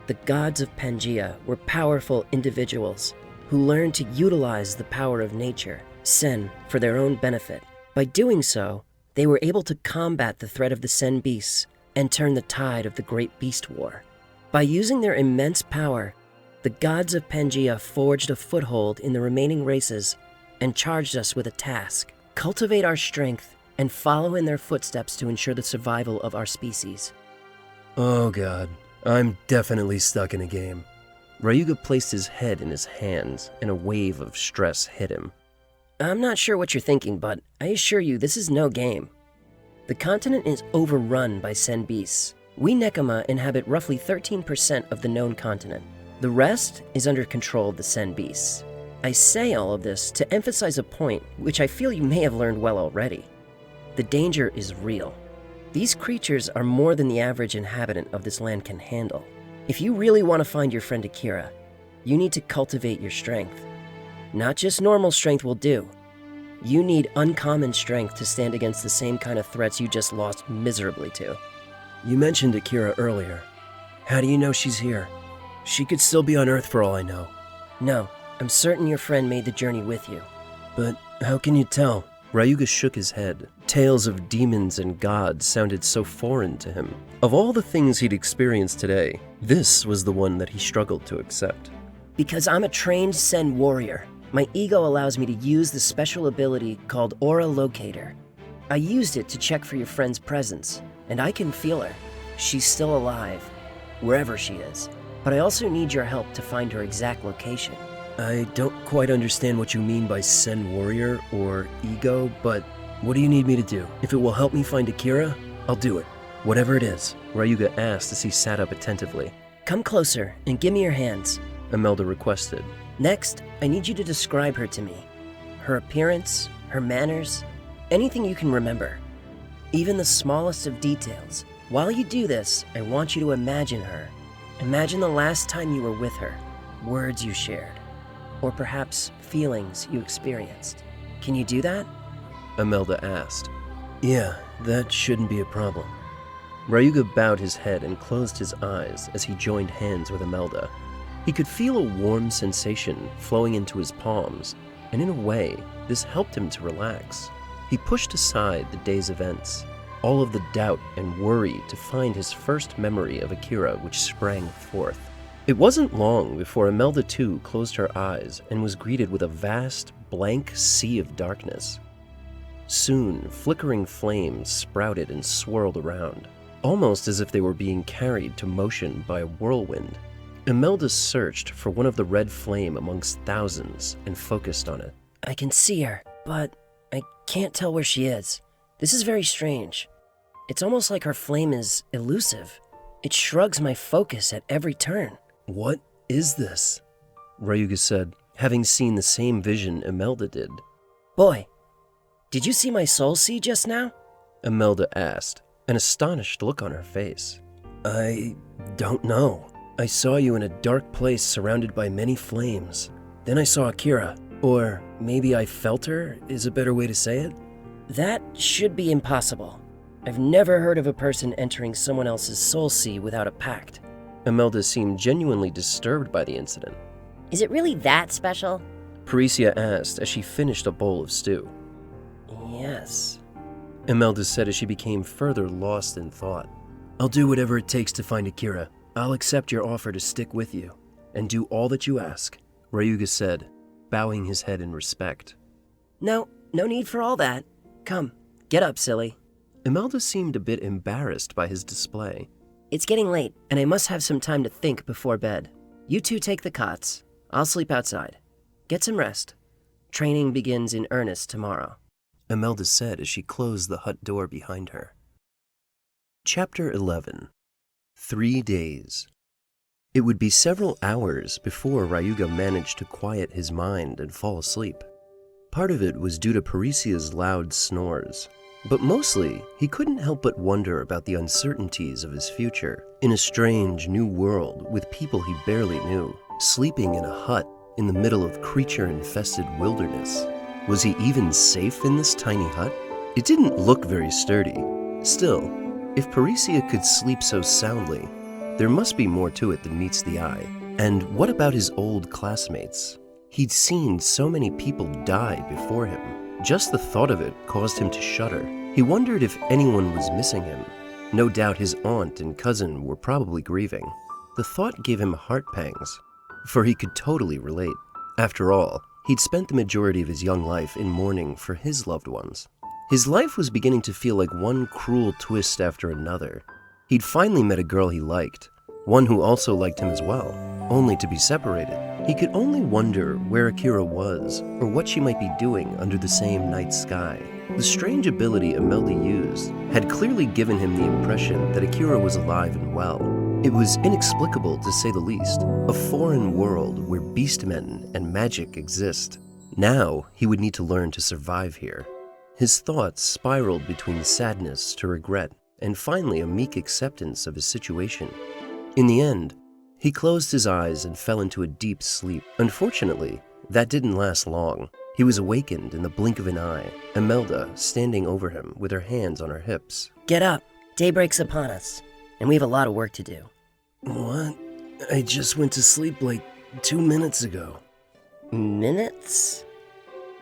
The gods of Pangaea were powerful individuals who learned to utilize the power of nature, Sen, for their own benefit. By doing so, they were able to combat the threat of the Sen beasts and turn the tide of the Great Beast War. By using their immense power, the gods of Pangaea forged a foothold in the remaining races and charged us with a task: cultivate our strength and follow in their footsteps to ensure the survival of our species.
Oh god, I'm definitely stuck in a game. Ryuga placed his head in his hands, and a wave of stress hit him.
I'm not sure what you're thinking, but I assure you this is no game. The continent is overrun by Sen beasts. We Nekama inhabit roughly 13% of the known continent. The rest is under control of the Sen beasts. I say all of this to emphasize a point which I feel you may have learned well already. The danger is real. These creatures are more than the average inhabitant of this land can handle. If you really want to find your friend Akira, you need to cultivate your strength. Not just normal strength will do. You need uncommon strength to stand against the same kind of threats you just lost miserably to.
You mentioned Akira earlier. How do you know she's here? She could still be on Earth for all I know.
No, I'm certain your friend made the journey with you.
But how can you tell? Ryuga shook his head. Tales of demons and gods sounded so foreign to him. Of all the things he'd experienced today, this was the one that he struggled to accept.
Because I'm a trained Sen warrior, my ego allows me to use the special ability called Aura Locator. I used it to check for your friend's presence, and I can feel her. She's still alive, wherever she is. But I also need your help to find her exact location.
I don't quite understand what you mean by Sen warrior or ego, but what do you need me to do? If it will help me find Akira, I'll do it. Whatever it is, Ryuga asked as he sat up attentively.
Come closer and give me your hands,
Imelda requested.
Next, I need you to describe her to me. Her appearance, her manners, anything you can remember. Even the smallest of details. While you do this, I want you to imagine her. Imagine the last time you were with her, words you shared, or perhaps feelings you experienced. Can you do that?
Imelda asked. Yeah, that shouldn't be a problem. Ryuga bowed his head and closed his eyes as he joined hands with Imelda. He could feel a warm sensation flowing into his palms, and in a way, this helped him to relax. He pushed aside the day's events, all of the doubt and worry to find his first memory of Akira which sprang forth. It wasn't long before Imelda too closed her eyes and was greeted with a vast, blank sea of darkness. Soon, flickering flames sprouted and swirled around, almost as if they were being carried to motion by a whirlwind. Imelda searched for one of the red flame amongst thousands and focused on it.
I can see her, but I can't tell where she is. This is very strange. It's almost like her flame is elusive. It shrugs my focus at every turn.
What is this? Ryuga said, having seen the same vision Imelda did.
Boy, did you see my soul seed just now?
Imelda asked, an astonished look on her face. I don't know. I saw you in a dark place surrounded by many flames. Then I saw Akira. Or maybe I felt her, is a better way to say it?
That should be impossible. I've never heard of a person entering someone else's soul sea without a pact.
Imelda seemed genuinely disturbed by the incident.
Is it really that special?
Parisia asked as she finished a bowl of stew.
Yes.
Imelda said as she became further lost in thought. I'll do whatever it takes to find Akira. I'll accept your offer to stick with you and do all that you ask, Ryuga said, bowing his head in respect.
No need for all that. Come, get up, silly.
Imelda seemed a bit embarrassed by his display.
It's getting late, and I must have some time to think before bed. You two take the cots. I'll sleep outside. Get some rest. Training begins in earnest tomorrow.
Imelda said as she closed the hut door behind her. Chapter 11. 3 days. It would be several hours before Ryuga managed to quiet his mind and fall asleep. Part of it was due to Parisia's loud snores, but mostly he couldn't help but wonder about the uncertainties of his future in a strange new world with people he barely knew, sleeping in a hut in the middle of creature-infested wilderness. Was he even safe in this tiny hut? It didn't look very sturdy. Still, if Parisia could sleep so soundly, There must be more to it than meets the eye. And what about his old classmates? He'd seen so many people die before him. Just the thought of it caused him to shudder. He wondered if anyone was missing him. No doubt his aunt and cousin were probably grieving. The thought gave him heart pangs, for he could totally relate. After all, he'd spent the majority of his young life in mourning for his loved ones. His life was beginning to feel like one cruel twist after another. He'd finally met a girl he liked, one who also liked him as well, only to be separated. He could only wonder where Akira was, or what she might be doing under the same night sky. The strange ability Imelda used had clearly given him the impression that Akira was alive and well. It was inexplicable, to say the least, a foreign world where beastmen and magic exist. Now he would need to learn to survive here. His thoughts spiraled between sadness to regret, and finally a meek acceptance of his situation. In the end, he closed his eyes and fell into a deep sleep. Unfortunately, that didn't last long. He was awakened in the blink of an eye, Imelda standing over him with her hands on her hips.
Get up. Daybreak's upon us, and we have a lot of work to do.
What? I just went to sleep like 2 minutes ago.
Minutes?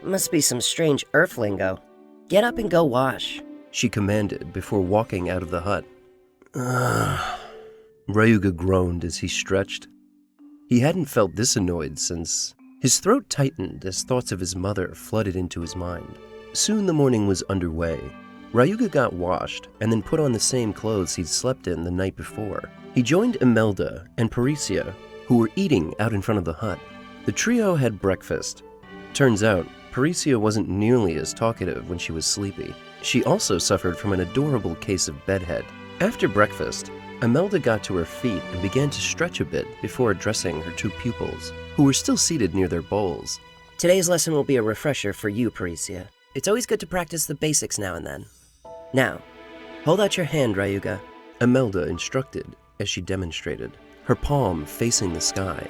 Must be some strange earth lingo. Get up and go wash.
She commanded before walking out of the hut. Ryuga groaned as he stretched. He hadn't felt this annoyed since... His throat tightened as thoughts of his mother flooded into his mind. Soon the morning was underway. Ryuga got washed and then put on the same clothes he'd slept in the night before. He joined Imelda and Parisia, who were eating out in front of the hut. The trio had breakfast. Turns out, Parisia wasn't nearly as talkative when she was sleepy. She also suffered from an adorable case of bedhead. After breakfast, Imelda got to her feet and began to stretch a bit before addressing her two pupils, who were still seated near their bowls.
Today's lesson will be a refresher for you, Parisia. It's always good to practice the basics now and then. Now, hold out your hand, Ryuga.
Imelda instructed as she demonstrated, her palm facing the sky.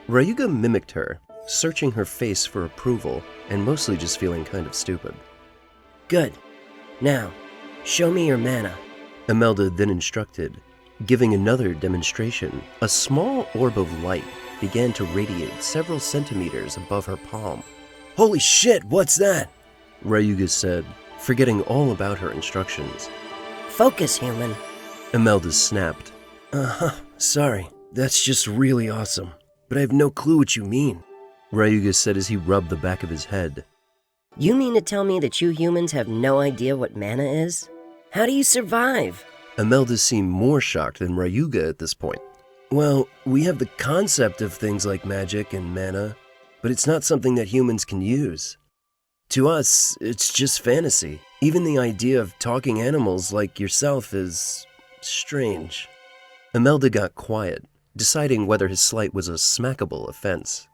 Ryuga mimicked her, searching her face for approval and mostly just feeling kind of stupid.
Good. Now, show me your mana.
Imelda then instructed, giving another demonstration. A small orb of light began to radiate several centimeters above her palm.
Holy shit, what's that?
Ryuga said, forgetting all about her instructions.
Focus, human.
Imelda snapped.
Sorry. That's just really awesome. But I have no clue what you mean.
Ryuga said as he rubbed the back of his head.
You mean to tell me that you humans have no idea what mana is? How do you survive?
Imelda seemed more shocked than Ryuga at this point.
Well, we have the concept of things like magic and mana, but it's not something that humans can use. To us, it's just fantasy. Even the idea of talking animals like yourself is strange.
Imelda got quiet, deciding whether his slight was a smackable offense.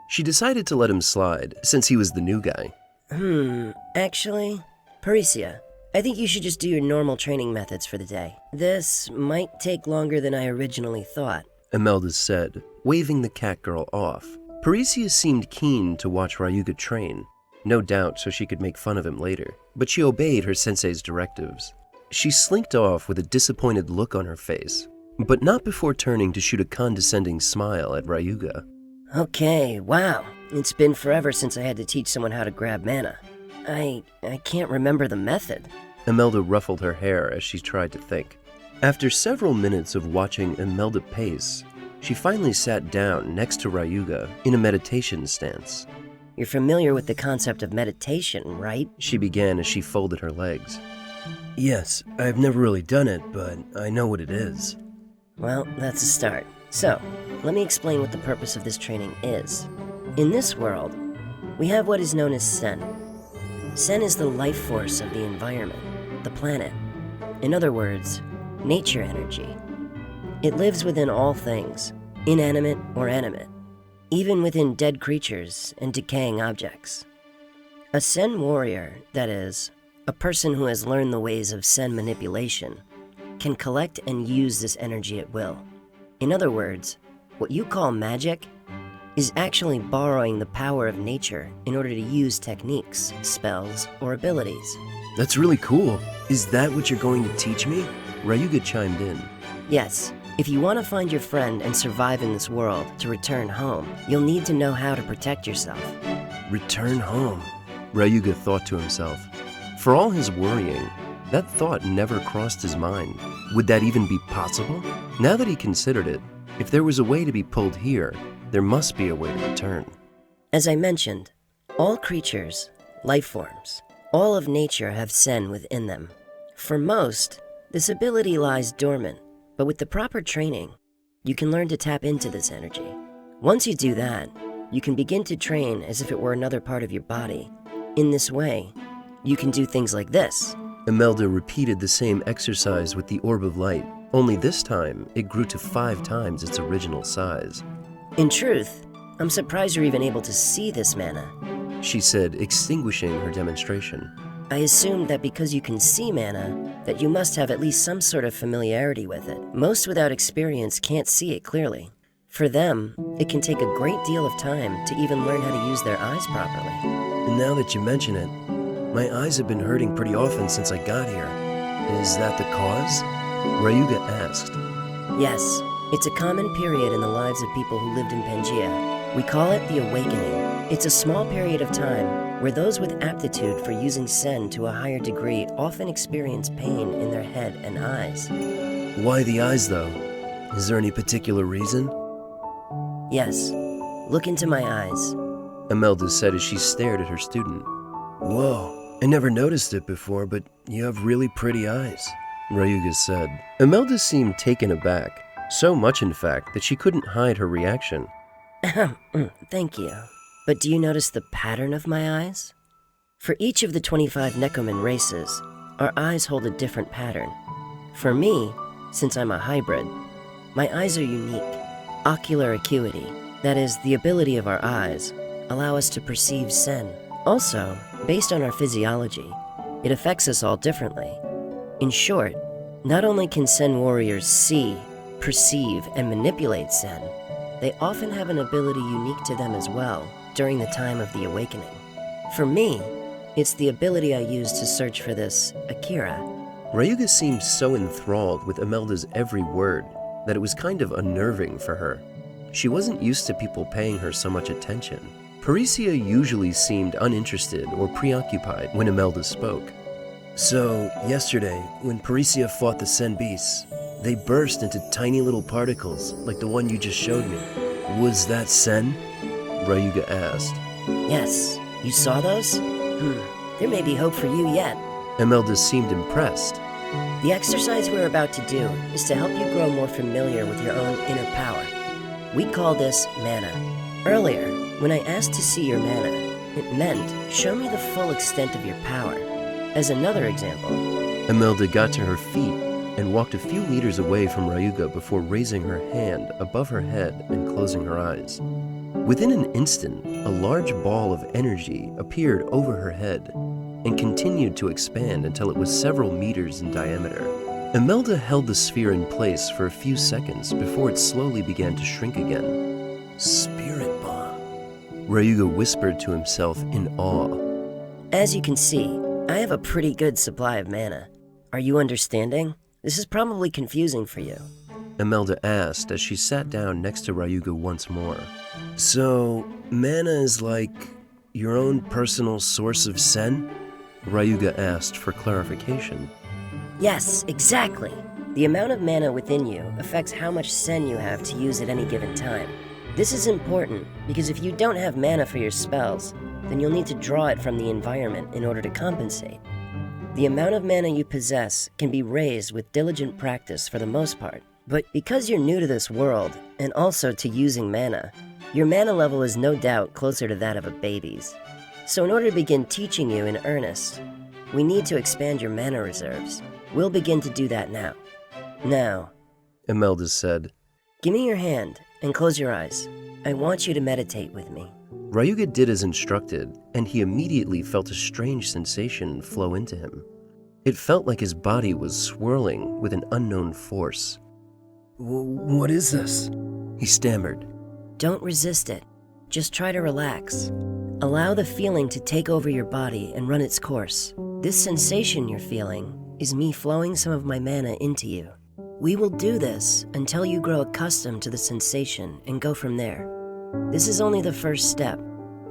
She decided to let him slide, since he was the new guy.
Actually, Parisia, I think you should just do your normal training methods for the day. This might take longer than I originally thought,
Imelda said, waving the cat girl off. Parisia seemed keen to watch Ryuga train, no doubt so she could make fun of him later, but she obeyed her sensei's directives. She slinked off with a disappointed look on her face, but not before turning to shoot a condescending smile at Ryuga.
Okay, wow. It's been forever since I had to teach someone how to grab mana. I can't remember the method.
Imelda ruffled her hair as she tried to think. After several minutes of watching Imelda pace, she finally sat down next to Ryuga in a meditation stance.
You're familiar with the concept of meditation, right?
She began as she folded her legs.
Yes, I've never really done it, but I know what it is.
Well, that's a start. So, let me explain what the purpose of this training is. In this world, we have what is known as Sen. Sen is the life force of the environment, the planet. In other words, nature energy. It lives within all things, inanimate or animate, even within dead creatures and decaying objects. A Sen warrior, that is, a person who has learned the ways of Sen manipulation, can collect and use this energy at will. In other words, what you call magic is actually borrowing the power of nature in order to use techniques, spells, or abilities.
That's really cool. Is that what you're going to teach me?
Ryuga chimed in.
Yes, If you want to find your friend and survive in this world to return home, you'll need to know how to protect yourself.
Return home, Ryuga thought to himself. For all his worrying, that thought never crossed his mind. Would that even be possible? Now that he considered it, if there was a way to be pulled here, there must be a way to return.
As I mentioned, all creatures, life forms, all of nature have Sen within them. For most, this ability lies dormant, but with the proper training, you can learn to tap into this energy. Once you do that, you can begin to train as if it were another part of your body. In this way, you can do things like this.
Imelda repeated the same exercise with the orb of light, only this time it grew to 5 times its original size.
In truth, I'm surprised you're even able to see this mana,
she said, extinguishing her demonstration.
I assumed that because you can see mana, that you must have at least some sort of familiarity with it. Most without experience can't see it clearly. For them, it can take a great deal of time to even learn how to use their eyes properly.
And now that you mention it, my eyes have been hurting pretty often since I got here. Is that the cause? Ryuga asked.
Yes, it's a common period in the lives of people who lived in Pangaea. We call it the Awakening. It's a small period of time where those with aptitude for using Sen to a higher degree often experience pain in their head and eyes.
Why the eyes, though? Is there any particular reason?
Yes. Look into my eyes.
Imelda said as she stared at her student. Whoa, I never noticed it before, but you have really pretty eyes, Ryuga said. Imelda seemed taken aback, so much in fact that she couldn't hide her reaction.
Thank you. But do you notice the pattern of my eyes? For each of the 25 Nekoman races, our eyes hold a different pattern. For me, since I'm a hybrid, my eyes are unique. Ocular acuity, that is, the ability of our eyes, allow us to perceive Sen. Also, based on our physiology, it affects us all differently. In short, not only can Sen warriors see, perceive, and manipulate Sen, they often have an ability unique to them as well during the time of the awakening. For me, it's the ability I use to search for this Akira.
Ryuga seemed so enthralled with Imelda's every word that it was kind of unnerving for her. She wasn't used to people paying her so much attention. Parisia usually seemed uninterested or preoccupied when Imelda spoke. So, yesterday, when Parisia fought the Sen beasts, they burst into tiny little particles like the one you just showed me. Was that Sen? Ryuga asked.
Yes, you saw those? There may be hope for you yet.
Imelda seemed impressed.
The exercise we're about to do is to help you grow more familiar with your own inner power. We call this mana. Earlier, when I asked to see your mana, it meant show me the full extent of your power. As another example,
Imelda got to her feet and walked a few meters away from Ryuga before raising her hand above her head and closing her eyes. Within an instant, a large ball of energy appeared over her head and continued to expand until it was several meters in diameter. Imelda held the sphere in place for a few seconds before it slowly began to shrink again. Spirit bomb, Ryuga whispered to himself in awe.
As you can see, I have a pretty good supply of mana. Are you understanding? This is probably confusing for you.
Imelda asked as she sat down next to Ryuga once more. So, mana is like your own personal source of Sen? Ryuga asked for clarification.
Yes, exactly. The amount of mana within you affects how much Sen you have to use at any given time. This is important because if you don't have mana for your spells, then you'll need to draw it from the environment in order to compensate. The amount of mana you possess can be raised with diligent practice for the most part, but because you're new to this world, and also to using mana, your mana level is no doubt closer to that of a baby's. So in order to begin teaching you in earnest, we need to expand your mana reserves. We'll begin to do that now. Now,
Imelda said.
Give me your hand and close your eyes. I want you to meditate with me.
Ryuga did as instructed, and he immediately felt a strange sensation flow into him. It felt like his body was swirling with an unknown force. What is this? He stammered.
Don't resist it. Just try to relax. Allow the feeling to take over your body and run its course. This sensation you're feeling is me flowing some of my mana into you. We will do this until you grow accustomed to the sensation and go from there. This is only the first step,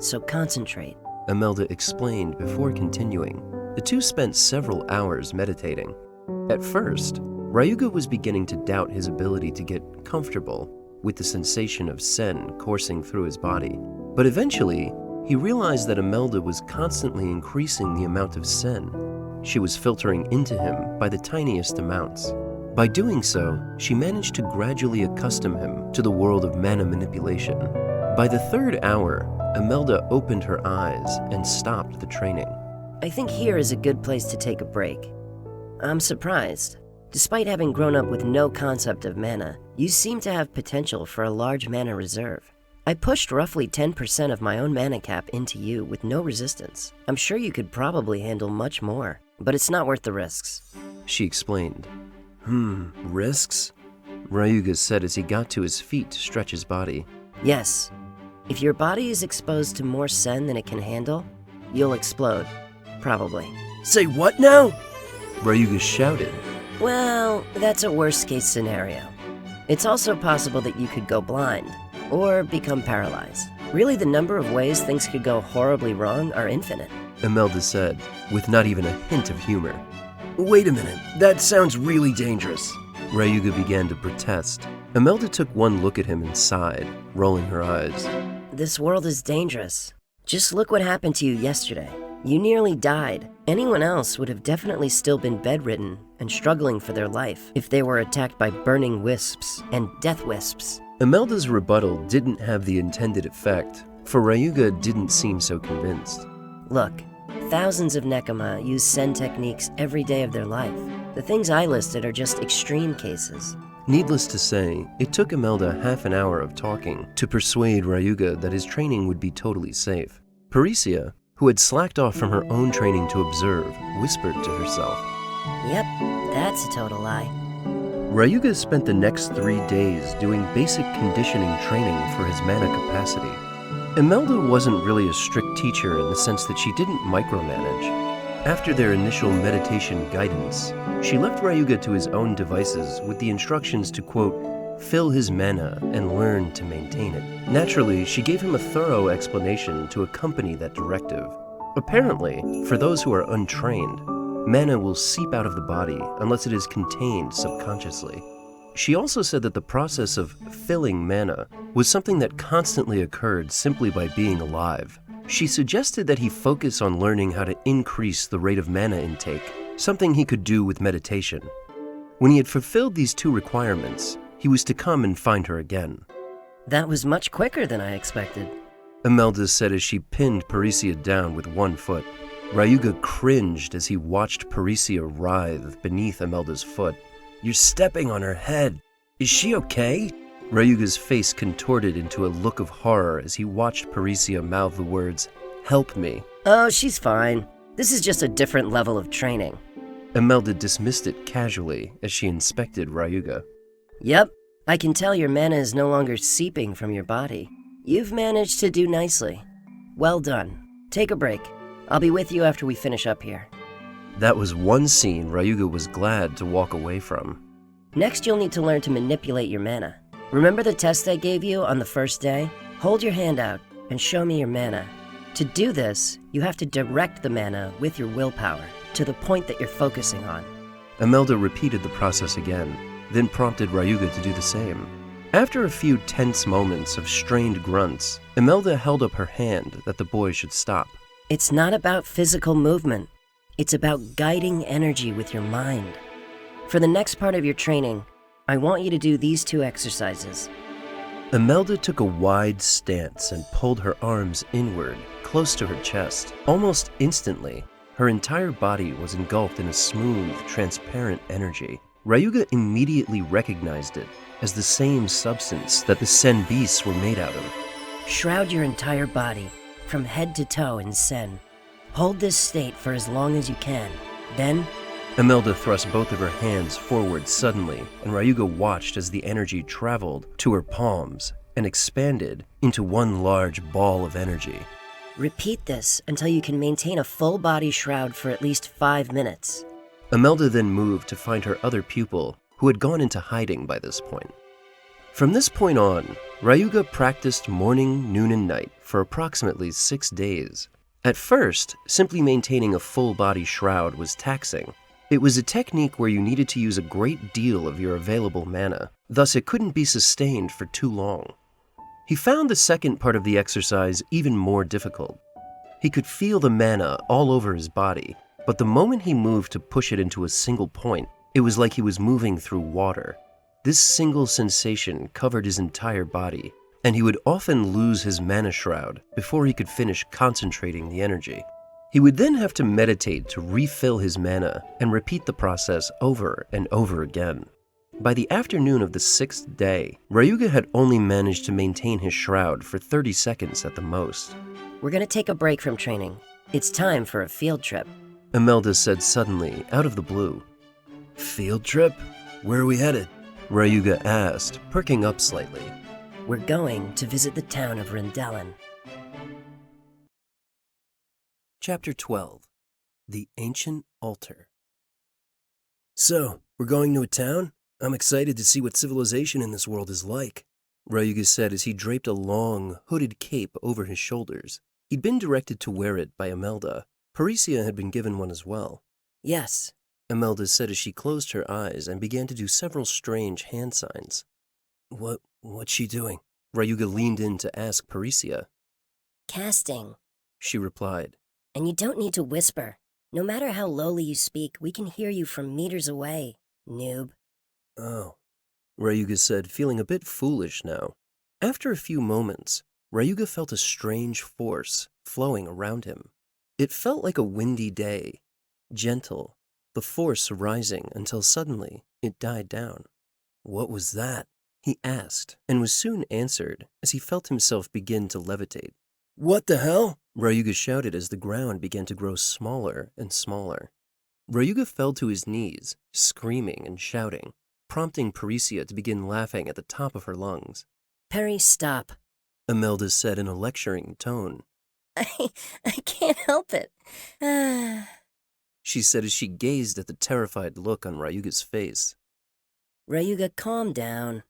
so concentrate.
Imelda explained before continuing. The two spent several hours meditating. At first, Ryuga was beginning to doubt his ability to get comfortable with the sensation of sen coursing through his body. But eventually, he realized that Imelda was constantly increasing the amount of sen. She was filtering into him by the tiniest amounts. By doing so, she managed to gradually accustom him to the world of mana manipulation. By the third hour, Imelda opened her eyes and stopped the training.
I think here is a good place to take a break. I'm surprised. Despite having grown up with no concept of mana, you seem to have potential for a large mana reserve. I pushed roughly 10% of my own mana cap into you with no resistance. I'm sure you could probably handle much more, but it's not worth the risks.
She explained. Risks? Ryuga said as he got to his feet to stretch his body.
Yes. If your body is exposed to more sen than it can handle, you'll explode. Probably.
Say what now?
Ryuga shouted.
Well, that's a worst-case scenario. It's also possible that you could go blind, or become paralyzed. Really, the number of ways things could go horribly wrong are infinite.
Imelda said, with not even a hint of humor.
Wait a minute, that sounds really dangerous.
Ryuga began to protest. Imelda took one look at him and sighed, rolling her eyes.
This world is dangerous. Just look what happened to you yesterday. You nearly died. Anyone else would have definitely still been bedridden and struggling for their life if they were attacked by burning wisps and death wisps.
Imelda's rebuttal didn't have the intended effect, for Ryuga didn't seem so convinced.
Look, thousands of Nekama use sen techniques every day of their life. The things I listed are just extreme cases.
Needless to say, it took Imelda half an hour of talking to persuade Ryuga that his training would be totally safe. Parisia, who had slacked off from her own training to observe, whispered to herself.
Yep, that's a total lie.
Ryuga spent the next 3 days doing basic conditioning training for his mana capacity. Imelda wasn't really a strict teacher in the sense that she didn't micromanage. After their initial meditation guidance, she left Ryuga to his own devices with the instructions to, quote, fill his mana and learn to maintain it. Naturally, she gave him a thorough explanation to accompany that directive. Apparently, for those who are untrained, mana will seep out of the body unless it is contained subconsciously. She also said that the process of filling mana was something that constantly occurred simply by being alive. She suggested that he focus on learning how to increase the rate of mana intake, something he could do with meditation. When he had fulfilled these 2 requirements, he was to come and find her again.
That was much quicker than I expected.
Imelda said as she pinned Parisia down with one foot. Ryuga cringed as he watched Parisia writhe beneath Imelda's foot.
You're stepping on her head. Is she okay?
Ryuga's face contorted into a look of horror as he watched Parisia mouth the words, "Help me."
Oh, she's fine. This is just a different level of training.
Imelda dismissed it casually as she inspected Ryuga.
Yep, I can tell your mana is no longer seeping from your body. You've managed to do nicely. Well done. Take a break. I'll be with you after we finish up here.
That was one scene Ryuga was glad to walk away from.
Next, you'll need to learn to manipulate your mana. Remember the test I gave you on the first day? Hold your hand out and show me your mana. To do this, you have to direct the mana with your willpower to the point that you're focusing on.
Imelda repeated the process again, then prompted Ryuga to do the same. After a few tense moments of strained grunts, Imelda held up her hand that the boy should stop.
It's not about physical movement. It's about guiding energy with your mind. For the next part of your training, I want you to do these 2 exercises.
Imelda took a wide stance and pulled her arms inward, close to her chest. Almost instantly, her entire body was engulfed in a smooth, transparent energy. Ryuga immediately recognized it as the same substance that the Sen beasts were made out of.
Shroud your entire body, from head to toe in Sen. Hold this state for as long as you can. Then,
Imelda thrust both of her hands forward suddenly, and Ryuga watched as the energy traveled to her palms and expanded into one large ball of energy.
repeat this until you can maintain a full body shroud for at least 5 minutes.
Imelda then moved to find her other pupil, who had gone into hiding by this point. From this point on, Ryuga practiced morning, noon, and night for approximately 6 days. At first, simply maintaining a full-body shroud was taxing. It was a technique where you needed to use a great deal of your available mana, thus it couldn't be sustained for too long. He found the second part of the exercise even more difficult. He could feel the mana all over his body, but the moment he moved to push it into a single point, it was like he was moving through water. This single sensation covered his entire body, and he would often lose his mana shroud before he could finish concentrating the energy. He would then have to meditate to refill his mana and repeat the process over and over again. By the afternoon of the 6th day, Ryuga had only managed to maintain his shroud for 30 seconds at the most.
We're gonna take a break from training. It's time for a field trip.
Imelda said suddenly, out of the blue.
Field trip? Where are we headed?
Ryuga asked, perking up slightly.
We're going to visit the town of Rindelin.
Chapter 12. The Ancient Altar.
So, we're going to a town? I'm excited to see what civilization in this world is like.
Ryuga said as he draped a long, hooded cape over his shoulders. He'd been directed to wear it by Imelda. Parisia had been given one as well.
Yes.
Imelda said as she closed her eyes and began to do several strange hand signs.
What's she doing?
Ryuga leaned in to ask Parisia.
Casting.
She replied.
And you don't need to whisper. No matter how lowly you speak, we can hear you from meters away, noob.
Oh.
Ryuga said, feeling a bit foolish now. After a few moments, Ryuga felt a strange force flowing around him. It felt like a windy day, gentle, the force rising until suddenly it died down.
What was that?
He asked, and was soon answered as he felt himself begin to levitate.
What the hell?
Ryuga shouted as the ground began to grow smaller and smaller. Ryuga fell to his knees, screaming and shouting, prompting Parisia to begin laughing at the top of her lungs.
Perry, stop.
Imelda said in a lecturing tone.
I can't help it.
She said as she gazed at the terrified look on Ryuga's face.
Ryuga, calm down.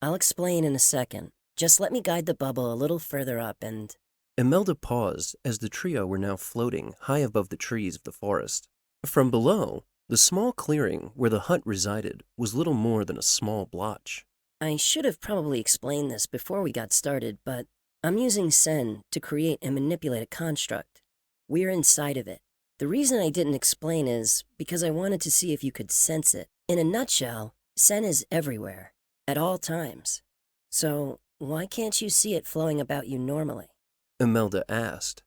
I'll explain in a second. Just let me guide the bubble a little further up and...
Imelda paused as the trio were now floating high above the trees of the forest. From below, the small clearing where the hut resided was little more than a small blotch.
I should have probably explained this before we got started, but I'm using Sen to create and manipulate a construct. We're inside of it. The reason I didn't explain is because I wanted to see if you could sense it. In a nutshell, Sen is everywhere, at all times. So, why can't you see it flowing about you normally?
Imelda asked.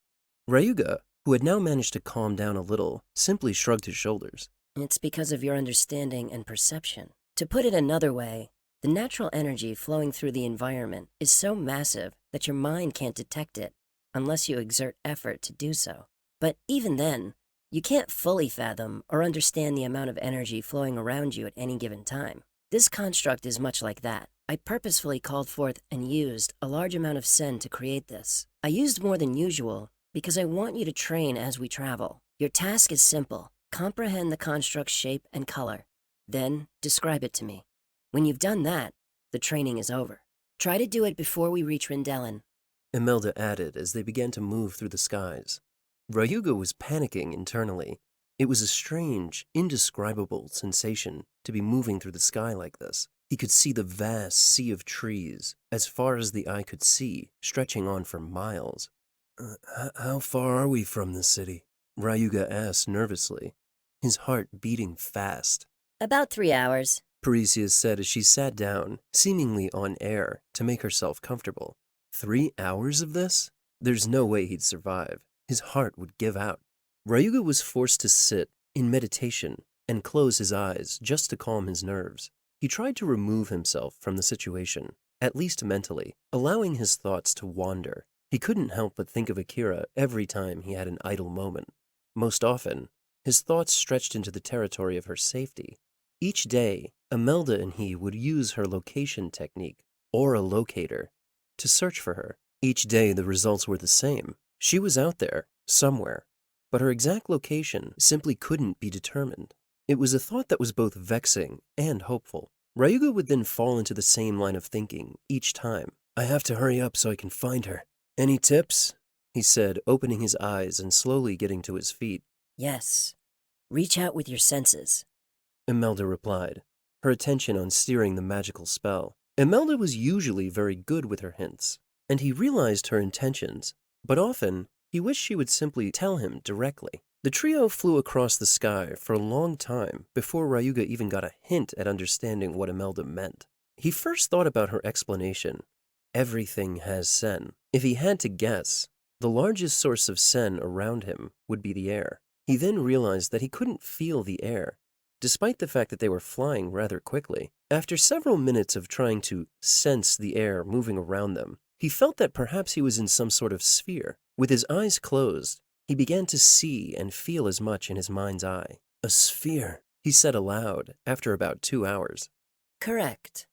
Ryuga, who had now managed to calm down a little, simply shrugged his shoulders.
It's because of your understanding and perception. To put it another way, the natural energy flowing through the environment is so massive that your mind can't detect it unless you exert effort to do so. But even then, you can't fully fathom or understand the amount of energy flowing around you at any given time. This construct is much like that. I purposefully called forth and used a large amount of Sen to create this. I used more than usual because I want you to train as we travel. Your task is simple. Comprehend the construct's shape and color. Then describe it to me. When you've done that, the training is over. Try to do it before we reach Rindelin.
Imelda added as they began to move through the skies. Ryuga was panicking internally. It was a strange, indescribable sensation to be moving through the sky like this. He could see the vast sea of trees, as far as the eye could see, stretching on for miles.
How far are we from the city?
Ryuga asked nervously, his heart beating fast.
About 3 hours.
Parisia said as she sat down, seemingly on air, to make herself comfortable. 3 hours of this? There's no way he'd survive. His heart would give out. Ryuga was forced to sit in meditation and close his eyes just to calm his nerves. He tried to remove himself from the situation, at least mentally, allowing his thoughts to wander. He couldn't help but think of Akira every time he had an idle moment. Most often, his thoughts stretched into the territory of her safety. Each day, Imelda and he would use her location technique, or a locator, to search for her. Each day the results were the same. She was out there, somewhere, but her exact location simply couldn't be determined. It was a thought that was both vexing and hopeful. Ryuga would then fall into the same line of thinking each time. I have to hurry up so I can find her. Any tips? He said, opening his eyes and slowly getting to his feet.
Yes. Reach out with your senses.
Imelda replied, her attention on steering the magical spell. Imelda was usually very good with her hints, and he realized her intentions, but often he wished she would simply tell him directly. The trio flew across the sky for a long time before Ryuga even got a hint at understanding what Imelda meant. He first thought about her explanation. Everything has sen. If he had to guess, the largest source of sen around him would be the air. He then realized that he couldn't feel the air, despite the fact that they were flying rather quickly. After several minutes of trying to sense the air moving around them, he felt that perhaps he was in some sort of sphere. With his eyes closed, he began to see and feel as much in his mind's eye. A sphere, he said aloud after about 2 hours.
Correct.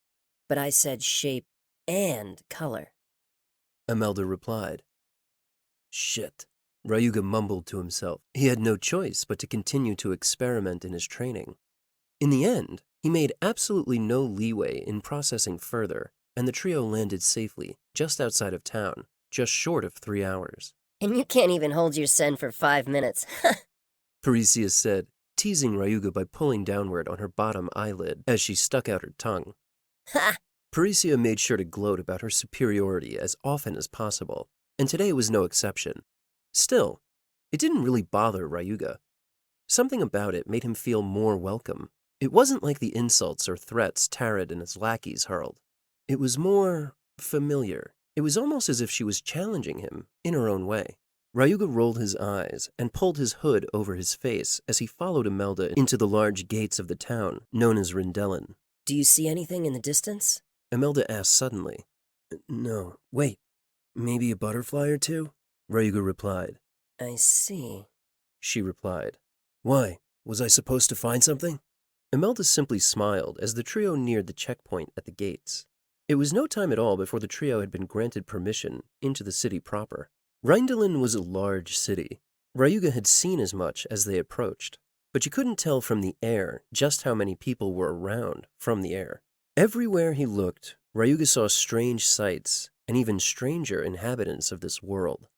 But I said shape and color.
Imelda replied. Shit. Ryuga mumbled to himself. He had no choice but to continue to experiment in his training. In the end, he made absolutely no leeway in processing further, and the trio landed safely just outside of town, just short of 3 hours.
And you can't even hold your sen for 5 minutes.
Parisia said, teasing Ryuga by pulling downward on her bottom eyelid as she stuck out her tongue.
Ha!
Parisia made sure to gloat about her superiority as often as possible, and today was no exception. Still, it didn't really bother Ryuga. Something about it made him feel more welcome. It wasn't like the insults or threats Tarad and his lackeys hurled. It was more familiar. It was almost as if she was challenging him in her own way. Ryuga rolled his eyes and pulled his hood over his face as he followed Imelda into the large gates of the town, known as Rindelin.
Do you see anything in the distance?
Imelda asked suddenly. No, wait, maybe a butterfly or two? Ryuga replied.
I see.
She replied. Why, was I supposed to find something? Imelda simply smiled as the trio neared the checkpoint at the gates. It was no time at all before the trio had been granted permission into the city proper. Rindelin was a large city. Ryuga had seen as much as they approached, but you couldn't tell from the air just how many people were around from the air. Everywhere he looked, Ryuga saw strange sights and even stranger inhabitants of this world.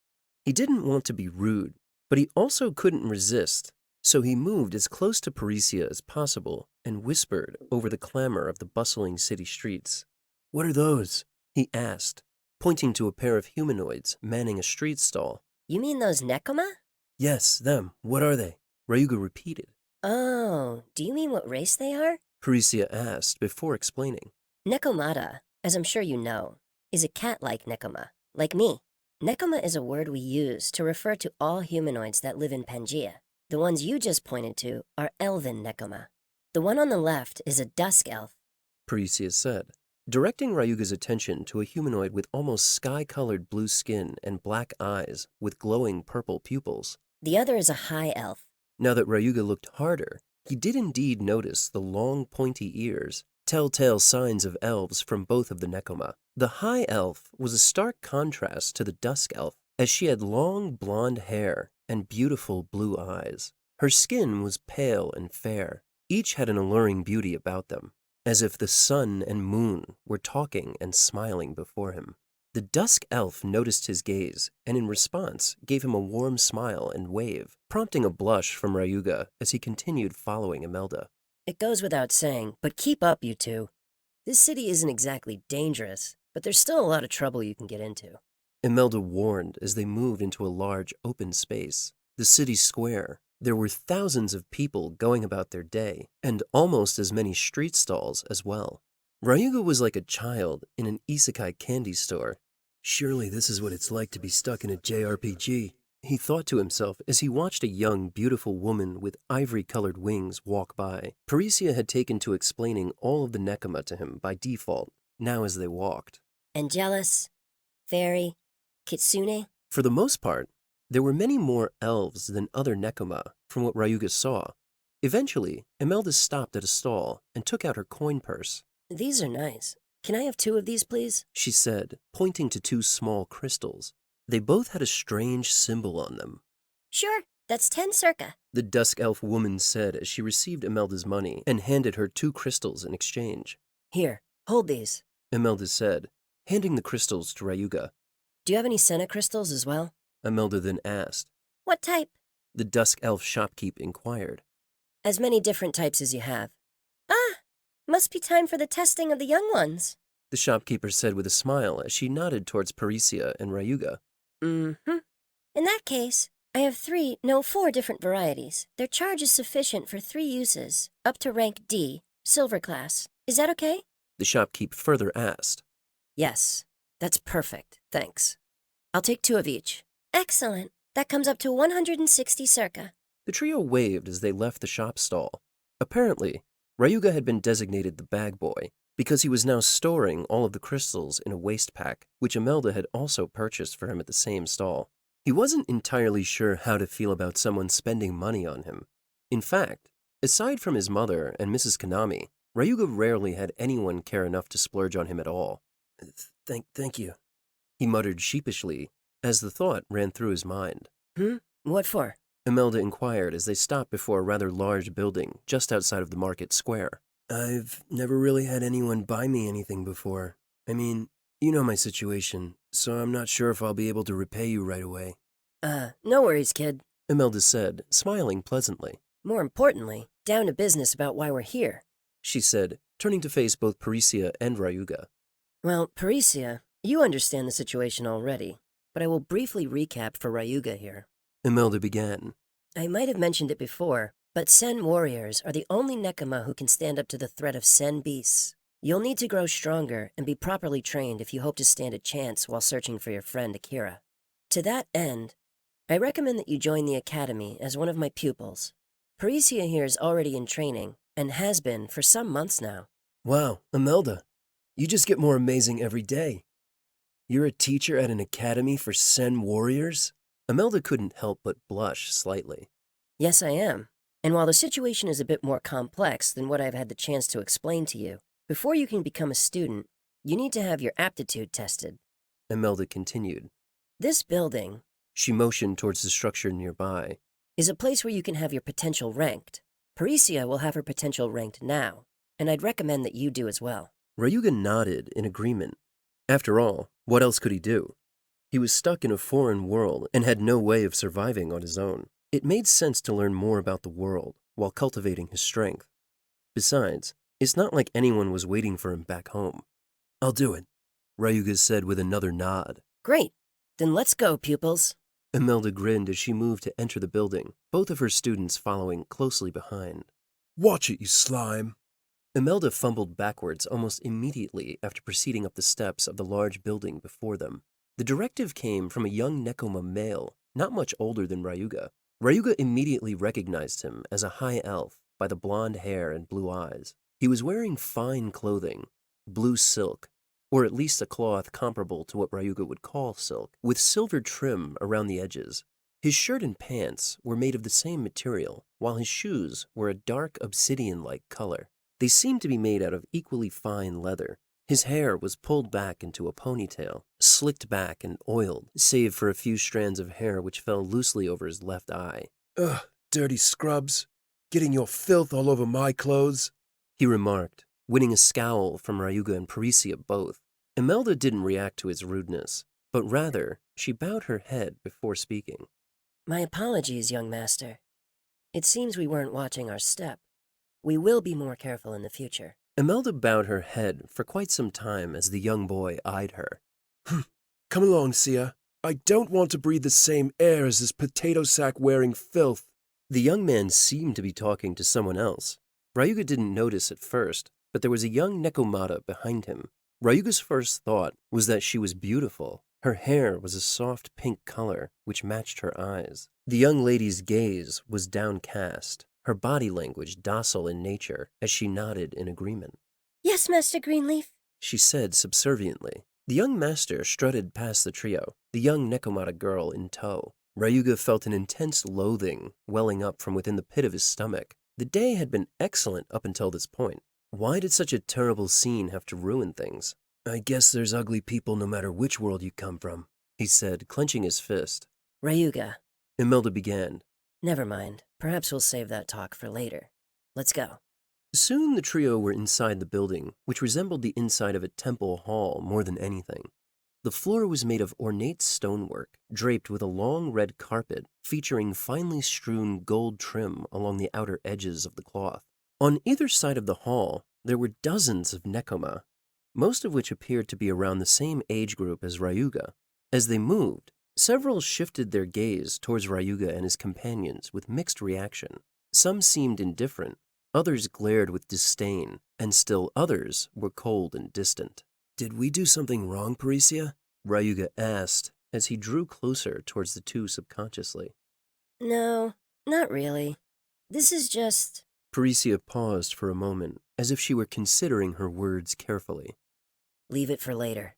He didn't want to be rude, but he also couldn't resist, so he moved as close to Parisia as possible and whispered over the clamor of the bustling city streets. What are those? He asked, pointing to a pair of humanoids manning a street stall.
You mean those Nekoma?
Yes, them. What are they? Ryuga repeated.
Oh, do you mean what race they are?
Parisia asked before explaining.
Nekomata, as I'm sure you know, is a cat-like Nekoma, like me. Nekoma is a word we use to refer to all humanoids that live in Pangaea. The ones you just pointed to are elven Nekoma. The one on the left is a dusk elf,
Parisia said, directing Ryuga's attention to a humanoid with almost sky-colored blue skin and black eyes with glowing purple pupils.
The other is a high elf.
Now that Ryuga looked harder, he did indeed notice the long, pointy ears, telltale signs of elves from both of the Nekoma. The high elf was a stark contrast to the dusk elf, as she had long blonde hair and beautiful blue eyes. Her skin was pale and fair. Each had an alluring beauty about them, as if the sun and moon were talking and smiling before him. The dusk elf noticed his gaze, and in response gave him a warm smile and wave, prompting a blush from Ryuga as he continued following Imelda.
It goes without saying, but keep up, you two. This city isn't exactly dangerous, but there's still a lot of trouble you can get into.
Imelda warned as they moved into a large open space, the city square. There were thousands of people going about their day, and almost as many street stalls as well. Ryuga was like a child in an isekai candy store. Surely this is what it's like to be stuck in a JRPG, he thought to himself as he watched a young, beautiful woman with ivory-colored wings walk by. Parisia had taken to explaining all of the Nekoma to him by default, now as they walked.
Angelus, Fairy, Kitsune.
For the most part, there were many more elves than other Nekoma from what Ryuga saw. Eventually, Imelda stopped at a stall and took out her coin purse.
These are nice. Can I have 2 of these, please?
She said, pointing to 2 small crystals. They both had a strange symbol on them.
Sure, That's 10 circa.
the dusk elf woman said as she received Imelda's money and handed her 2 crystals in exchange.
Here, hold these.
Imelda said, handing the crystals to Ryuga.
Do you have any Senna crystals as well?
Imelda then asked.
What type?
The dusk elf shopkeep inquired.
As many different types as you have.
Ah, must be time for the testing of the young ones.
The shopkeeper said with a smile as she nodded towards Parisia and Ryuga.
Mm-hmm.
In that case, I have 4 different varieties. Their charge is sufficient for 3 uses, up to rank D, silver class. Is that okay?
The shopkeep further asked.
Yes, that's perfect, thanks. I'll take 2 of each.
Excellent. That comes up to 160 circa.
The trio waved as they left the shop stall. Apparently, Ryuga had been designated the bag boy because he was now storing all of the crystals in a waste pack, which Imelda had also purchased for him at the same stall. He wasn't entirely sure how to feel about someone spending money on him. In fact, aside from his mother and Mrs. Konami, Ryuga rarely had anyone care enough to splurge on him at all. Thank you, he muttered sheepishly as the thought ran through his mind.
What for?
Imelda inquired as they stopped before a rather large building just outside of the market square. I've never really had anyone buy me anything before. I mean, you know my situation, so I'm not sure if I'll be able to repay you right away.
No worries, kid.
Imelda said, smiling pleasantly.
More importantly, down to business about why we're here.
She said, turning to face both Parisia and Ryuga.
Well, Parisia, you understand the situation already, but I will briefly recap for Ryuga here.
Imelda began.
I might have mentioned it before, but Sen warriors are the only Nekoma who can stand up to the threat of Sen beasts. You'll need to grow stronger and be properly trained if you hope to stand a chance while searching for your friend Akira. To that end, I recommend that you join the academy as one of my pupils. Parisia here is already in training, and has been for some months now.
Wow, Imelda, you just get more amazing every day. You're a teacher at an academy for Sen warriors? Imelda couldn't help but blush slightly.
Yes, I am. And while the situation is a bit more complex than what I've had the chance to explain to you, before you can become a student, you need to have your aptitude tested.
Imelda continued.
This building,
She motioned towards the structure nearby.
is a place where you can have your potential ranked. Parisia will have her potential ranked now, and I'd recommend that you do as well.
Ryuga nodded in agreement. After all, what else could he do? He was stuck in a foreign world and had no way of surviving on his own. It made sense to learn more about the world while cultivating his strength. Besides, it's not like anyone was waiting for him back home. I'll do it, Ryuga said with another nod.
Great. Then let's go, pupils.
Imelda grinned as she moved to enter the building, both of her students following closely behind.
Watch it, you slime.
Imelda fumbled backwards almost immediately after proceeding up the steps of the large building before them. The directive came from a young Nekoma male, not much older than Ryuga. Ryuga immediately recognized him as a high elf by the blonde hair and blue eyes. He was wearing fine clothing, blue silk, or at least a cloth comparable to what Ryuga would call silk, with silver trim around the edges. His shirt and pants were made of the same material, while his shoes were a dark obsidian-like color. They seemed to be made out of equally fine leather. His hair was pulled back into a ponytail, slicked back and oiled, save for a few strands of hair which fell loosely over his left eye.
Ugh, dirty scrubs. Getting your filth all over my clothes.
He remarked, winning a scowl from Ryuga and Parisia both. Imelda didn't react to his rudeness, but rather, she bowed her head before speaking.
My apologies, young master. It seems we weren't watching our step. We will be more careful in the future.
Imelda bowed her head for quite some time as the young boy eyed her.
Come along, Sia. I don't want to breathe the same air as this potato sack wearing filth.
The young man seemed to be talking to someone else. Ryuga didn't notice at first, but there was a young Nekomata behind him. Ryuga's first thought was that she was beautiful. Her hair was a soft pink color, which matched her eyes. The young lady's gaze was downcast, her body language docile in nature, as she nodded in agreement.
Yes, Master Greenleaf.
She said subserviently. The young master strutted past the trio, the young Nekomata girl in tow. Ryuga felt an intense loathing welling up from within the pit of his stomach. The day had been excellent up until this point. Why did such a terrible scene have to ruin things? I guess there's ugly people no matter which world you come from, he said, clenching his fist.
Ryuga,
Imelda began.
Never mind. Perhaps we'll save that talk for later. Let's go.
Soon the trio were inside the building, which resembled the inside of a temple hall more than anything. The floor was made of ornate stonework, draped with a long red carpet featuring finely strewn gold trim along the outer edges of the cloth. On either side of the hall, there were dozens of nekoma, most of which appeared to be around the same age group as Ryuga. As they moved, several shifted their gaze towards Ryuga and his companions with mixed reaction. Some seemed indifferent, others glared with disdain, and still others were cold and distant. "Did we do something wrong, Parisia?" Ryuga asked as he drew closer towards the two subconsciously.
No, not really. This is just...
Parisia paused for a moment, as if she were considering her words carefully.
Leave it for later.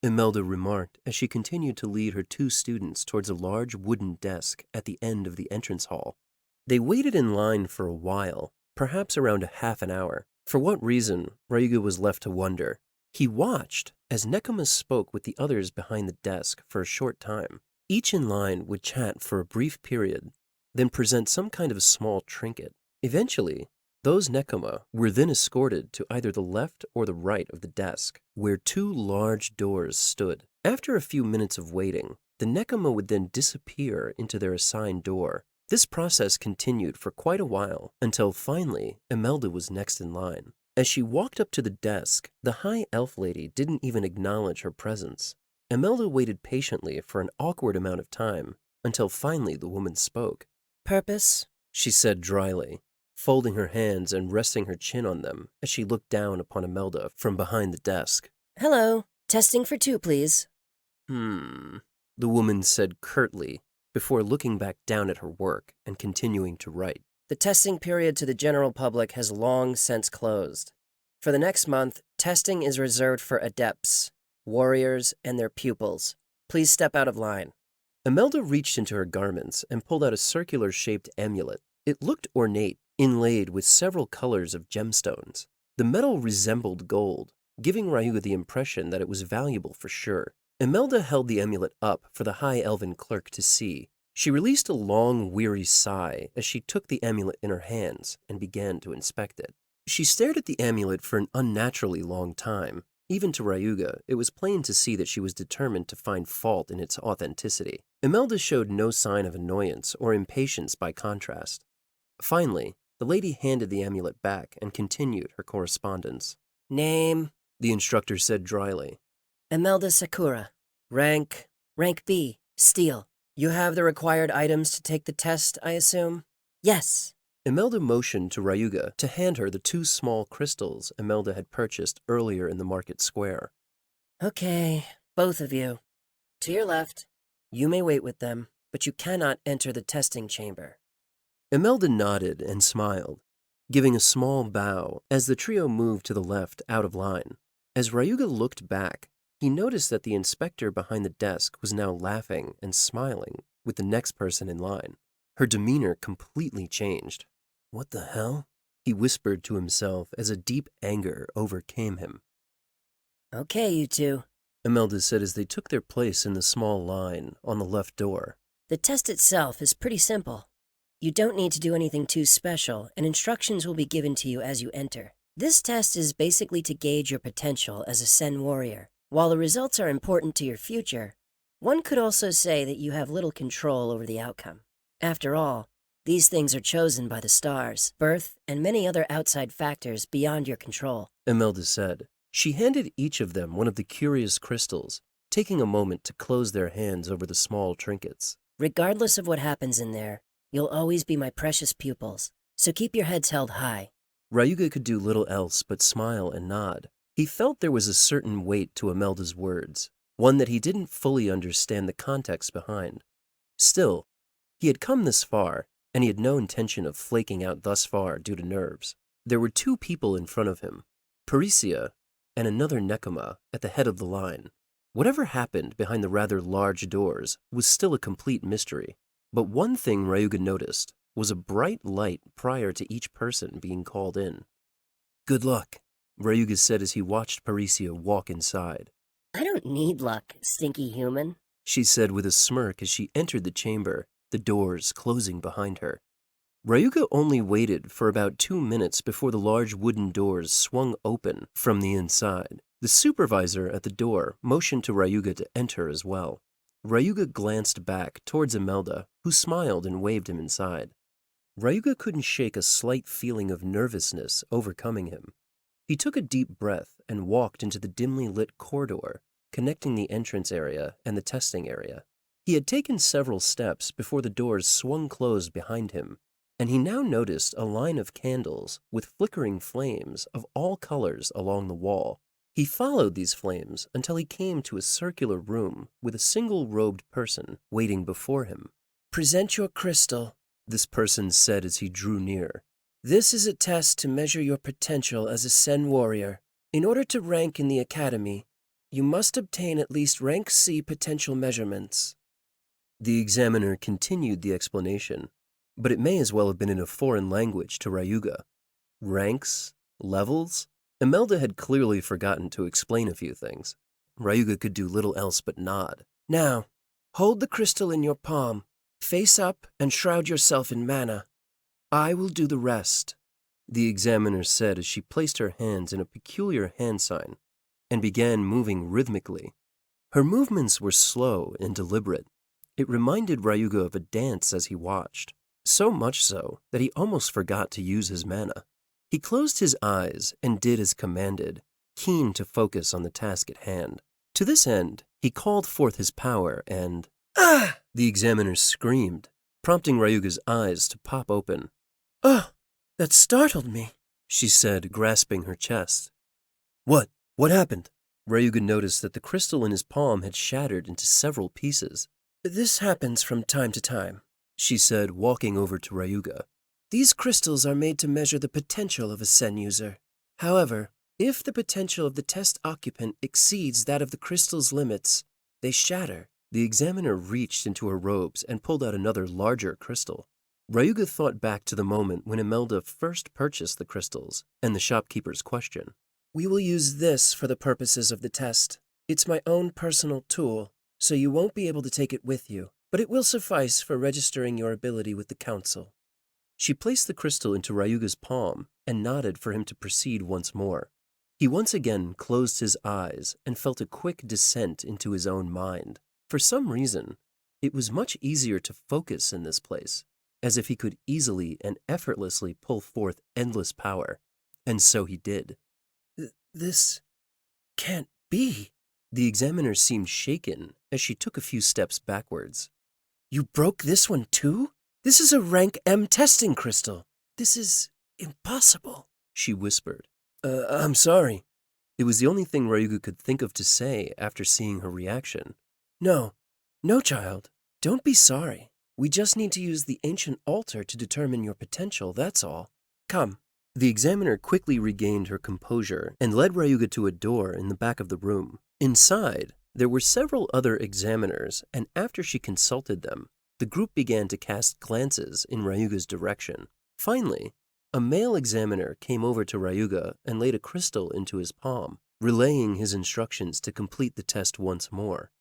Imelda remarked as she continued to lead her two students towards a large wooden desk at the end of the entrance hall. They waited in line for a while, perhaps around a half an hour. For what reason, Ryuga was left to wonder. He watched as nekoma spoke with the others behind the desk for a short time. Each in line would chat for a brief period, then present some kind of a small trinket. Eventually, those nekoma were then escorted to either the left or the right of the desk, where two large doors stood. After a few minutes of waiting, the nekoma would then disappear into their assigned door. This process continued for quite a while, until finally, Imelda was next in line. As she walked up to the desk, the high elf lady didn't even acknowledge her presence. Imelda waited patiently for an awkward amount of time, until finally the woman spoke.
Purpose?
She said dryly, folding her hands and resting her chin on them as she looked down upon Imelda from behind the desk.
Hello. Testing for 2, please.
The woman said curtly, before looking back down at her work and continuing to write.
The testing period to the general public has long since closed. For the next month, testing is reserved for adepts, warriors, and their pupils. Please step out of line.
Imelda reached into her garments and pulled out a circular-shaped amulet. It looked ornate, inlaid with several colors of gemstones. The metal resembled gold, giving Ryuga the impression that it was valuable for sure. Imelda held the amulet up for the high elven clerk to see. She released a long, weary sigh as she took the amulet in her hands and began to inspect it. She stared at the amulet for an unnaturally long time. Even to Ryuga, it was plain to see that she was determined to find fault in its authenticity. Imelda showed no sign of annoyance or impatience by contrast. Finally, the lady handed the amulet back and continued her correspondence.
Name?
The instructor said dryly.
Imelda Sakura. Rank B. Steel. You have the required items to take the test, I assume? Yes.
Imelda motioned to Ryuga to hand her the 2 small crystals Imelda had purchased earlier in the market square.
Okay, both of you. To your left. You may wait with them, but you cannot enter the testing chamber.
Imelda nodded and smiled, giving a small bow as the trio moved to the left out of line. As Ryuga looked back, he noticed that the inspector behind the desk was now laughing and smiling with the next person in line. Her demeanor completely changed. "What the hell?" he whispered to himself as a deep anger overcame him.
Okay, you two.
Imelda said as they took their place in the small line on the left door.
The test itself is pretty simple. You don't need to do anything too special, and instructions will be given to you as you enter. This test is basically to gauge your potential as a Sen warrior. While the results are important to your future, one could also say that you have little control over the outcome. After all, these things are chosen by the stars, birth, and many other outside factors beyond your control.
Imelda said. She handed each of them one of the curious crystals, taking a moment to close their hands over the small trinkets.
Regardless of what happens in there, you'll always be my precious pupils, so keep your heads held high.
Ryuga could do little else but smile and nod. He felt there was a certain weight to Imelda's words, one that he didn't fully understand the context behind. Still, he had come this far, and he had no intention of flaking out thus far due to nerves. There were 2 people in front of him, Parisia and another nekoma at the head of the line. Whatever happened behind the rather large doors was still a complete mystery. But one thing Ryuga noticed was a bright light prior to each person being called in. "Good luck," Ryuga said as he watched Parisia walk inside.
I don't need luck, stinky human.
She said with a smirk as she entered the chamber the doors closing behind her. Ryuga only waited for about 2 minutes before the large wooden doors swung open from the inside. The supervisor at the door motioned to Ryuga to enter as well. Ryuga glanced back towards Imelda, who smiled and waved him inside. Ryuga couldn't shake a slight feeling of nervousness overcoming him. He took a deep breath and walked into the dimly lit corridor connecting the entrance area and the testing area. He had taken several steps before the doors swung closed behind him, and he now noticed a line of candles with flickering flames of all colors along the wall. He followed these flames until he came to a circular room with a single robed person waiting before him.
"Present your crystal," this person said as he drew near. "This is a test to measure your potential as a Sen warrior. In order to rank in the academy, you must obtain at least rank C potential measurements."
The examiner continued the explanation, but it may as well have been in a foreign language to Ryuga. Ranks? Levels? Imelda had clearly forgotten to explain a few things. Ryuga could do little else but nod.
"Now, hold the crystal in your palm, face up, and shroud yourself in mana. I will do the rest,"
the examiner said as she placed her hands in a peculiar hand sign and began moving rhythmically. Her movements were slow and deliberate. It reminded Ryuga of a dance as he watched, so much so that he almost forgot to use his mana. He closed his eyes and did as commanded, keen to focus on the task at hand. To this end, he called forth his power and...
"Ah!"
the examiner screamed, prompting Ryuga's eyes to pop open.
"Oh, that startled me,"
she said, grasping her chest. What? What happened? Ryuga noticed that the crystal in his palm had shattered into several pieces.
"This happens from time to time,"
she said, walking over to Ryuga.
"These crystals are made to measure the potential of a Sen user. However, if the potential of the test occupant exceeds that of the crystal's limits, they shatter."
The examiner reached into her robes and pulled out another larger crystal. Ryuga thought back to the moment when Imelda first purchased the crystals and the shopkeeper's question.
"We will use this for the purposes of the test. It's my own personal tool, so you won't be able to take it with you, but it will suffice for registering your ability with the council."
She placed the crystal into Ryuga's palm and nodded for him to proceed once more. He once again closed his eyes and felt a quick descent into his own mind. For some reason, it was much easier to focus in this place, as if he could easily and effortlessly pull forth endless power. And so he did.
This can't be."
The examiner seemed shaken as she took a few steps backwards.
"You broke this one too? This is a rank M testing crystal. This is impossible,"
she whispered.
I'm sorry."
It was the only thing Ryuga could think of to say after seeing her reaction.
No, child. Don't be sorry. We just need to use the ancient altar to determine your potential, that's all. Come."
The examiner quickly regained her composure and led Ryuga to a door in the back of the room. Inside, there were several other examiners, and after she consulted them, the group began to cast glances in Ryuga's direction. Finally, a male examiner came over to Ryuga and laid a crystal into his palm, relaying his instructions to complete the test once more.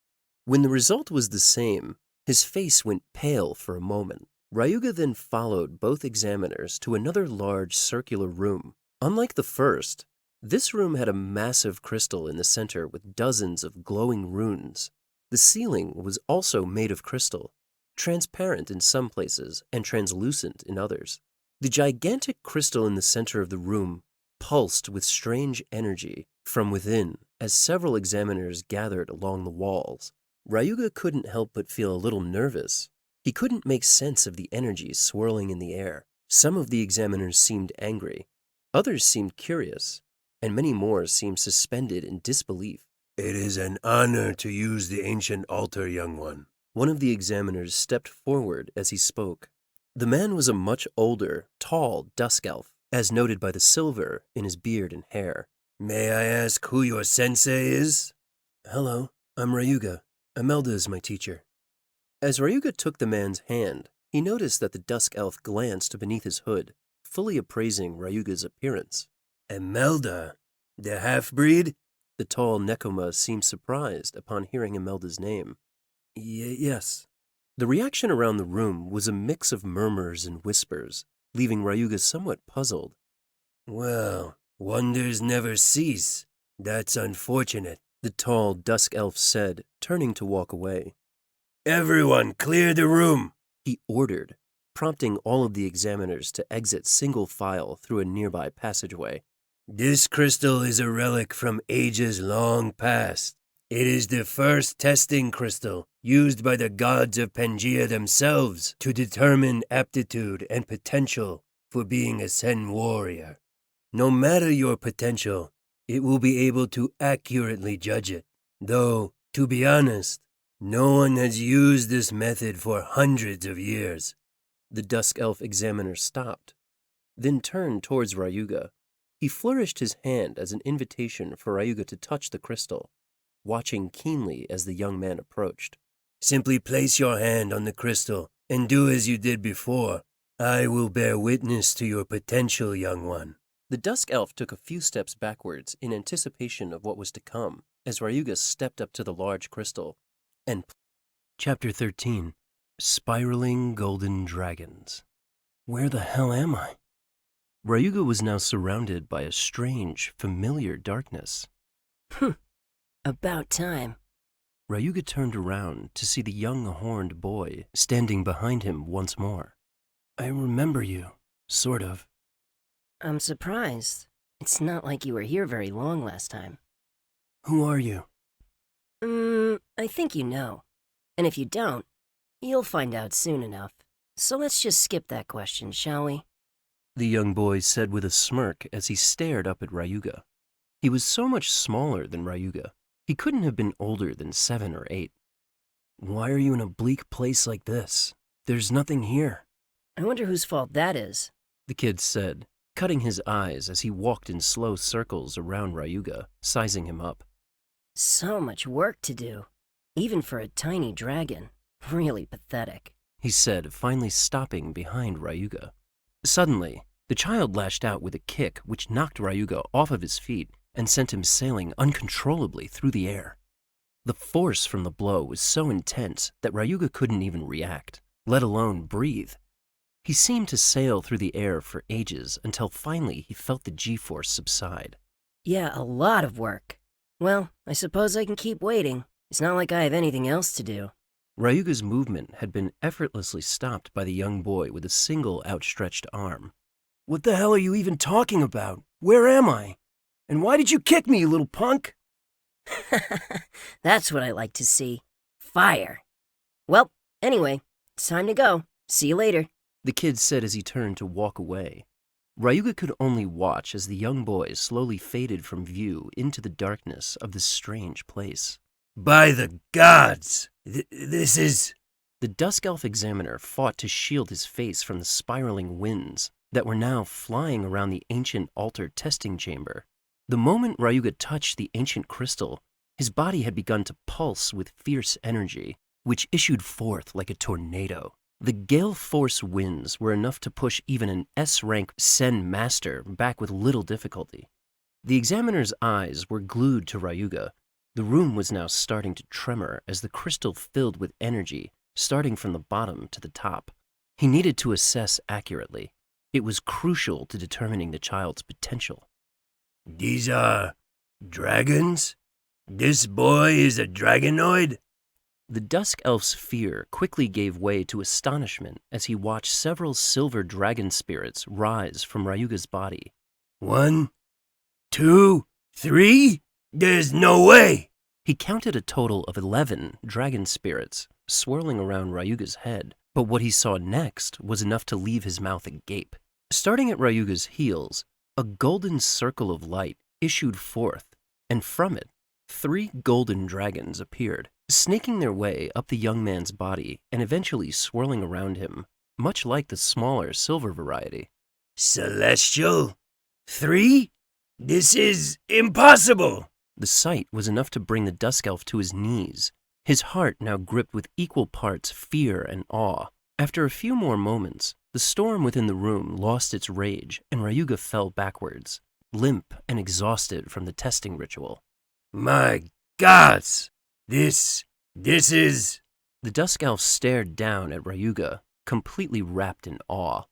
When the result was the same, his face went pale for a moment. Ryuga then followed both examiners to another large circular room. Unlike the first, this room had a massive crystal in the center with dozens of glowing runes. The ceiling was also made of crystal, transparent in some places and translucent in others. The gigantic crystal in the center of the room pulsed with strange energy from within as several examiners gathered along the walls. Ryuga couldn't help but feel a little nervous. He couldn't make sense of the energy swirling in the air. Some of the examiners seemed angry, others seemed curious, and many more seemed suspended in disbelief.
It is an honor to use the ancient altar, young one.
One of the examiners stepped forward as he spoke. The man was a much older, tall dusk elf, as noted by the silver in his beard and hair.
May I ask who your sensei is?
Hello, I'm Ryuga. Imelda is my teacher. As Ryuga took the man's hand, he noticed that the dusk elf glanced beneath his hood, fully appraising Ryuga's appearance.
Imelda, the half-breed?
The tall Nekoma seemed surprised upon hearing Imelda's name.
Yes.
The reaction around the room was a mix of murmurs and whispers, leaving Ryuga somewhat puzzled. Well, wonders never cease. That's unfortunate, the tall dusk elf said, turning to walk away. Everyone clear the room, he ordered, prompting all of the examiners to exit single file through a nearby passageway. This crystal is a relic from ages long past. It is the first testing crystal used by the gods of Pangaea themselves to determine aptitude and potential for being a Sen warrior. No matter your potential, it will be able to accurately judge it. Though, to be honest, no one has used this method for hundreds of years. The Dusk Elf examiner stopped, then turned towards Ryuga. He flourished his hand as an invitation for Ryuga to touch the crystal, watching keenly as the young man approached. Simply place your hand on the crystal and do as you did before. I will bear witness to your potential, young one. The Dusk Elf took a few steps backwards in anticipation of what was to come as Ryuga stepped up to the large crystal and... Chapter 13. Spiraling Golden Dragons. Where the hell am I? Ryuga was now surrounded by a strange, familiar darkness.
About time.
Ryuga turned around to see the young horned boy standing behind him once more. I remember you, sort of.
I'm surprised. It's not like you were here very long last time.
Who are you?
I think you know. And if you don't, you'll find out soon enough. So let's just skip that question, shall we?
The young boy said with a smirk as he stared up at Ryuga. He was so much smaller than Ryuga. He couldn't have been older than 7 or 8. Why are you in a bleak place like this? There's nothing here.
I wonder whose fault that is,
the kid said, cutting his eyes as he walked in slow circles around Ryuga, sizing him up.
So much work to do, even for a tiny dragon. Really pathetic,
he said, finally stopping behind Ryuga. Suddenly, the child lashed out with a kick which knocked Ryuga off of his feet and sent him sailing uncontrollably through the air. The force from the blow was so intense that Ryuga couldn't even react, let alone breathe. He seemed to sail through the air for ages until finally he felt the G-force subside.
Yeah, a lot of work. Well, I suppose I can keep waiting. It's not like I have anything else to do.
Ryuga's movement had been effortlessly stopped by the young boy with a single outstretched arm. What the hell are you even talking about? Where am I? And why did you kick me, you little punk?
That's what I like to see. Fire. Well, anyway, it's time to go. See you later,
the kid said as he turned to walk away. Ryuga could only watch as the young boy slowly faded from view into the darkness of this strange place. By the gods! This is... The Dusk Elf examiner fought to shield his face from the spiraling winds that were now flying around the ancient altar testing chamber. The moment Ryuga touched the ancient crystal, his body had begun to pulse with fierce energy, which issued forth like a tornado. The gale force winds were enough to push even an S-rank Sen master back with little difficulty. The examiner's eyes were glued to Ryuga. The room was now starting to tremor as the crystal filled with energy, starting from the bottom to the top. He needed to assess accurately. It was crucial to determining the child's potential. These are dragons? This boy is a dragonoid? The Dusk Elf's fear quickly gave way to astonishment as he watched several silver dragon spirits rise from Ryuga's body. 1, 2, 3? There's no way! He counted a total of 11 dragon spirits swirling around Ryuga's head, but what he saw next was enough to leave his mouth agape. Starting at Ryuga's heels, a golden circle of light issued forth, and from it, 3 golden dragons appeared, snaking their way up the young man's body and eventually swirling around him, much like the smaller silver variety. Celestial? 3? This is impossible! The sight was enough to bring the Dusk Elf to his knees, his heart now gripped with equal parts fear and awe. After a few more moments, the storm within the room lost its rage and Ryuga fell backwards, limp and exhausted from the testing ritual. My gods! This is... The Dusk Elf stared down at Ryuga, completely wrapped in awe.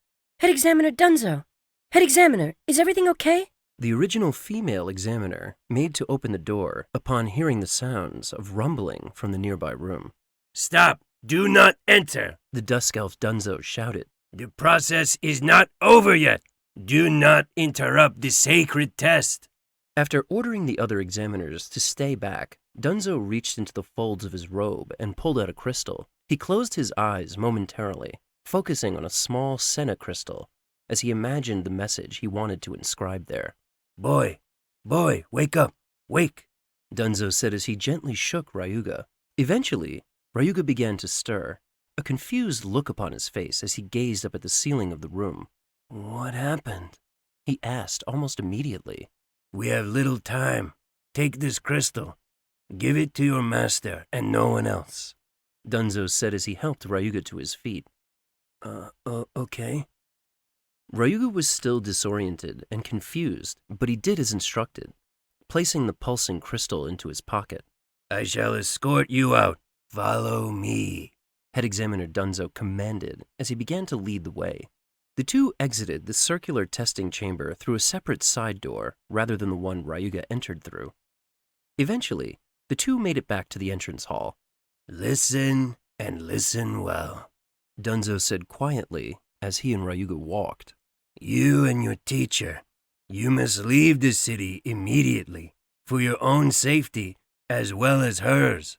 Head Examiner Dunzo! Head Examiner, is everything okay?
The original female examiner made to open the door upon hearing the sounds of rumbling from the nearby room.
Stop! Do not enter!
The Dusk Elf Dunzo shouted.
The process is not over yet! Do not interrupt the sacred test!
After ordering the other examiners to stay back, Dunzo reached into the folds of his robe and pulled out a crystal. He closed his eyes momentarily, focusing on a small senna crystal, as he imagined the message he wanted to inscribe there.
Boy, wake up, wake!
Dunzo said as he gently shook Ryuga. Eventually, Ryuga began to stir, a confused look upon his face as he gazed up at the ceiling of the room.
What happened?
He asked almost immediately.
We have little time. Take this crystal. Give it to your master and no one else.
Dunzo said as he helped Ryuga to his feet.
Okay.
Ryuga was still disoriented and confused, but he did as instructed, placing the pulsing crystal into his pocket.
I shall escort you out. Follow me,
Head Examiner Dunzo commanded as he began to lead the way. The two exited the circular testing chamber through a separate side door rather than the one Ryuga entered through. Eventually, the two made it back to the entrance hall.
Listen and listen well,
Dunzo said quietly as he and Ryuga walked.
You and your teacher, you must leave the city immediately for your own safety as well as hers.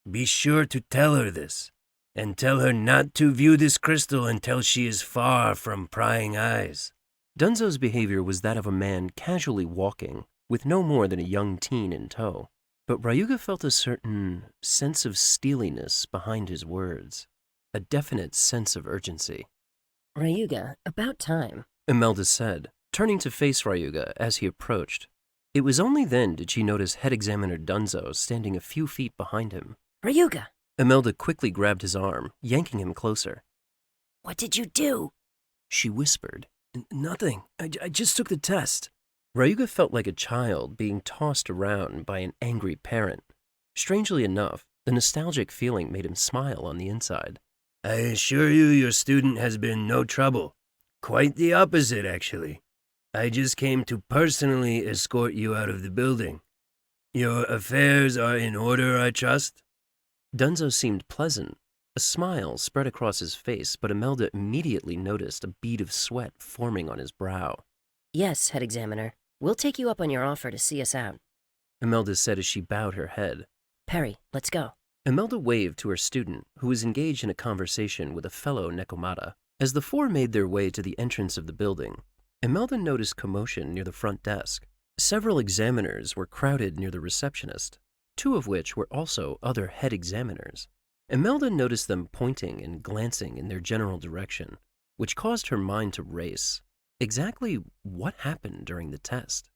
Be sure to tell her this, and tell her not to view this crystal until she is far from prying eyes.
Dunzo's behavior was that of a man casually walking, with no more than a young teen in tow. But Ryuga felt a certain sense of steeliness behind his words, a definite sense of urgency.
Ryuga, about time,
Imelda said, turning to face Ryuga as he approached. It was only then did she notice Head Examiner Dunzo standing a few feet behind him.
Ryuga!
Imelda quickly grabbed his arm, yanking him closer.
What did you do?
She whispered.
Nothing. I just took the test.
Ryuga felt like a child being tossed around by an angry parent. Strangely enough, the nostalgic feeling made him smile on the inside.
I assure you your student has been no trouble. Quite the opposite, actually. I just came to personally escort you out of the building. Your affairs are in order, I trust?
Dunzo seemed pleasant. A smile spread across his face, but Imelda immediately noticed a bead of sweat forming on his brow.
Yes, Head Examiner. We'll take you up on your offer to see us out.
Imelda said as she bowed her head.
Perry, let's go.
Imelda waved to her student, who was engaged in a conversation with a fellow Nekomata. As the four made their way to the entrance of the building, Imelda noticed commotion near the front desk. Several examiners were crowded near the receptionist, two of which were also other head examiners. Imelda noticed them pointing and glancing in their general direction, which caused her mind to race. Exactly what happened during the test?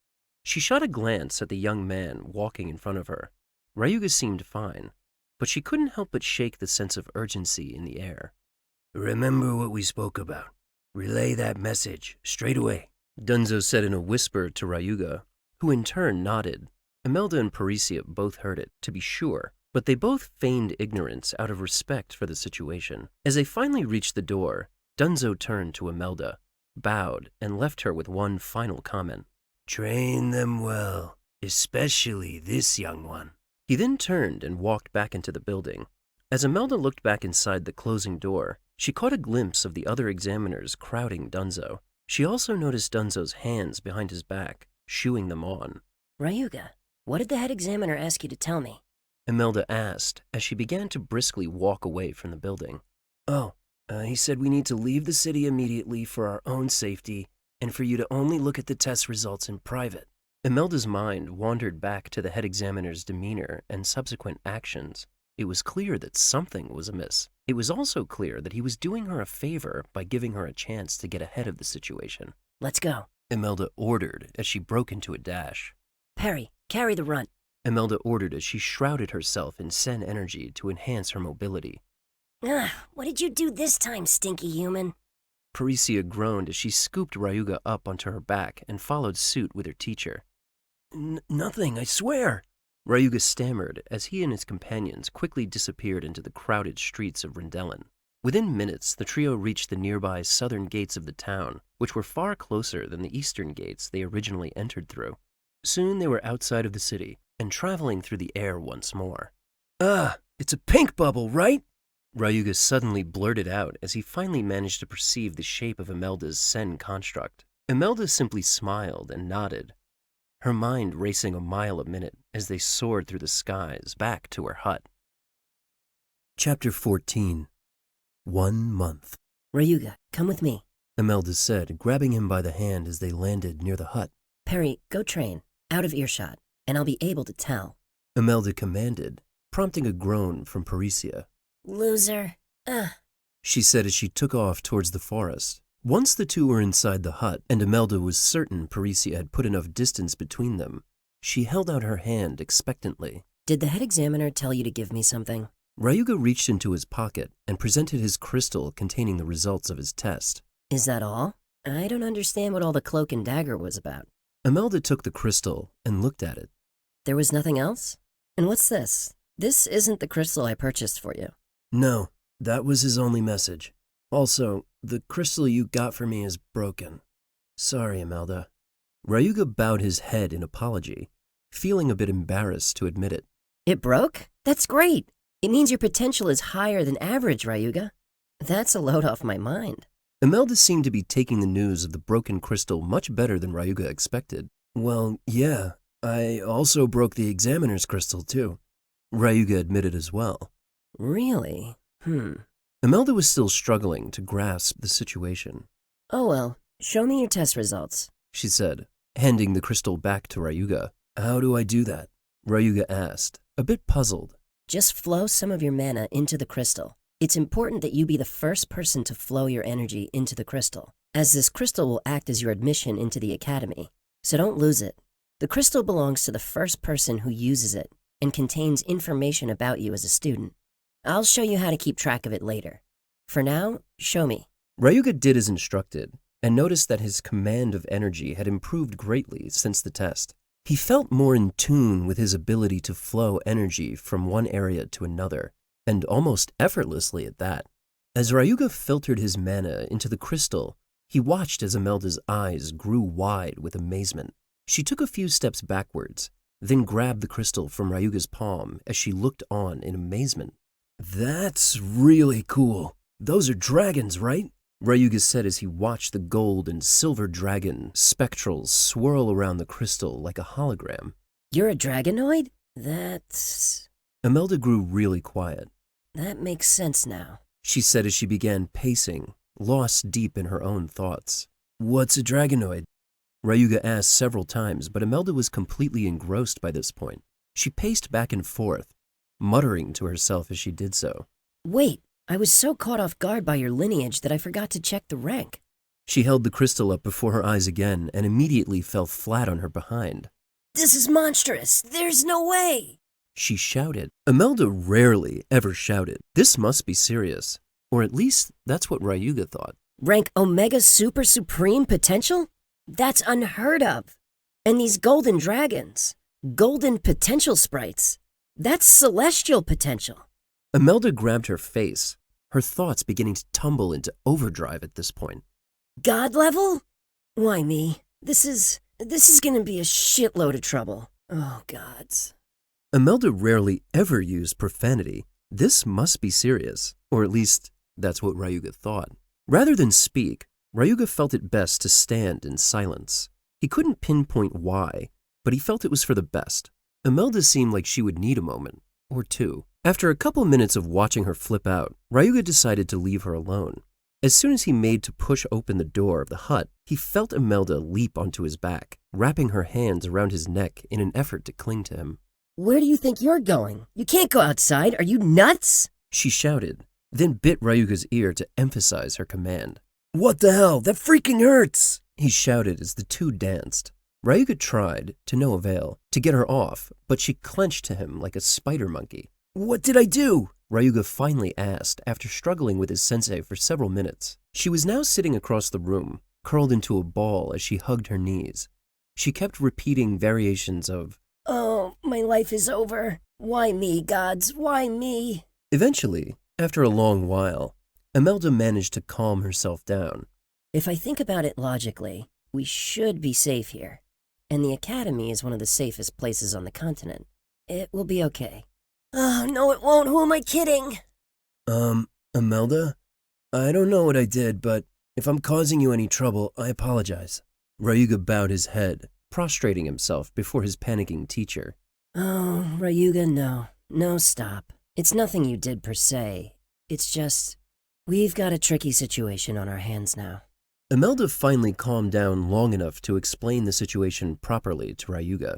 She shot a glance at the young man walking in front of her. Ryuga seemed fine, but she couldn't help but shake the sense of urgency in the air.
Remember what we spoke about. Relay that message straight away,
Dunzo said in a whisper to Ryuga, who in turn nodded. Imelda and Parisia both heard it, to be sure, but they both feigned ignorance out of respect for the situation. As they finally reached the door, Dunzo turned to Imelda, bowed, and left her with one final comment.
Train them well, especially this young one.
He then turned and walked back into the building. As Imelda looked back inside the closing door, she caught a glimpse of the other examiners crowding Dunzo. She also noticed Dunzo's hands behind his back, shooing them on.
Ryuga, what did the head examiner ask you to tell me?
Imelda asked as she began to briskly walk away from the building.
He said we need to leave the city immediately for our own safety and for you to only look at the test results in private.
Imelda's mind wandered back to the head examiner's demeanor and subsequent actions. It was clear that something was amiss. It was also clear that he was doing her a favor by giving her a chance to get ahead of the situation.
Let's go,
Imelda ordered as she broke into a dash.
Perry, carry the runt.
Imelda ordered as she shrouded herself in Sen energy to enhance her mobility.
What did you do this time, stinky human?
Parisia groaned as she scooped Ryuga up onto her back and followed suit with her teacher.
Nothing, I swear.
Ryuga stammered as he and his companions quickly disappeared into the crowded streets of Rindelin. Within minutes, the trio reached the nearby southern gates of the town, which were far closer than the eastern gates they originally entered through. Soon they were outside of the city and traveling through the air once more.
Ah, it's a pink bubble, right?
Ryuga suddenly blurted out as he finally managed to perceive the shape of Imelda's Sen construct. Imelda simply smiled and nodded, her mind racing a mile a minute as they soared through the skies back to her hut. Chapter 14. 1 month.
Ryuga, come with me.
Imelda said, grabbing him by the hand as they landed near the hut.
Perry, go train, out of earshot, and I'll be able to tell.
Imelda commanded, prompting a groan from Parisia.
Loser.
She said as she took off towards the forest. Once the two were inside the hut, and Imelda was certain Parisia had put enough distance between them, she held out her hand expectantly.
Did the head examiner tell you to give me something?
Ryuga reached into his pocket and presented his crystal containing the results of his test.
Is that all? I don't understand what all the cloak and dagger was about.
Imelda took the crystal and looked at it.
There was nothing else? And what's this? This isn't the crystal I purchased for you.
No, that was his only message. Also, the crystal you got for me is broken. Sorry, Imelda.
Ryuga bowed his head in apology, feeling a bit embarrassed to admit it.
It broke? That's great. It means your potential is higher than average, Ryuga. That's a load off my mind.
Imelda seemed to be taking the news of the broken crystal much better than Ryuga expected.
Well, yeah, I also broke the examiner's crystal too.
Ryuga admitted as well.
Really?
Imelda was still struggling to grasp the situation.
Oh well, show me your test results,
she said, handing the crystal back to Ryuga.
How do I do that?
Ryuga asked, a bit puzzled.
Just flow some of your mana into the crystal. It's important that you be the first person to flow your energy into the crystal, as this crystal will act as your admission into the academy. So don't lose it. The crystal belongs to the first person who uses it and contains information about you as a student. I'll show you how to keep track of it later. For now, show me.
Ryuga did as instructed and noticed that his command of energy had improved greatly since the test. He felt more in tune with his ability to flow energy from one area to another, and almost effortlessly at that. As Ryuga filtered his mana into the crystal, he watched as Imelda's eyes grew wide with amazement. She took a few steps backwards, then grabbed the crystal from Ryuga's palm as she looked on in amazement.
That's really cool. Those are dragons, right?
Ryuga said as he watched the gold and silver dragon spectrals swirl around the crystal like a hologram.
You're a dragonoid? That's...
Imelda grew really quiet.
That makes sense now,
she said as she began pacing, lost deep in her own thoughts.
What's a dragonoid?
Ryuga asked several times, but Imelda was completely engrossed by this point. She paced back and forth, muttering to herself as she did so.
Wait, I was so caught off guard by your lineage that I forgot to check the rank.
She held the crystal up before her eyes again and immediately fell flat on her behind.
This is monstrous! There's no way!
She shouted. Imelda rarely ever shouted. This must be serious. Or at least that's what Ryuga thought.
Rank Omega Super Supreme Potential? That's unheard of. And these golden dragons, golden potential sprites, that's celestial potential.
Imelda grabbed her face, her thoughts beginning to tumble into overdrive at this point.
God level? Why me? This is gonna be a shitload of trouble. Oh, gods.
Imelda rarely ever used profanity. This must be serious, or at least that's what Ryuga thought. Rather than speak, Ryuga felt it best to stand in silence. He couldn't pinpoint why, but he felt it was for the best. Imelda seemed like she would need a moment, or two. After a couple minutes of watching her flip out, Ryuga decided to leave her alone. As soon as he made to push open the door of the hut, he felt Imelda leap onto his back, wrapping her hands around his neck in an effort to cling to him.
Where do you think you're going? You can't go outside. Are you nuts?
She shouted, then bit Ryuga's ear to emphasize her command.
What the hell? That freaking hurts!
He shouted as the two danced. Ryuga tried, to no avail, to get her off, but she clenched to him like a spider monkey.
What did I do?
Ryuga finally asked after struggling with his sensei for several minutes. She was now sitting across the room, curled into a ball as she hugged her knees. She kept repeating variations of,
Oh, My life is over. Why me, gods? Why me?
Eventually, after a long while, Imelda managed to calm herself down.
If I think about it logically, we should be safe here. And the Academy is one of the safest places on the continent. It will be okay. Oh, no it won't. Who am I kidding?
Imelda? I don't know what I did, but if I'm causing you any trouble, I apologize. Ryuga bowed his head, prostrating himself before his panicking teacher.
Oh, Ryuga, no. No, stop. It's nothing you did per se. It's just, we've got a tricky situation on our hands now.
Imelda finally calmed down long enough to explain the situation properly to Ryuga.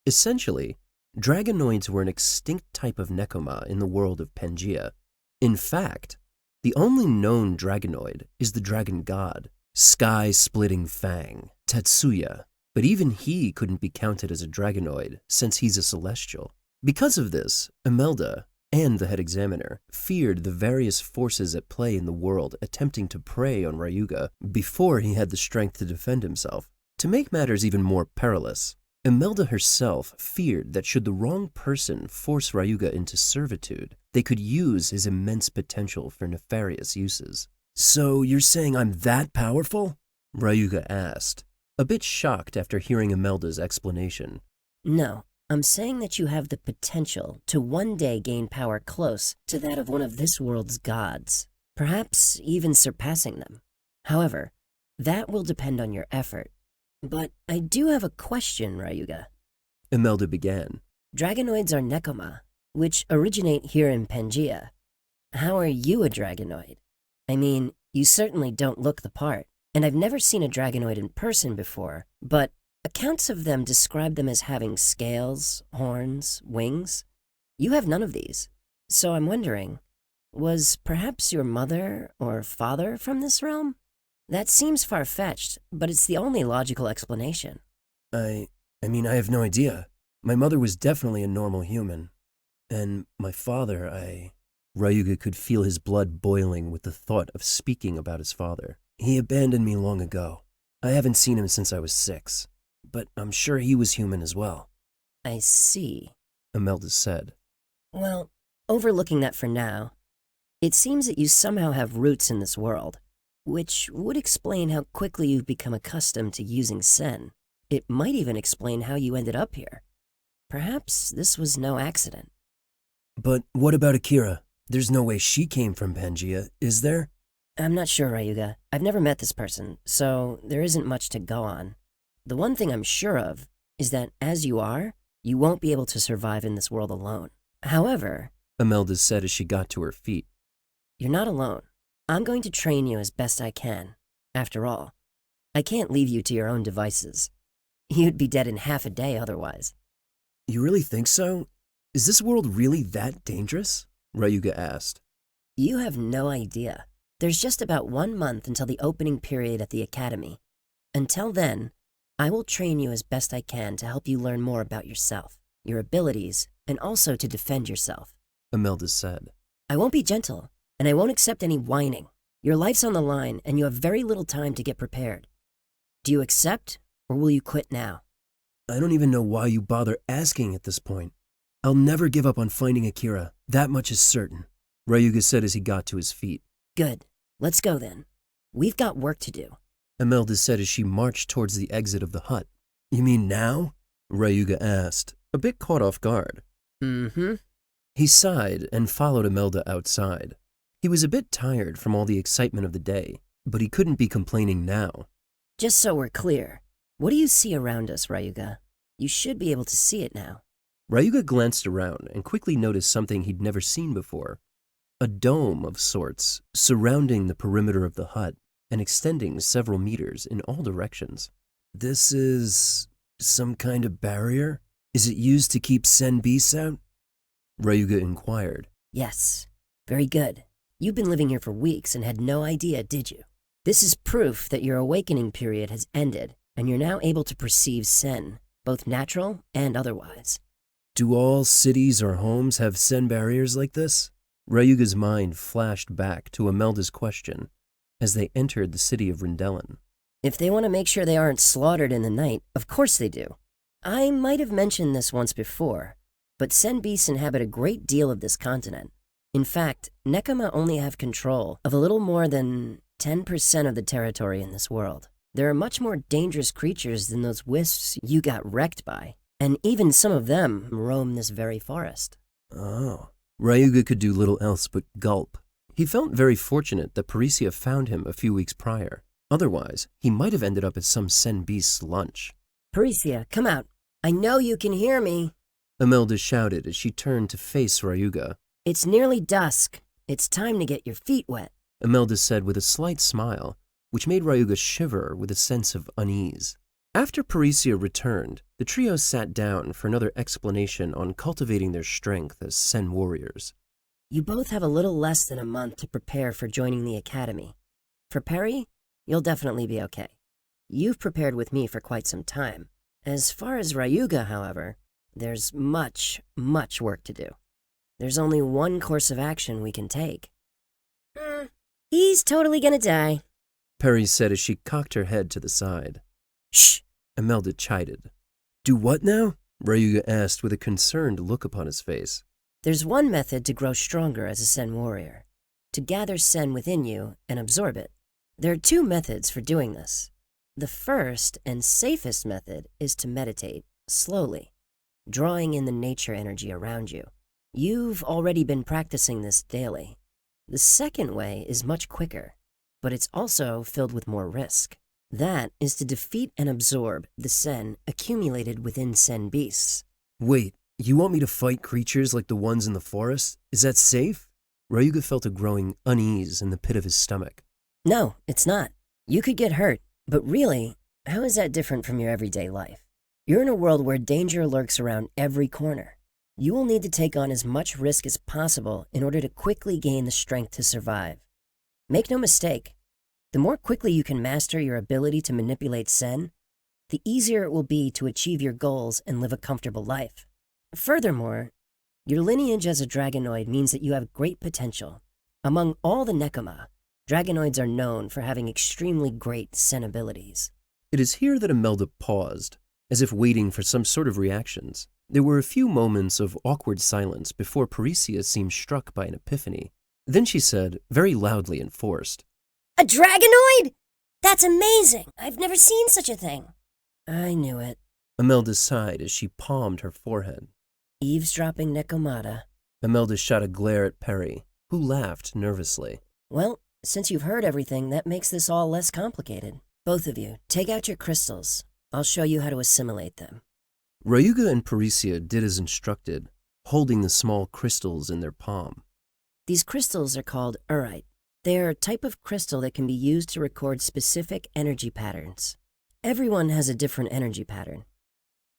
Essentially, dragonoids were an extinct type of Nekoma in the world of Pangaea. In fact, the only known dragonoid is the dragon god, Sky-Splitting Fang, Tetsuya, but even he couldn't be counted as a dragonoid since he's a celestial. Because of this, Imelda and the head examiner feared the various forces at play in the world attempting to prey on Ryuga before he had the strength to defend himself. To make matters even more perilous, Imelda herself feared that should the wrong person force Ryuga into servitude, they could use his immense potential for nefarious uses. So you're saying I'm that powerful? Ryuga asked, a bit shocked after hearing Imelda's explanation.
No, I'm saying that you have the potential to one day gain power close to that of one of this world's gods, perhaps even surpassing them. However, that will depend on your effort. But I do have a question, Ryuga.
Imelda began.
Dragonoids are Nekoma, which originate here in Pangaea. How are you a dragonoid? I mean, you certainly don't look the part, and I've never seen a dragonoid in person before, but accounts of them describe them as having scales, horns, wings. You have none of these, so I'm wondering, was perhaps your mother or father from this realm? That seems far-fetched, but it's the only logical explanation.
I mean, I have no idea. My mother was definitely a normal human. And my father, Ryuga could feel his blood boiling with the thought of speaking about his father. He abandoned me long ago. I haven't seen him since I was 6, but I'm sure he was human as well.
I see,
Imelda said.
Well, overlooking that for now, it seems that you somehow have roots in this world, which would explain how quickly you've become accustomed to using Sen. It might even explain how you ended up here. Perhaps this was no accident.
But what about Akira? There's no way she came from Pangaea, is there?
I'm not sure, Ryuga. I've never met this person, so there isn't much to go on. The one thing I'm sure of is that as you are, you won't be able to survive in this world alone. However,
Imelda said as she got to her feet,
you're not alone. I'm going to train you as best I can. After all, I can't leave you to your own devices. You'd be dead in half a day otherwise.
You really think so? Is this world really that dangerous? Ryuga asked.
You have no idea. There's just about 1 month until the opening period at the Academy. Until then, I will train you as best I can to help you learn more about yourself, your abilities, and also to defend yourself.
Imelda said.
I won't be gentle, and I won't accept any whining. Your life's on the line, and you have very little time to get prepared. Do you accept, or will you quit now?
I don't even know why you bother asking at this point. I'll never give up on finding Akira. That much is certain, Ryuga said as he got to his feet.
Good. Let's go then. We've got work to do.
Imelda said as she marched towards the exit of the hut. You mean now? Ryuga asked, a bit caught off guard.
Mm-hmm.
He sighed and followed Imelda outside. He was a bit tired from all the excitement of the day, but he couldn't be complaining now.
Just so we're clear, what do you see around us, Ryuga? You should be able to see it now.
Ryuga glanced around and quickly noticed something he'd never seen before. A dome of sorts surrounding the perimeter of the hut and extending several meters in all directions. This is some kind of barrier? Is it used to keep Sen beasts out? Ryuga inquired.
Yes. Very good. You've been living here for weeks and had no idea, did you? This is proof that your awakening period has ended and you're now able to perceive Sen, both natural and otherwise.
Do all cities or homes have Sen barriers like this? Ryuga's mind flashed back to Imelda's question as they entered the city of Rindelin.
If they want to make sure they aren't slaughtered in the night, of course they do. I might have mentioned this once before, but Sen beasts inhabit a great deal of this continent. In fact, Nekoma only have control of a little more than 10% of the territory in this world. There are much more dangerous creatures than those wisps you got wrecked by, and even some of them roam this very forest.
Oh. Ryuga could do little else but gulp. He felt very fortunate that Parisia found him a few weeks prior. Otherwise, he might have ended up at some Sen beast's lunch.
Parisia, come out. I know you can hear me.
Imelda shouted as she turned to face Ryuga.
It's nearly dusk. It's time to get your feet wet.
Imelda said with a slight smile, which made Ryuga shiver with a sense of unease. After Parisia returned, the trio sat down for another explanation on cultivating their strength as Sen warriors.
You both have a little less than a month to prepare for joining the academy. For Perry, you'll definitely be okay. You've prepared with me for quite some time. As far as Ryuga, however, there's much work to do. There's only one course of action we can take. He's totally gonna die,
Perry said as she cocked her head to the side.
Shh!
Imelda chided. Do what now? Ryuga asked with a concerned look upon his face.
There's one method to grow stronger as a Sen warrior. To gather Sen within you and absorb it. There are two methods for doing this. The first and safest method is to meditate, slowly, drawing in the nature energy around you. You've already been practicing this daily. The second way is much quicker, but it's also filled with more risk. That is to defeat and absorb the Sen accumulated within Sen beasts.
Wait, you want me to fight creatures like the ones in the forest? Is that safe? Ryuga felt a growing unease in the pit of his stomach.
No, it's not. You could get hurt, but really, how is that different from your everyday life? You're in a world where danger lurks around every corner. You will need to take on as much risk as possible in order to quickly gain the strength to survive. Make no mistake, the more quickly you can master your ability to manipulate Sen, the easier it will be to achieve your goals and live a comfortable life. Furthermore, your lineage as a Dragonoid means that you have great potential. Among all the Nekoma, Dragonoids are known for having extremely great Sen abilities.
It is here that Imelda paused, as if waiting for some sort of reactions. There were a few moments of awkward silence before Parisia seemed struck by an epiphany. Then she said, very loudly and forced,
A Dragonoid? That's amazing. I've never seen such a thing.
I knew it.
Imelda sighed as she palmed her forehead.
Eavesdropping Nekomata.
Imelda shot a glare at Perry, who laughed nervously.
Well, since you've heard everything, that makes this all less complicated. Both of you, take out your crystals. I'll show you how to assimilate them.
Ryuga and Parisia did as instructed, holding the small crystals in their palm.
These crystals are called urite. They are a type of crystal that can be used to record specific energy patterns. Everyone has a different energy pattern.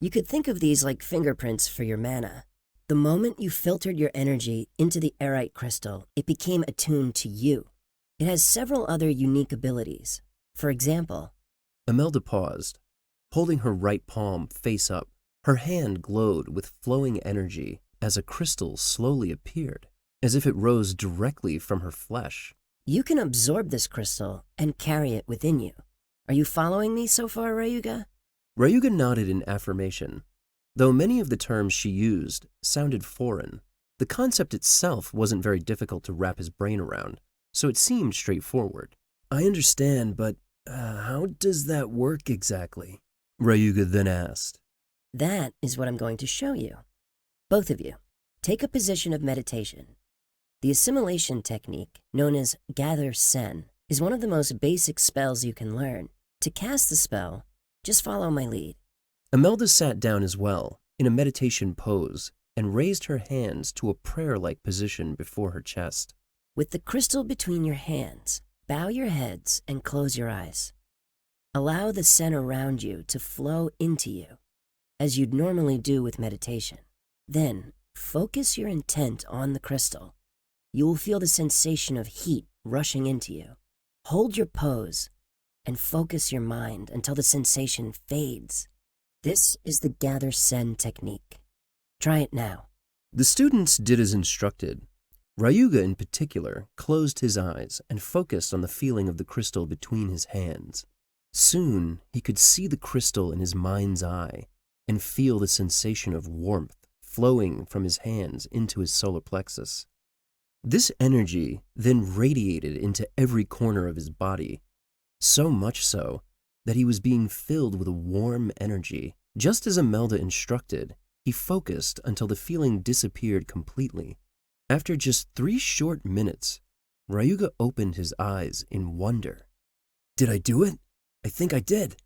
You could think of these like fingerprints for your mana. The moment you filtered your energy into the urite crystal, it became attuned to you. It has several other unique abilities. For example,
Imelda paused, holding her right palm face up. Her hand glowed with flowing energy as a crystal slowly appeared, as if it rose directly from her flesh.
you can absorb this crystal and carry it within you. Are you following me so far, Ryuga?
Ryuga nodded in affirmation. Though many of the terms she used sounded foreign, the concept itself wasn't very difficult to wrap his brain around, so it seemed straightforward.
I understand, but how does that work exactly?
Ryuga then asked.
That is what I'm going to show you. Both of you, take a position of meditation. The assimilation technique, known as Gather Sen, is one of the most basic spells you can learn. To cast the spell, just follow my lead.
Imelda sat down as well, in a meditation pose, and raised her hands to a prayer-like position before her chest.
With the crystal between your hands, bow your heads and close your eyes. Allow the Sen around you to flow into you, as you'd normally do with meditation. Then, focus your intent on the crystal. You will feel the sensation of heat rushing into you. Hold your pose and focus your mind until the sensation fades. This is the Gather Sen technique. Try it now.
The students did as instructed. Ryuga, in particular, closed his eyes and focused on the feeling of the crystal between his hands. Soon, he could see the crystal in his mind's eye, and feel the sensation of warmth flowing from his hands into his solar plexus. This energy then radiated into every corner of his body, so much so that he was being filled with a warm energy. Just as Imelda instructed, he focused until the feeling disappeared completely. After just 3 short minutes, Ryuga opened his eyes in wonder.
Did I do it? I think I did,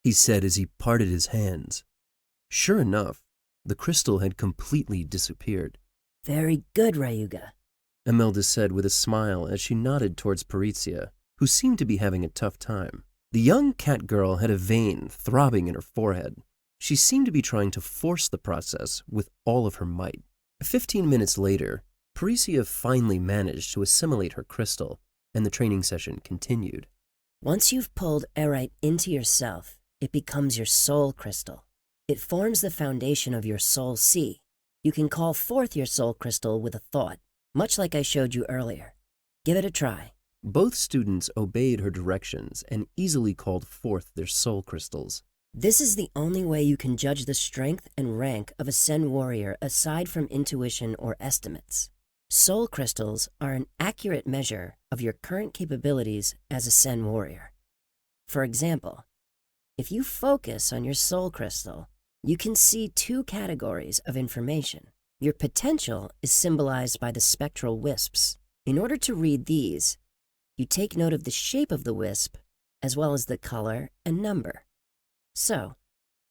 he said as he parted his hands. Sure enough, the crystal had completely disappeared.
Very good, Ryuga,
Imelda said with a smile as she nodded towards Parisia, who seemed to be having a tough time. The young cat girl had a vein throbbing in her forehead. She seemed to be trying to force the process with all of her might. 15 minutes later, Parisia finally managed to assimilate her crystal, and the training session continued.
Once you've pulled Erite into yourself, it becomes your soul crystal. It forms the foundation of your soul sea. You can call forth your soul crystal with a thought, much like I showed you earlier. Give it a try.
Both students obeyed her directions and easily called forth their soul crystals.
This is the only way you can judge the strength and rank of a Sen warrior aside from intuition or estimates. Soul crystals are an accurate measure of your current capabilities as a Sen warrior. For example, if you focus on your soul crystal, you can see 2 categories of information. Your potential is symbolized by the spectral wisps. In order to read these, you take note of the shape of the wisp as well as the color and number. So,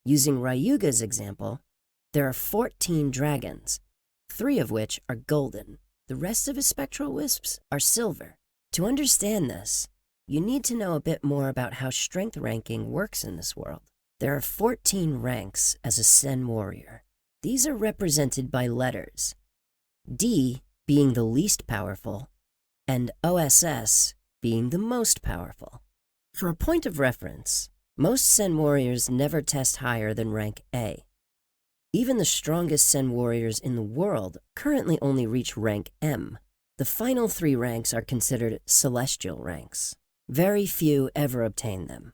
using Ryuga's example, there are 14 dragons, 3 of which are golden. The rest of his spectral wisps are silver. To understand this, you need to know a bit more about how strength ranking works in this world. There are 14 ranks as a Sen warrior. These are represented by letters, D being the least powerful, and OSS being the most powerful. For a point of reference, most Sen warriors never test higher than rank A. Even the strongest Sen warriors in the world currently only reach rank M. The final 3 ranks are considered celestial ranks. Very few ever obtain them.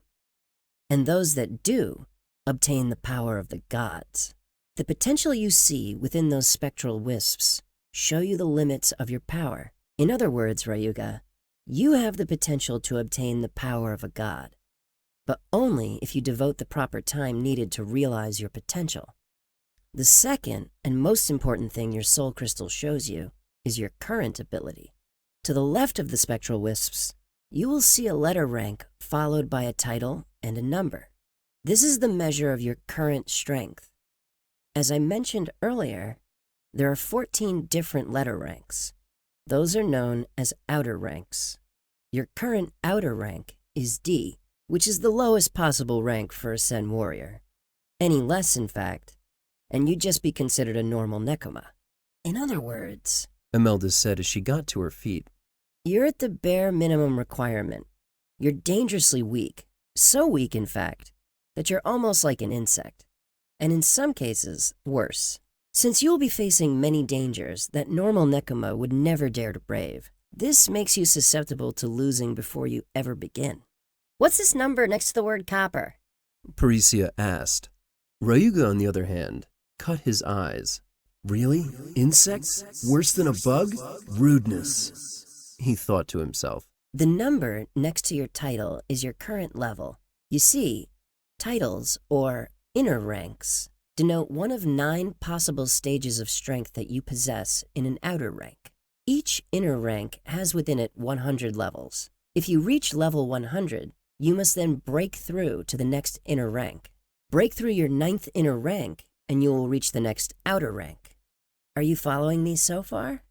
And those that do obtain the power of the gods. The potential you see within those spectral wisps show you the limits of your power. In other words, Ryuga, you have the potential to obtain the power of a god, but only if you devote the proper time needed to realize your potential. The second and most important thing your soul crystal shows you is your current ability. To the left of the spectral wisps, you will see a letter rank followed by a title and a number. This is the measure of your current strength. As I mentioned earlier, there are 14 different letter ranks. Those are known as outer ranks. Your current outer rank is D, which is the lowest possible rank for a Sen warrior. Any less, in fact, and you'd just be considered a normal Nekoma. In other words,
Imelda said as she got to her feet,
you're at the bare minimum requirement. You're dangerously weak, so weak, in fact, that you're almost like an insect, and in some cases, worse. Since you'll be facing many dangers that normal Nekoma would never dare to brave, this makes you susceptible to losing before you ever begin. What's this number next to the word copper?
Parisia asked. Ryuga, on the other hand, cut his eyes.
Really? Insects? Worse than a bug? Rudeness,
he thought to himself.
The number next to your title is your current level. You see, titles, or inner ranks, denote one of 9 possible stages of strength that you possess in an outer rank. Each inner rank has within it 100 levels. If you reach level 100, you must then break through to the next inner rank. Break through your 9th inner rank, and you will reach the next outer rank. Are you following me so far?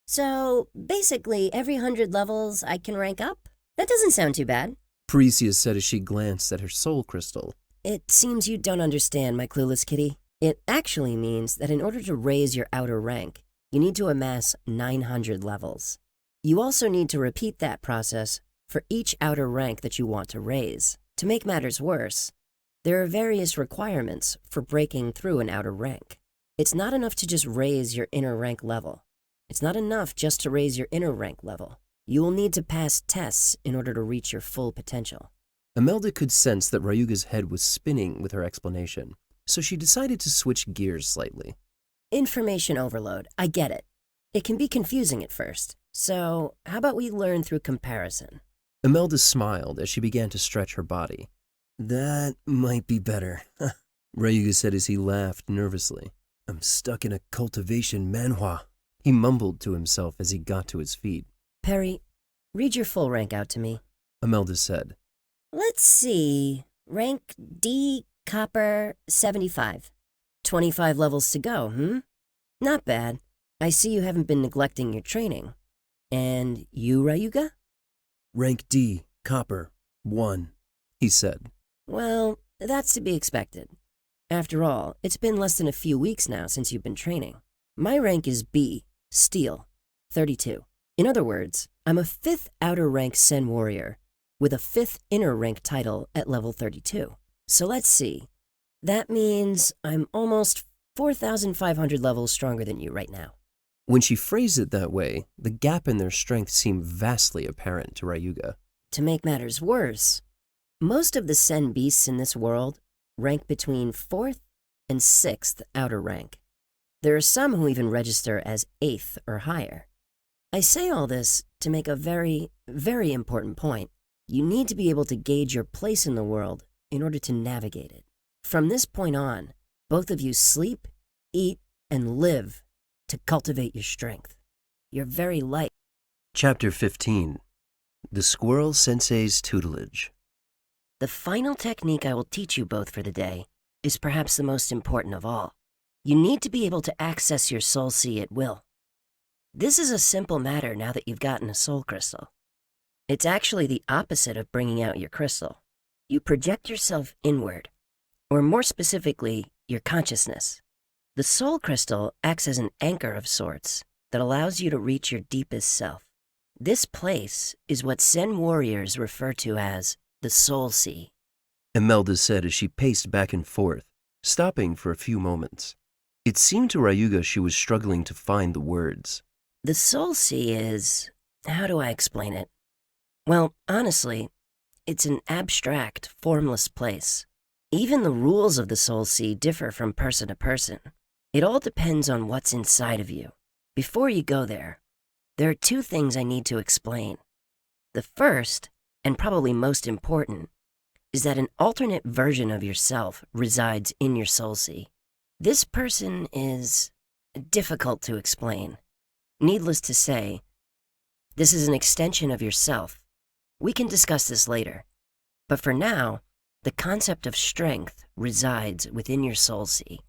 So, basically, every 100 levels I can rank up? That doesn't sound too bad.
Parisia said as she glanced at her soul crystal.
It seems you don't understand, my clueless kitty. It actually means that in order to raise your outer rank, you need to amass 900 levels. You also need to repeat that process for each outer rank that you want to raise. To make matters worse, there are various requirements for breaking through an outer rank. It's not enough to just raise your inner rank level. It's not enough just to raise your inner rank level. You will need to pass tests in order to reach your full potential.
Imelda could sense that Ryuga's head was spinning with her explanation, so she decided to switch gears slightly.
Information overload, I get it. It can be confusing at first, so how about we learn through comparison?
Imelda smiled as she began to stretch her body. That might be better, Ryuga said as he laughed nervously. I'm stuck in a cultivation manhwa, he mumbled to himself as he got to his feet.
Perry, read your full rank out to me.
Imelda said.
Let's see. Rank D, Copper, 75.
25 levels to go, Not bad. I see you haven't been neglecting your training. And you, Ryuga?
Rank D, Copper, 1, he said.
Well, that's to be expected. After all, it's been less than a few weeks now since you've been training. My rank is B, Steel, 32. In other words, I'm a 5th outer rank Sen warrior with a 5th inner rank title at level 32. So let's see. That means I'm almost 4,500 levels stronger than you right now.
When she phrased it that way, the gap in their strength seemed vastly apparent to Ryuga.
To make matters worse, most of the Sen beasts in this world rank between 4th and 6th outer rank. There are some who even register as 8th or higher. I say all this to make a very, very important point. You need to be able to gauge your place in the world in order to navigate it. From this point on, both of you sleep, eat, and live to cultivate your strength. You're very light.
Chapter 15. The Squirrel Sensei's Tutelage.
The final technique I will teach you both for the day is perhaps the most important of all. You need to be able to access your soul sea at will. This is a simple matter now that you've gotten a soul crystal. It's actually the opposite of bringing out your crystal. You project yourself inward, or more specifically, your consciousness. The soul crystal acts as an anchor of sorts that allows you to reach your deepest self. This place is what Sen warriors refer to as the soul sea.
Imelda said as she paced back and forth, stopping for a few moments. It seemed to Ryuga she was struggling to find the words.
The soul sea is... how do I explain it? Well, honestly, it's an abstract, formless place. Even the rules of the soul sea differ from person to person. It all depends on what's inside of you. Before you go there are 2 things I need to explain. The first, and probably most important, is that an alternate version of yourself resides in your soul sea. This person is difficult to explain. Needless to say, this is an extension of yourself. We can discuss this later. But for now, the concept of strength resides within your soul sea.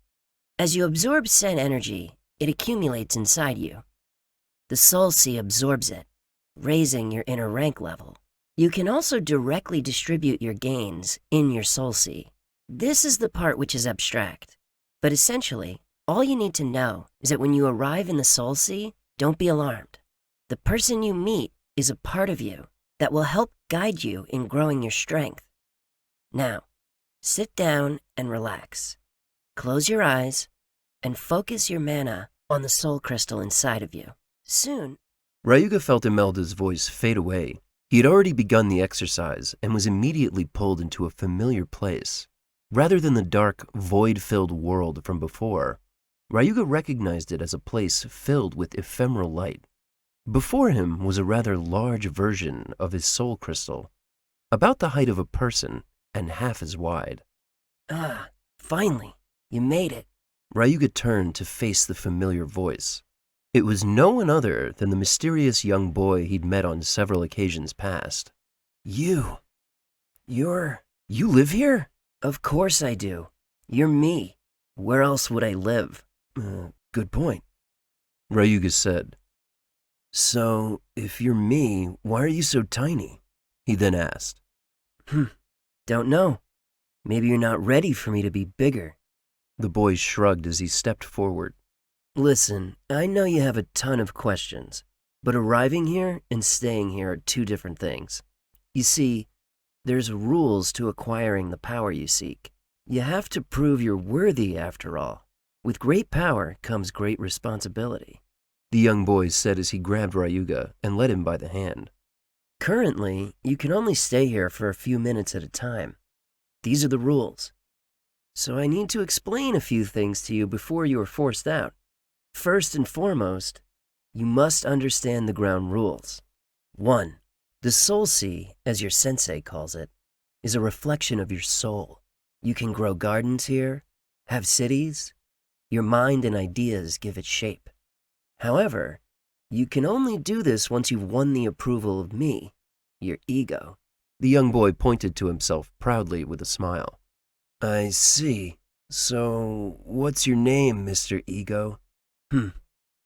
As you absorb Sen energy, it accumulates inside you. The soul sea absorbs it, raising your inner rank level. You can also directly distribute your gains in your soul sea. This is the part which is abstract. But essentially, all you need to know is that when you arrive in the soul sea, don't be alarmed. The person you meet is a part of you that will help guide you in growing your strength. Now, sit down and relax. Close your eyes and focus your mana on the soul crystal inside of you. Soon,
Ryuga felt Imelda's voice fade away. He had already begun the exercise and was immediately pulled into a familiar place. Rather than the dark, void-filled world from before, Ryuga recognized it as a place filled with ephemeral light. Before him was a rather large version of his soul crystal, about the height of a person and half as wide.
Ah, finally, you made it.
Ryuga turned to face the familiar voice. It was no one other than the mysterious young boy he'd met on several occasions past. You live here?
Of course I do. You're me. Where else would I live?
Good point, Ryuga said. So, if you're me, why are you so tiny? He then asked.
Don't know. Maybe you're not ready for me to be bigger.
The boy shrugged as he stepped forward.
Listen, I know you have a ton of questions, but arriving here and staying here are 2 different things. You see, there's rules to acquiring the power you seek. You have to prove you're worthy after all. With great power comes great responsibility.
The young boy said as he grabbed Ryuga and led him by the hand.
Currently, you can only stay here for a few minutes at a time. These are the rules.
so I need to explain a few things to you before you are forced out. First and foremost, you must understand the ground rules. 1. The Soul Sea, as your sensei calls it, is a reflection of your soul. You can grow gardens here, have cities. Your mind and ideas give it shape. However, you can only do this once you've won the approval of me, your ego. The young boy pointed to himself proudly with a smile. I see. So, what's your name, Mr. Ego?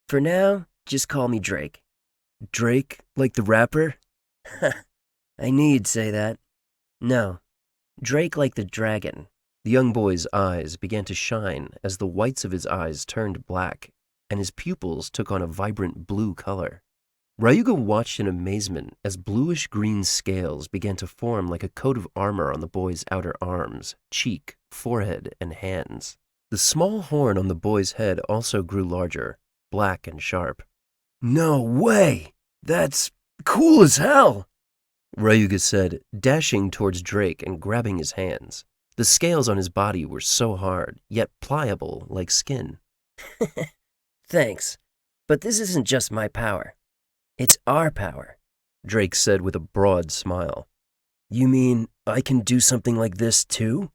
For now, just call me Drake. Drake, like the rapper? I knew you'd say that. No, Drake like the dragon. The young boy's eyes began to shine as the whites of his eyes turned black and his pupils took on a vibrant blue color. Ryuga watched in amazement as bluish-green scales began to form like a coat of armor on the boy's outer arms, cheek, forehead, and hands. The small horn on the boy's head also grew larger, black and sharp. No way! That's cool as hell! Ryuga said, dashing towards Drake and grabbing his hands. The scales on his body were so hard, yet pliable like skin. Thanks, but this isn't just my power. It's our power, Drake said with a broad smile. You mean I can do something like this too?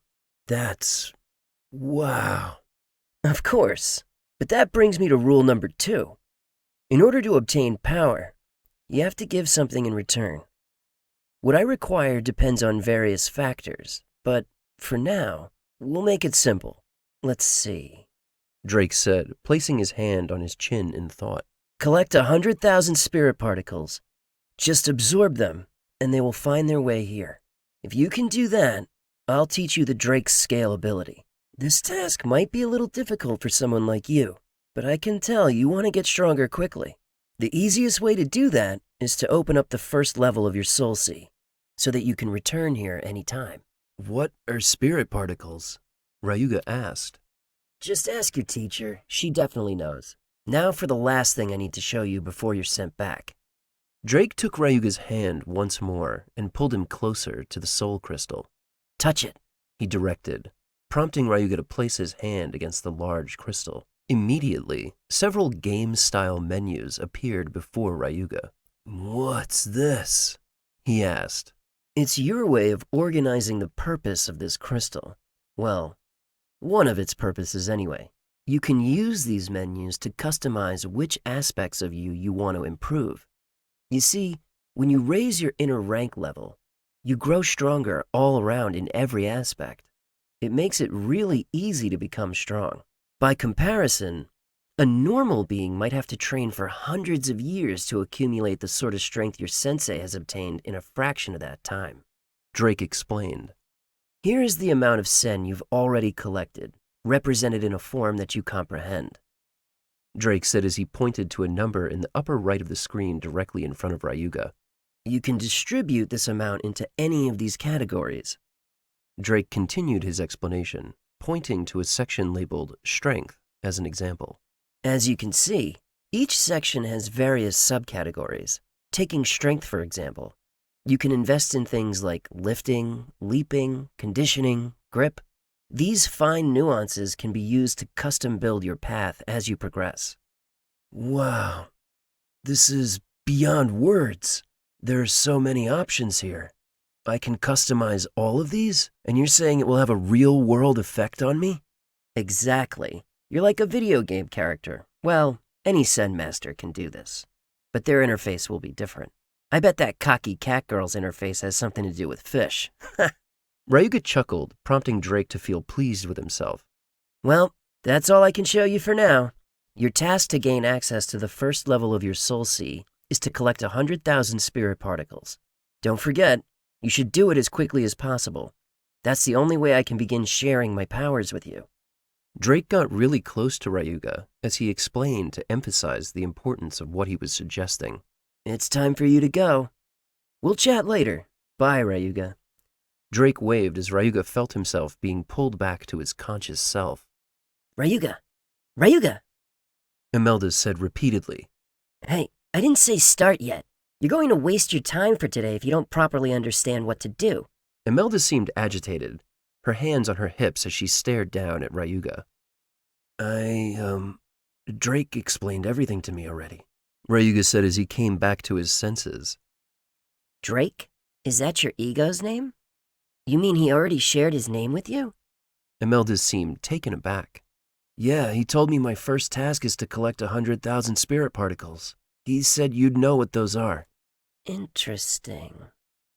That's... wow. Of course, but that brings me to rule number 2. In order to obtain power, you have to give something in return. What I require depends on various factors, but for now, we'll make it simple. Let's see, Drake said, placing his hand on his chin in thought. Collect 100,000 spirit particles. Just absorb them, and they will find their way here. If you can do that, I'll teach you the Drake's scale ability. This task might be a little difficult for someone like you, but I can tell you want to get stronger quickly. The easiest way to do that is to open up the first level of your Soul Sea, so that you can return here anytime. What are spirit particles? Ryuga asked. Just ask your teacher, she definitely knows. Now for the last thing I need to show you before you're sent back. Drake took Ryuga's hand once more and pulled him closer to the soul crystal. Touch it, he directed, prompting Ryuga to place his hand against the large crystal. Immediately, several game-style menus appeared before Ryuga. What's this? He asked. It's your way of organizing the purpose of this crystal. Well, one of its purposes anyway. You can use these menus to customize which aspects of you want to improve. You see, when you raise your inner rank level, you grow stronger all around in every aspect. It makes it really easy to become strong. By comparison, a normal being might have to train for hundreds of years to accumulate the sort of strength your sensei has obtained in a fraction of that time. Drake explained. Here is the amount of sen you've already collected, represented in a form that you comprehend. Drake said as he pointed to a number in the upper right of the screen directly in front of Ryuga. You can distribute this amount into any of these categories. Drake continued his explanation, pointing to a section labeled Strength as an example. As you can see, each section has various subcategories. Taking Strength, for example, you can invest in things like lifting, leaping, conditioning, grip. These fine nuances can be used to custom build your path as you progress. Wow, this is beyond words. There are so many options here. I can customize all of these, and you're saying it will have a real-world effect on me? Exactly. You're like a video game character. Well, any Zen master can do this, but their interface will be different. I bet that cocky cat girl's interface has something to do with fish. Ryuga chuckled, prompting Drake to feel pleased with himself. Well, that's all I can show you for now. Your task to gain access to the first level of your Soul Sea is to collect 100,000 spirit particles. Don't forget, you should do it as quickly as possible. That's the only way I can begin sharing my powers with you. Drake got really close to Ryuga as he explained to emphasize the importance of what he was suggesting. It's time for you to go. We'll chat later. Bye, Ryuga. Drake waved as Ryuga felt himself being pulled back to his conscious self. Ryuga! Ryuga! Imelda said repeatedly. Hey, I didn't say start yet. You're going to waste your time for today if you don't properly understand what to do. Imelda seemed agitated, her hands on her hips as she stared down at Ryuga. Drake explained everything to me already, Ryuga said as he came back to his senses.
Drake? Is that your ego's name? You mean he already shared his name with you?
Imelda seemed taken aback. Yeah, he told me my first task is to collect 100,000 spirit particles. He said you'd know what those are.
Interesting.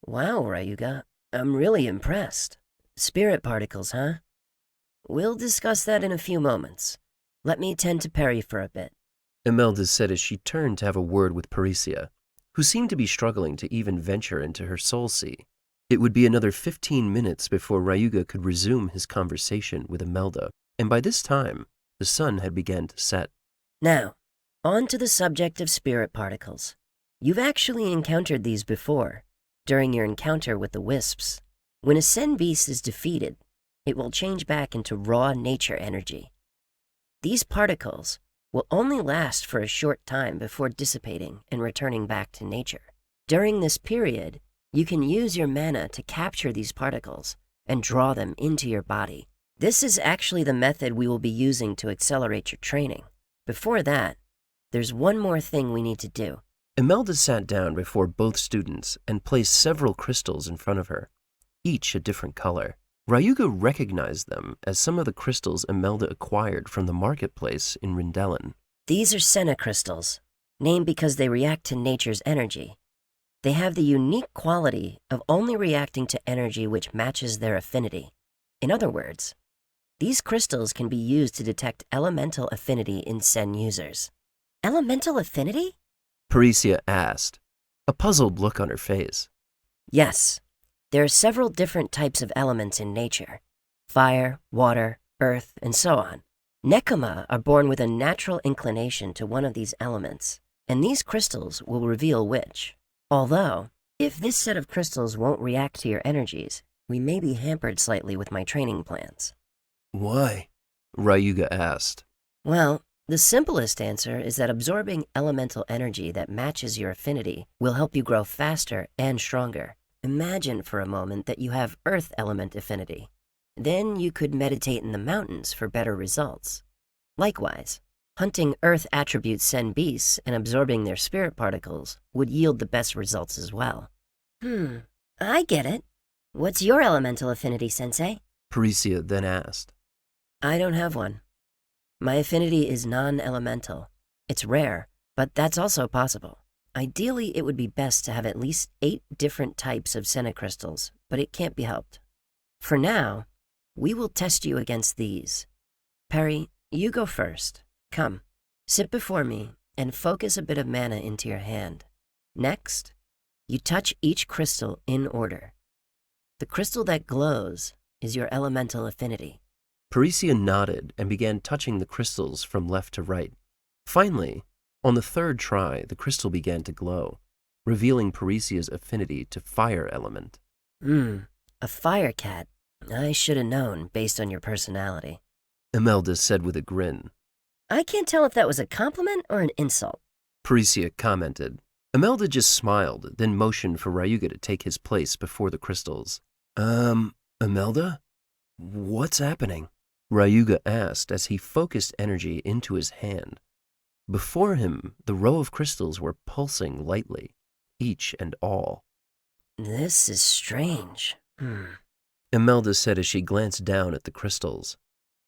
Wow, Ryuga. I'm really impressed. Spirit particles, huh? We'll discuss that in a few moments. Let me tend to Perry for a bit.
Imelda said as she turned to have a word with Parisia, who seemed to be struggling to even venture into her soul sea. It would be another 15 minutes before Ryuga could resume his conversation with Imelda, and by this time, the sun had begun to set.
Now, on to the subject of spirit particles. You've actually encountered these before, during your encounter with the wisps. When a Sen beast is defeated, it will change back into raw nature energy. These particles will only last for a short time before dissipating and returning back to nature. During this period, you can use your mana to capture these particles and draw them into your body. This is actually the method we will be using to accelerate your training. Before that, there's one more thing we need to do.
Imelda sat down before both students and placed several crystals in front of her, each a different color. Ryuga recognized them as some of the crystals Imelda acquired from the marketplace in Rindelin.
These are Senna crystals, named because they react to nature's energy. They have the unique quality of only reacting to energy which matches their affinity. In other words, these crystals can be used to detect elemental affinity in Sen users. Elemental affinity?
Parisia asked, a puzzled look on her face.
Yes. There are several different types of elements in nature. Fire, water, earth, and so on. Nekoma are born with a natural inclination to one of these elements, and these crystals will reveal which. Although, if this set of crystals won't react to your energies, we may be hampered slightly with my training plans.
Why? Ryuga asked.
Well, the simplest answer is that absorbing elemental energy that matches your affinity will help you grow faster and stronger. Imagine for a moment that you have earth element affinity. Then you could meditate in the mountains for better results. Likewise, hunting earth attribute Sen beasts and absorbing their spirit particles would yield the best results as well. I get it. What's your elemental affinity, Sensei?
Parisia then asked.
I don't have one. My affinity is non-elemental. It's rare, but that's also possible. Ideally, it would be best to have at least 8 different types of Senna crystals, but it can't be helped. For now, we will test you against these. Perry, you go first. Come, sit before me and focus a bit of mana into your hand. Next, you touch each crystal in order. The crystal that glows is your elemental affinity.
Parisia nodded and began touching the crystals from left to right. Finally, on the third try, the crystal began to glow, revealing Parisia's affinity to fire element.
A fire cat. I should have known based on your personality.
Imelda said with a grin.
I can't tell if that was a compliment or an insult.
Parisia commented. Imelda just smiled, then motioned for Ryuga to take his place before the crystals. Imelda? What's happening? Ryuga asked as he focused energy into his hand. Before him, the row of crystals were pulsing lightly, each and all.
This is strange.
Imelda said as she glanced down at the crystals.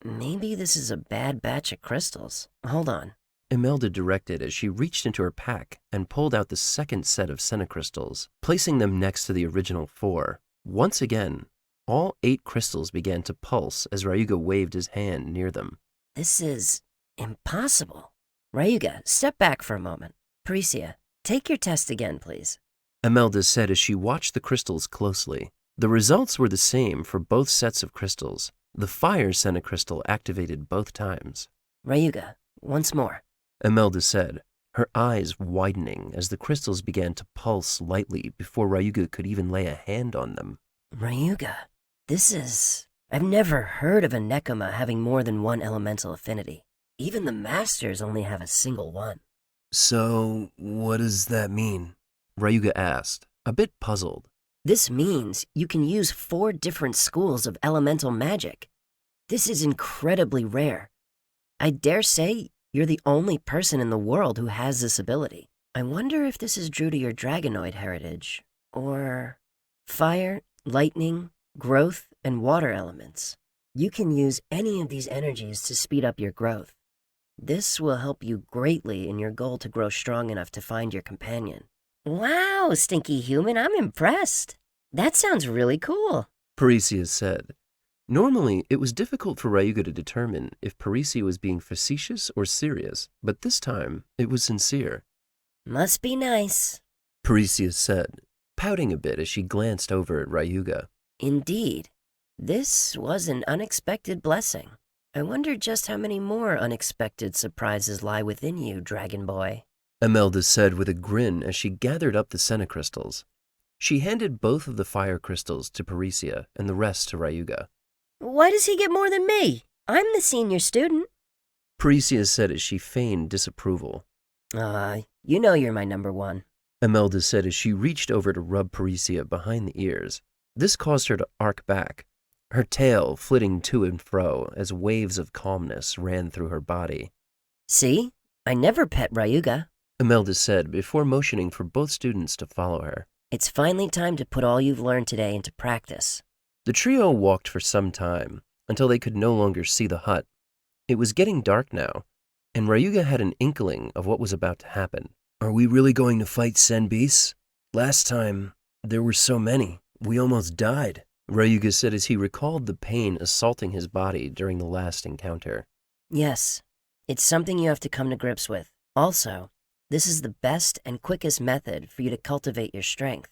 Maybe this is a bad batch of crystals. Hold on.
Imelda directed as she reached into her pack and pulled out the second set of Senna crystals, placing them next to the original 4. Once again, all 8 crystals began to pulse as Ryuga waved his hand near them.
This is impossible. Ryuga, step back for a moment. Parisia, take your test again, please.
Imelda said as she watched the crystals closely. The results were the same for both sets of crystals. The fire Senna crystal activated both times.
Ryuga, once more.
Imelda said, her eyes widening as the crystals began to pulse lightly before Ryuga could even lay a hand on them.
Ryuga, this is... I've never heard of a Nekoma having more than one elemental affinity. Even the masters only have a single one.
So, what does that mean? Ryuga asked, a bit puzzled.
This means you can use 4 different schools of elemental magic. This is incredibly rare. I dare say you're the only person in the world who has this ability. I wonder if this is due to your dragonoid heritage, or fire, lightning, growth, and water elements. You can use any of these energies to speed up your growth. This will help you greatly in your goal to grow strong enough to find your companion.
Wow, Stinky Human, I'm impressed. That sounds really cool.
Parisia said. Normally, it was difficult for Ryuga to determine if Parisia was being facetious or serious, but this time it was sincere.
Must be nice.
Parisia said, pouting a bit as she glanced over at Ryuga.
Indeed, this was an unexpected blessing. I wonder just how many more unexpected surprises lie within you, Dragon Boy.
Imelda said with a grin as she gathered up the senna crystals. She handed both of the fire crystals to Parisia and the rest to Ryuga.
Why does he get more than me? I'm the senior student.
Parisia said as she feigned disapproval.
You know you're my number 1.
Imelda said as she reached over to rub Parisia behind the ears. This caused her to arc back, her tail flitting to and fro as waves of calmness ran through her body.
See? I never pet Ryuga.
Imelda said before motioning for both students to follow her.
It's finally time to put all you've learned today into practice.
The trio walked for some time, until they could no longer see the hut. It was getting dark now, and Ryuga had an inkling of what was about to happen. Are we really going to fight Sen beasts? Last time, there were so many. We almost died, Ryuga said as he recalled the pain assaulting his body during the last encounter.
Yes, it's something you have to come to grips with. Also, this is the best and quickest method for you to cultivate your strength.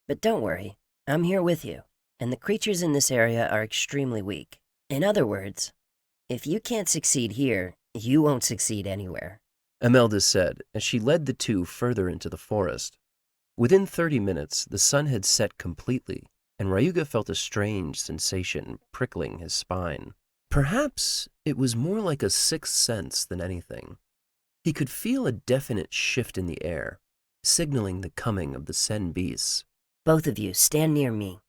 But don't worry, I'm here with you, and the creatures in this area are extremely weak. In other words, if you can't succeed here, you won't succeed anywhere.
Imelda said as she led the two further into the forest. Within 30 minutes, the sun had set completely, and Ryuga felt a strange sensation prickling his spine. Perhaps it was more like a sixth sense than anything. He could feel a definite shift in the air, signaling the coming of the Sen beasts.
Both of you, stand near me.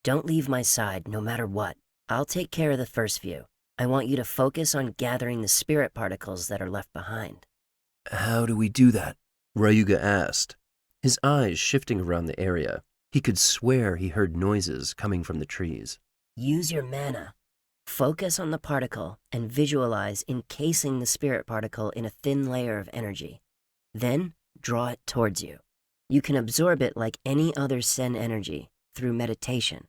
Don't leave my side, no matter what. I'll take care of the first few. I want you to focus on gathering the spirit particles that are left behind.
How do we do that? Ryuga asked, his eyes shifting around the area. He could swear he heard noises coming from the trees.
Use your mana. Focus on the particle and visualize encasing the spirit particle in a thin layer of energy. Then draw it towards you. You can absorb it like any other Sen energy through meditation.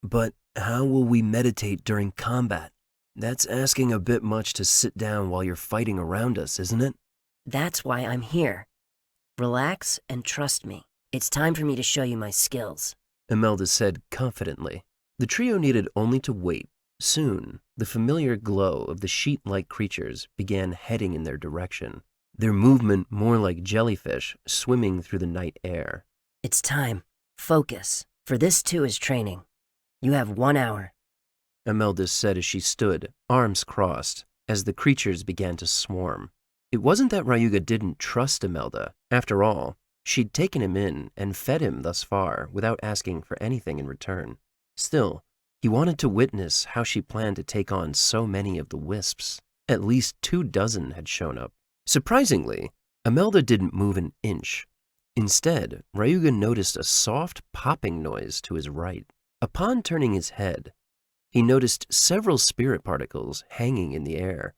But how will we meditate during combat? That's asking a bit much to sit down while you're fighting around us, isn't it?
That's why I'm here. Relax and trust me. It's time for me to show you my skills.
Imelda said confidently. The trio needed only to wait. Soon, the familiar glow of the sheet-like creatures began heading in their direction, their movement more like jellyfish swimming through the night air.
It's time. Focus, for this too is training. You have 1 hour.
Imelda said as she stood, arms crossed, as the creatures began to swarm. It wasn't that Ryuga didn't trust Imelda. After all, she'd taken him in and fed him thus far without asking for anything in return. Still, he wanted to witness how she planned to take on so many of the wisps. At least 24 had shown up. Surprisingly, Imelda didn't move an inch. Instead, Ryuga noticed a soft popping noise to his right. Upon turning his head, he noticed several spirit particles hanging in the air,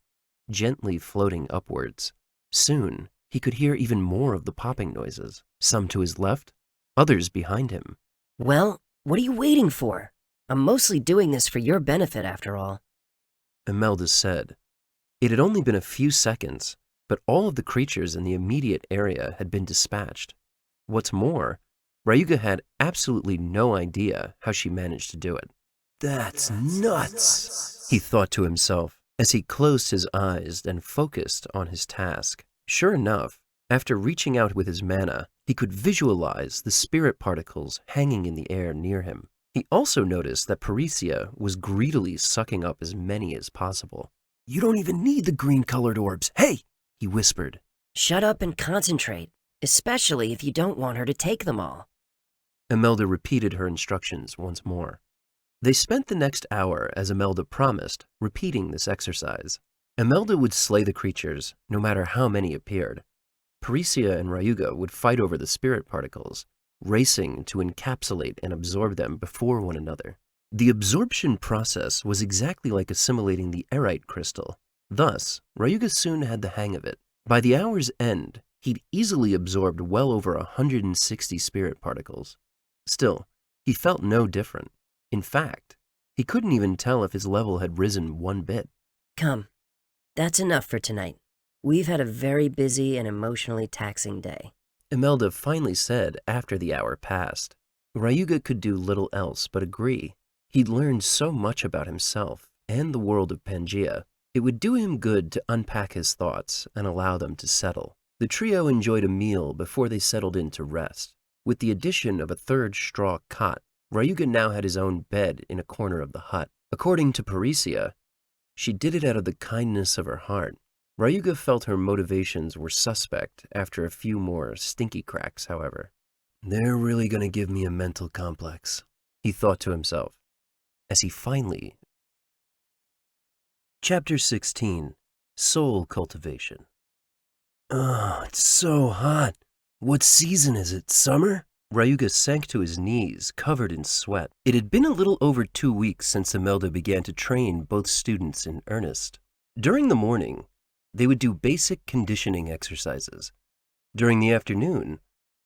gently floating upwards. Soon, he could hear even more of the popping noises, some to his left, others behind him.
Well, what are you waiting for? I'm mostly doing this for your benefit, after all.
Imelda said. It had only been a few seconds, but all of the creatures in the immediate area had been dispatched. What's more, Ryuga had absolutely no idea how she managed to do it. That's nuts, he thought to himself as he closed his eyes and focused on his task. Sure enough, after reaching out with his mana, he could visualize the spirit particles hanging in the air near him. He also noticed that Parisia was greedily sucking up as many as possible. You don't even need the green-colored orbs. Hey, he whispered.
Shut up and concentrate, especially if you don't want her to take them all.
Imelda repeated her instructions once more. They spent the next hour, as Imelda promised, repeating this exercise. Imelda would slay the creatures, no matter how many appeared. Parisia and Ryuga would fight over the spirit particles, racing to encapsulate and absorb them before one another. The absorption process was exactly like assimilating the aerite crystal. Thus, Ryuga soon had the hang of it. By the hour's end, he'd easily absorbed well over 160 spirit particles. Still, he felt no different. In fact, he couldn't even tell if his level had risen one bit.
Come, that's enough for tonight. We've had a very busy and emotionally taxing day.
Imelda finally said after the hour passed. Ryuga could do little else but agree. He'd learned so much about himself and the world of Pangaea. It would do him good to unpack his thoughts and allow them to settle. The trio enjoyed a meal before they settled in to rest. With the addition of a third straw cot, Ryuga now had his own bed in a corner of the hut. According to Parisia, she did it out of the kindness of her heart. Ryuga felt her motivations were suspect after a few more stinky cracks, however. They're really going to give me a mental complex, he thought to himself, as he finally... Chapter 16. Soul Cultivation. Oh, it's so hot. What season is it, summer? Ryuga sank to his knees, covered in sweat. It had been a little over 2 weeks since Imelda began to train both students in earnest. During the morning, they would do basic conditioning exercises. During the afternoon,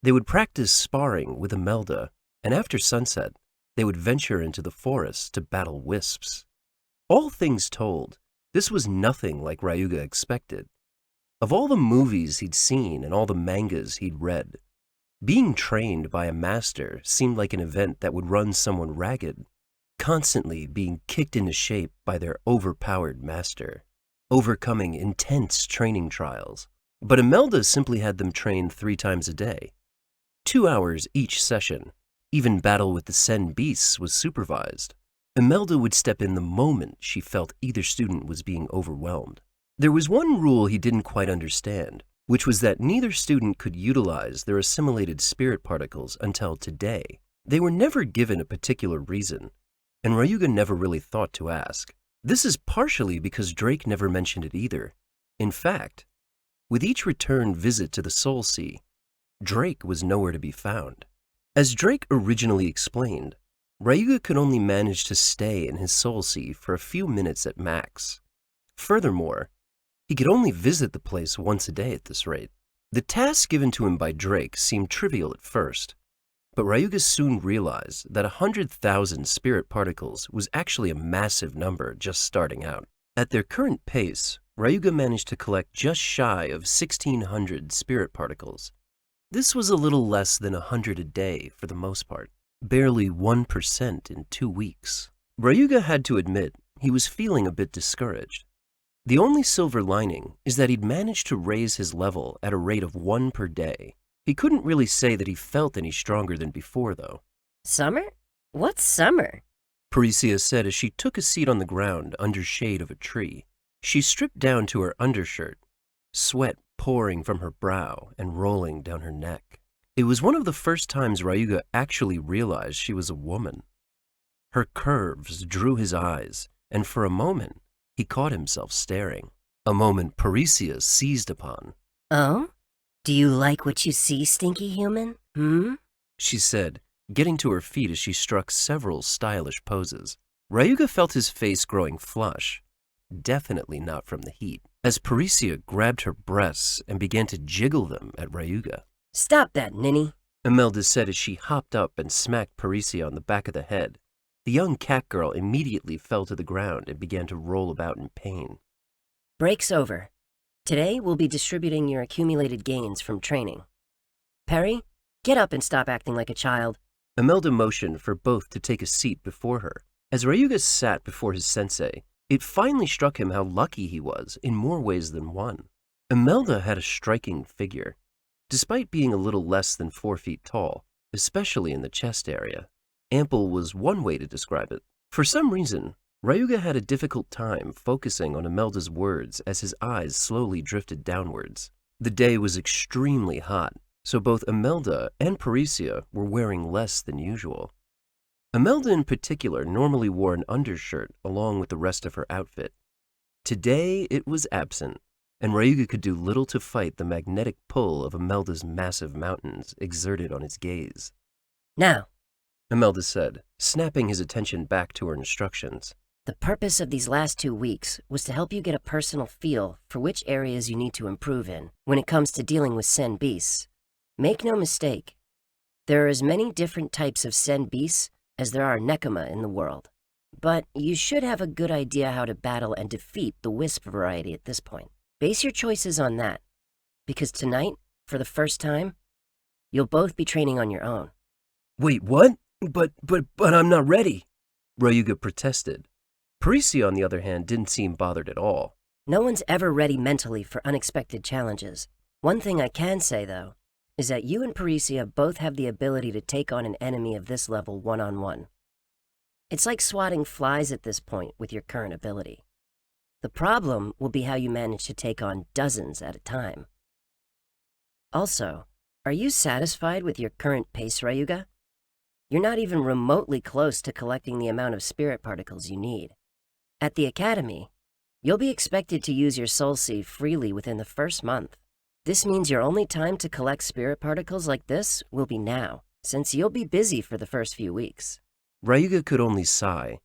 they would practice sparring with Imelda, and after sunset, they would venture into the forest to battle wisps. All things told, this was nothing like Ryuga expected. Of all the movies he'd seen and all the mangas he'd read, being trained by a master seemed like an event that would run someone ragged, constantly being kicked into shape by their overpowered master, overcoming intense training trials. But Imelda simply had them train 3 times a day, 2 hours each session. Even battle with the Sen beasts was supervised. Imelda would step in the moment she felt either student was being overwhelmed. There was one rule he didn't quite understand, which was that neither student could utilize their assimilated spirit particles until today. They were never given a particular reason, and Ryuga never really thought to ask. This is partially because Drake never mentioned it either. In fact, with each return visit to the Soul Sea, Drake was nowhere to be found. As Drake originally explained, Ryuga could only manage to stay in his Soul Sea for a few minutes at max. Furthermore, he could only visit the place once a day at this rate. The task given to him by Drake seemed trivial at first, but Ryuga soon realized that 100,000 spirit particles was actually a massive number just starting out. At their current pace, Ryuga managed to collect just shy of 1,600 spirit particles. This was a little less than 100 a day for the most part, barely 1% in 2 weeks. Ryuga had to admit he was feeling a bit discouraged. The only silver lining is that he'd managed to raise his level at a rate of 1 per day. He couldn't really say that he felt any stronger than before, though.
Summer? What's summer?
Parisia said as she took a seat on the ground under shade of a tree. She stripped down to her undershirt, sweat pouring from her brow and rolling down her neck. It was one of the first times Ryuga actually realized she was a woman. Her curves drew his eyes, and for a moment, he caught himself staring. A moment Parisia seized upon.
Oh? Do you like what you see, stinky human?
She said, getting to her feet as she struck several stylish poses. Ryuga felt his face growing flush, definitely not from the heat, as Parisia grabbed her breasts and began to jiggle them at Ryuga.
Stop that, ninny,
Imelda said as she hopped up and smacked Parisia on the back of the head. The young cat girl immediately fell to the ground and began to roll about in pain.
Break's over. Today, we'll be distributing your accumulated gains from training. Perry, get up and stop acting like a child.
Imelda motioned for both to take a seat before her. As Ryuga sat before his sensei, it finally struck him how lucky he was in more ways than one. Imelda had a striking figure, despite being a little less than 4 feet tall, especially in the chest area. Ample was one way to describe it. For some reason, Ryuga had a difficult time focusing on Imelda's words as his eyes slowly drifted downwards. The day was extremely hot, so both Imelda and Parisia were wearing less than usual. Imelda in particular normally wore an undershirt along with the rest of her outfit. Today it was absent, and Ryuga could do little to fight the magnetic pull of Imelda's massive mountains exerted on his gaze.
Now,
Imelda said, snapping his attention back to her instructions.
the purpose of these last 2 weeks was to help you get a personal feel for which areas you need to improve in when it comes to dealing with Sen beasts. Make no mistake, there are as many different types of Sen beasts as there are Nekoma in the world. But you should have a good idea how to battle and defeat the Wisp variety at this point. Base your choices on that, because tonight, for the first time, you'll both be training on your own.
Wait, what? But I'm not ready, Ryuga protested. Parisia, on the other hand, didn't seem bothered at all.
No one's ever ready mentally for unexpected challenges. One thing I can say, though, is that you and Parisia both have the ability to take on an enemy of this level one-on-one. It's like swatting flies at this point with your current ability. The problem will be how you manage to take on dozens at a time. Also, are you satisfied with your current pace, Ryuga? You're not even remotely close to collecting the amount of spirit particles you need. At the Academy, you'll be expected to use your Soul Seed freely within the first month. This means your only time to collect spirit particles like this will be now, since you'll be busy for the first few weeks.
Ryuga could only sigh.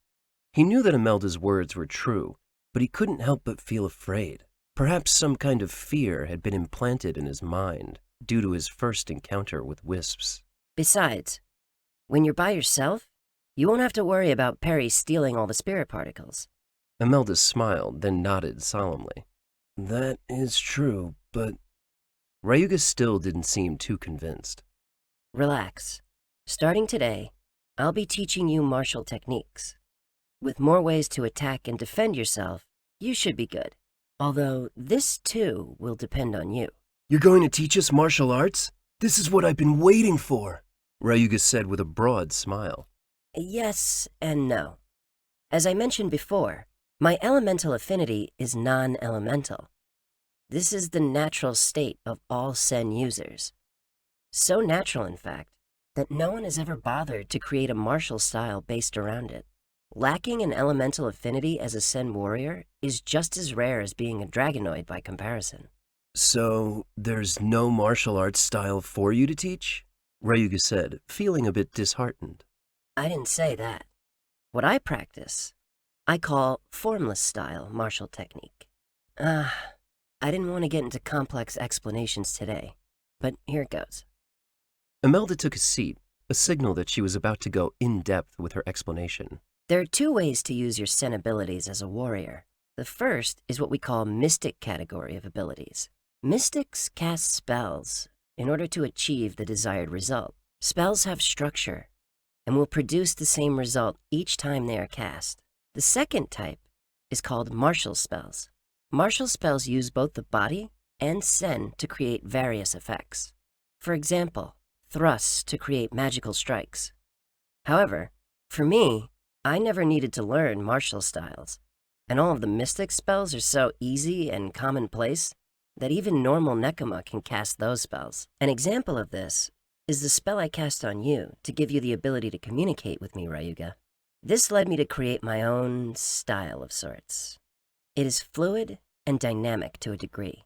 He knew that Imelda's words were true, but he couldn't help but feel afraid. Perhaps some kind of fear had been implanted in his mind due to his first encounter with wisps.
Besides, when you're by yourself, you won't have to worry about Perry stealing all the spirit particles.
Imelda smiled, then nodded solemnly. That is true, but... Ryuga still didn't seem too convinced.
Relax. Starting today, I'll be teaching you martial techniques. With more ways to attack and defend yourself, you should be good. Although this too will depend on you.
You're going to teach us martial arts? This is what I've been waiting for,
Ryuga said with a broad smile.
Yes and no. As I mentioned before, my elemental affinity is non-elemental. This is the natural state of all Sen users. So natural, in fact, that no one has ever bothered to create a martial style based around it. Lacking an elemental affinity as a Sen warrior is just as rare as being a dragonoid by comparison.
So, there's no martial arts style for you to teach? Ryuga said, feeling a bit disheartened.
I didn't say that. What I practice, I call formless style martial technique. I didn't want to get into complex explanations today, but here it goes.
Imelda took a seat, a signal that she was about to go in-depth with her explanation.
There are 2 ways to use your Sen abilities as a warrior. The first is what we call mystic category of abilities. Mystics cast spells in order to achieve the desired result. Spells have structure and will produce the same result each time they are cast. The second type is called martial spells. Martial spells use both the body and Sen to create various effects. For example, thrusts to create magical strikes. However, for me, I never needed to learn martial styles, and all of the mystic spells are so easy and commonplace that even normal Nekoma can cast those spells. An example of this is the spell I cast on you to give you the ability to communicate with me, Ryuga. This led me to create my own style of sorts. It is fluid and dynamic to a degree.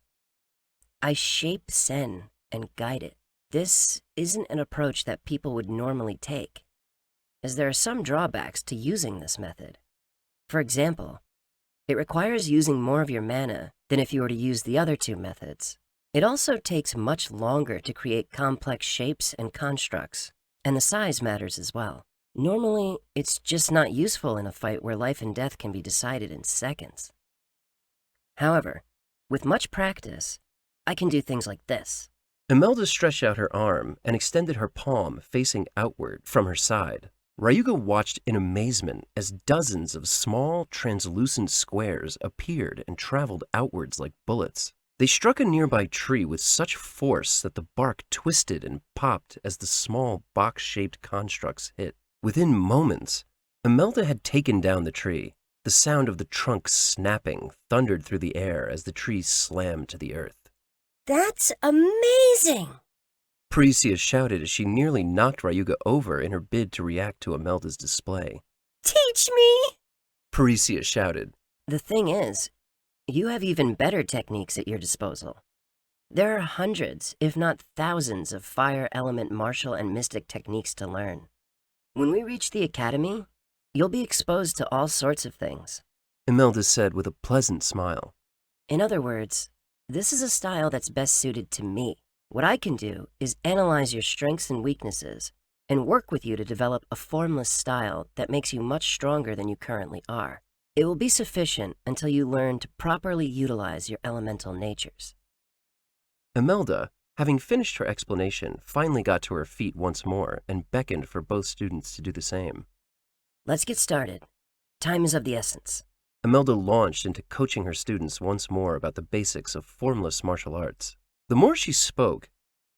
I shape Sen and guide it. This isn't an approach that people would normally take, as there are some drawbacks to using this method. For example, it requires using more of your mana than if you were to use the other 2 methods. It also takes much longer to create complex shapes and constructs, and the size matters as well. Normally, it's just not useful in a fight where life and death can be decided in seconds. However, with much practice, I can do things like this.
Imelda stretched out her arm and extended her palm facing outward from her side. Ryuga watched in amazement as dozens of small, translucent squares appeared and traveled outwards like bullets. They struck a nearby tree with such force that the bark twisted and popped as the small box-shaped constructs hit. Within moments, Imelda had taken down the tree. The sound of the trunk snapping thundered through the air as the tree slammed to the earth.
That's amazing!
Parisia shouted as she nearly knocked Ryuga over in her bid to react to Imelda's display.
Teach me!
Parisia shouted.
The thing is, you have even better techniques at your disposal. There are hundreds, if not thousands, of fire element martial and mystic techniques to learn. When we reach the academy, you'll be exposed to all sorts of things.
Imelda said with a pleasant smile.
In other words, this is a style that's best suited to me. What I can do is analyze your strengths and weaknesses and work with you to develop a formless style that makes you much stronger than you currently are. It will be sufficient until you learn to properly utilize your elemental natures.
Imelda, having finished her explanation, finally got to her feet once more and beckoned for both students to do the same.
Let's get started. Time is of the essence.
Imelda launched into coaching her students once more about the basics of formless martial arts. The more she spoke,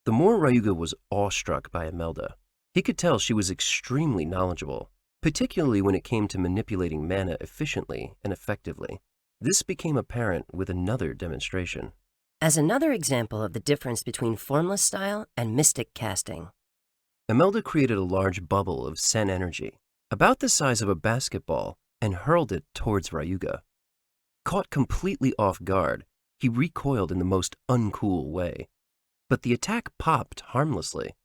the more Ryuga was awestruck by Imelda. He could tell she was extremely knowledgeable, particularly when it came to manipulating mana efficiently and effectively. This became apparent with another demonstration.
As another example of the difference between formless style and mystic casting,
Imelda created a large bubble of Sen energy, about the size of a basketball, and hurled it towards Ryuga. Caught completely off guard, he recoiled in the most uncool way, but the attack popped harmlessly.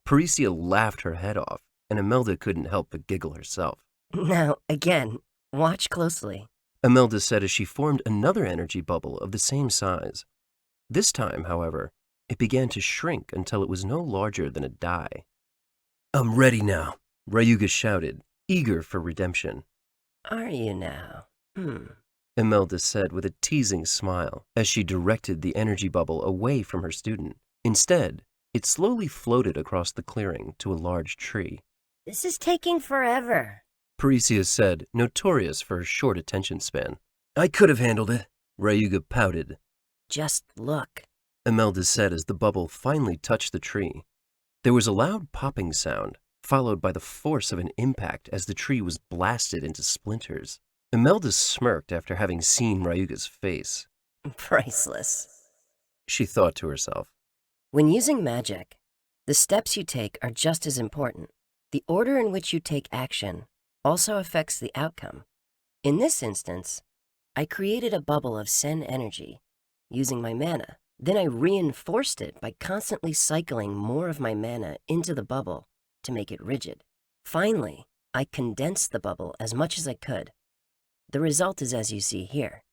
Parisia laughed her head off, and Imelda couldn't help but giggle herself.
Now, again, watch closely.
Imelda said as she formed another energy bubble of the same size. This time, however, it began to shrink until it was no larger than a die. "I'm ready now," Ryuga shouted, eager for redemption.
Are you now?
Imelda said with a teasing smile as she directed the energy bubble away from her student. Instead, it slowly floated across the clearing to a large tree.
This is taking forever.
Parisia said, notorious for her short attention span. "I could have handled it," Ryuga pouted.
Just look.
Imelda said as the bubble finally touched the tree. There was a loud popping sound, followed by the force of an impact as the tree was blasted into splinters. Imelda smirked after having seen Ryuga's face.
Priceless.
She thought to herself.
When using magic, the steps you take are just as important. The order in which you take action also affects the outcome. In this instance, I created a bubble of Sen energy using my mana. Then I reinforced it by constantly cycling more of my mana into the bubble to make it rigid. Finally, I condensed the bubble as much as I could. The result is as you see here,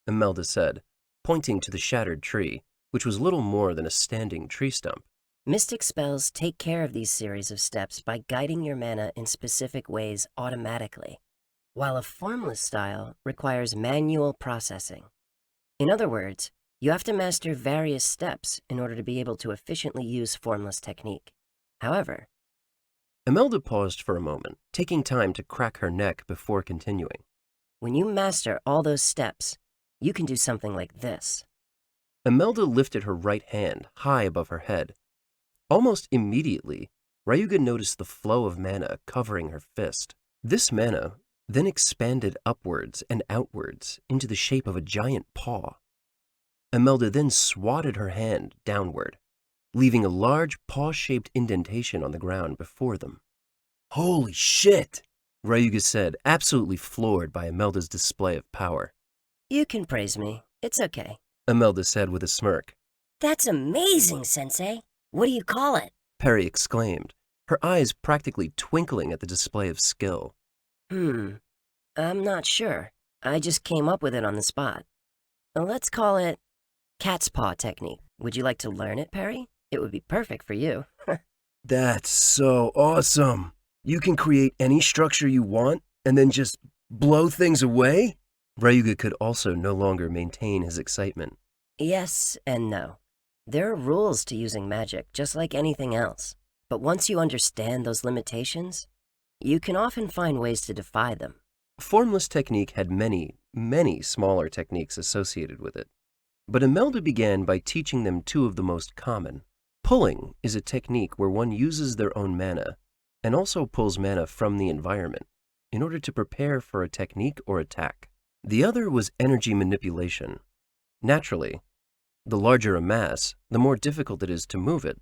Imelda said, pointing to the shattered tree, which was little more than a standing tree stump.
Mystic spells take care of these series of steps by guiding your mana in specific ways automatically, while a formless style requires manual processing. In other words, you have to master various steps in order to be able to efficiently use formless technique. However,
Imelda paused for a moment, taking time to crack her neck before continuing.
When you master all those steps, you can do something like this.
Imelda lifted her right hand high above her head. Almost immediately, Ryuga noticed the flow of mana covering her fist. This mana then expanded upwards and outwards into the shape of a giant paw. Imelda then swatted her hand downward, leaving a large paw-shaped indentation on the ground before them. "Holy shit!" Ryuga said, absolutely floored by Imelda's display of power.
You can praise me. It's okay.
Imelda said with a smirk.
That's amazing, Sensei. What do you call it?
Perry exclaimed, her eyes practically twinkling at the display of skill.
I'm not sure. I just came up with it on the spot. Let's call it cat's paw technique. Would you like to learn it, Perry? It would be perfect for you.
That's so awesome. You can create any structure you want and then just blow things away?
Ryuga could also no longer maintain his excitement.
Yes and no. There are rules to using magic, just like anything else. But once you understand those limitations, you can often find ways to defy them.
Formless technique had many, many smaller techniques associated with it. But Imelda began by teaching them two of the most common. Pulling is a technique where one uses their own mana and also pulls mana from the environment in order to prepare for a technique or attack. The other was energy manipulation. Naturally, the larger a mass, the more difficult it is to move it.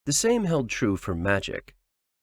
The same held true for magic,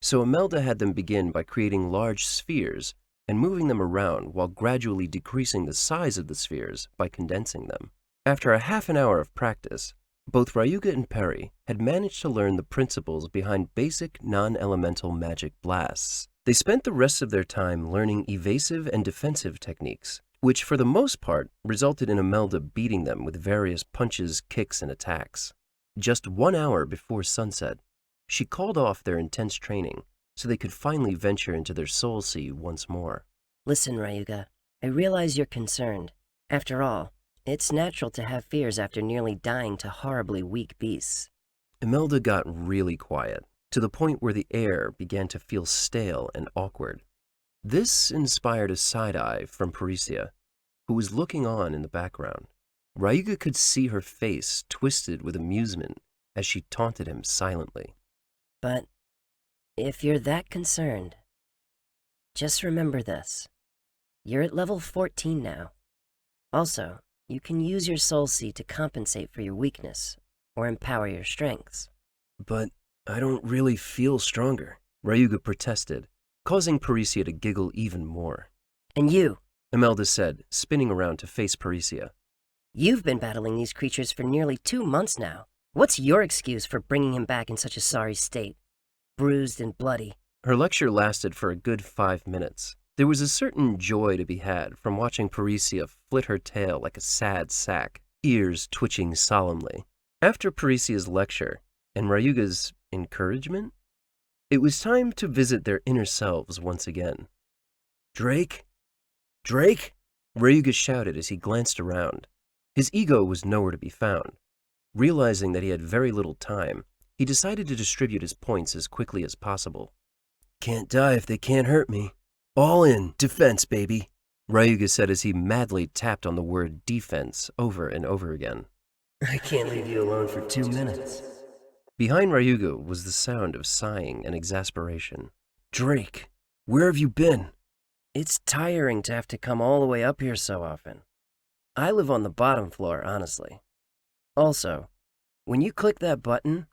so Imelda had them begin by creating large spheres and moving them around while gradually decreasing the size of the spheres by condensing them. After a half an hour of practice, both Ryuga and Perry had managed to learn the principles behind basic non-elemental magic blasts. They spent the rest of their time learning evasive and defensive techniques, which for the most part resulted in Imelda beating them with various punches, kicks, and attacks. Just 1 hour before sunset, she called off their intense training so they could finally venture into their soul sea once more.
Listen, Ryuga, I realize you're concerned. After all, it's natural to have fears after nearly dying to horribly weak beasts.
Imelda got really quiet, to the point where the air began to feel stale and awkward. This inspired a side-eye from Parisia, who was looking on in the background. Ryuga could see her face twisted with amusement as she taunted him silently.
But if you're that concerned, just remember this. You're at level 14 now. Also, you can use your soul seed to compensate for your weakness or empower your strengths.
But I don't really feel stronger, Ryuga protested, causing Parisia to giggle even more.
And you,
Imelda said, spinning around to face Parisia.
You've been battling these creatures for nearly 2 months now. What's your excuse for bringing him back in such a sorry state? Bruised and bloody.
Her lecture lasted for a good 5 minutes. There was a certain joy to be had from watching Parisia flit her tail like a sad sack, ears twitching solemnly. After Parisia's lecture and Ryuga's encouragement, it was time to visit their inner selves once again. Drake? Drake? Ryuga shouted as he glanced around. His ego was nowhere to be found. Realizing that he had very little time, he decided to distribute his points as quickly as possible. Can't die if they can't hurt me. All in, defense, baby, Ryuga said as he madly tapped on the word defense over and over again.
I can't leave you alone for 2 minutes.
Behind Ryuga was the sound of sighing and exasperation. Drake, where have you been?
It's tiring to have to come all the way up here so often. I live on the bottom floor, honestly. Also, when you click that button,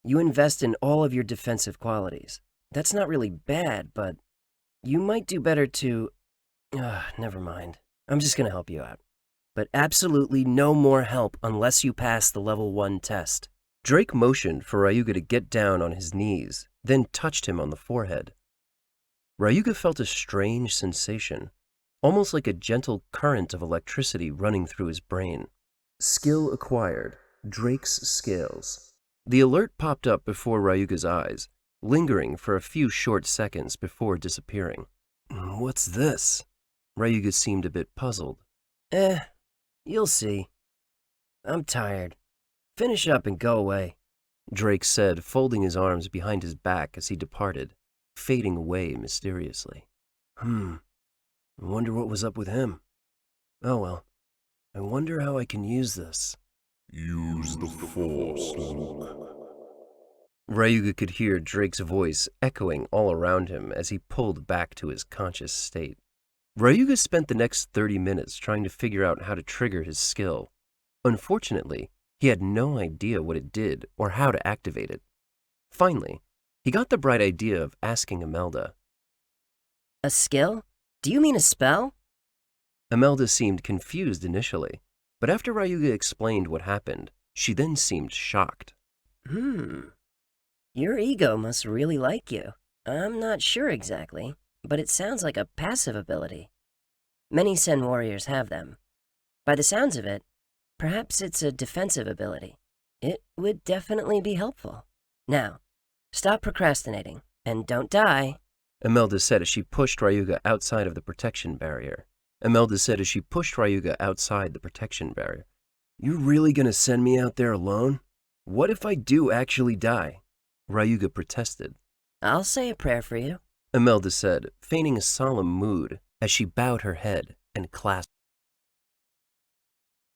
you invest in all of your defensive qualities. That's not really bad, but you might do better to... never mind. I'm just gonna help you out. But absolutely no more help unless you pass the level 1 test. Drake motioned for Ryuga to get down on his knees, then touched him on the forehead. Ryuga felt a strange sensation, almost like a gentle current of electricity running through his brain. Skill acquired, Drake's scales. The alert popped up before Ryuga's eyes, lingering for a few short seconds before disappearing. What's this? Ryuga seemed a bit puzzled. You'll see. I'm tired. Finish up and go away,
Drake said, folding his arms behind his back as he departed, fading away mysteriously. I wonder what was up with him. Oh well, I wonder how I can use this.
Use the Force, Luke.
Ryuga could hear Drake's voice echoing all around him as he pulled back to his conscious state. Ryuga spent the next 30 minutes trying to figure out how to trigger his skill. Unfortunately, he had no idea what it did or how to activate it. Finally, he got the bright idea of asking Imelda.
A skill? Do you mean a spell?
Imelda seemed confused initially, but after Ryuga explained what happened, she then seemed shocked.
Your ego must really like you. I'm not sure exactly, but it sounds like a passive ability. Many Sen warriors have them. By the sounds of it, perhaps it's a defensive ability. It would definitely be helpful. Now, stop procrastinating, and don't die.
Imelda said as she pushed Ryuga outside of the protection barrier. You're really gonna send me out there alone? What if I do actually die? Ryuga protested.
I'll say a prayer for you,
Imelda said, feigning a solemn mood as she bowed her head and clasped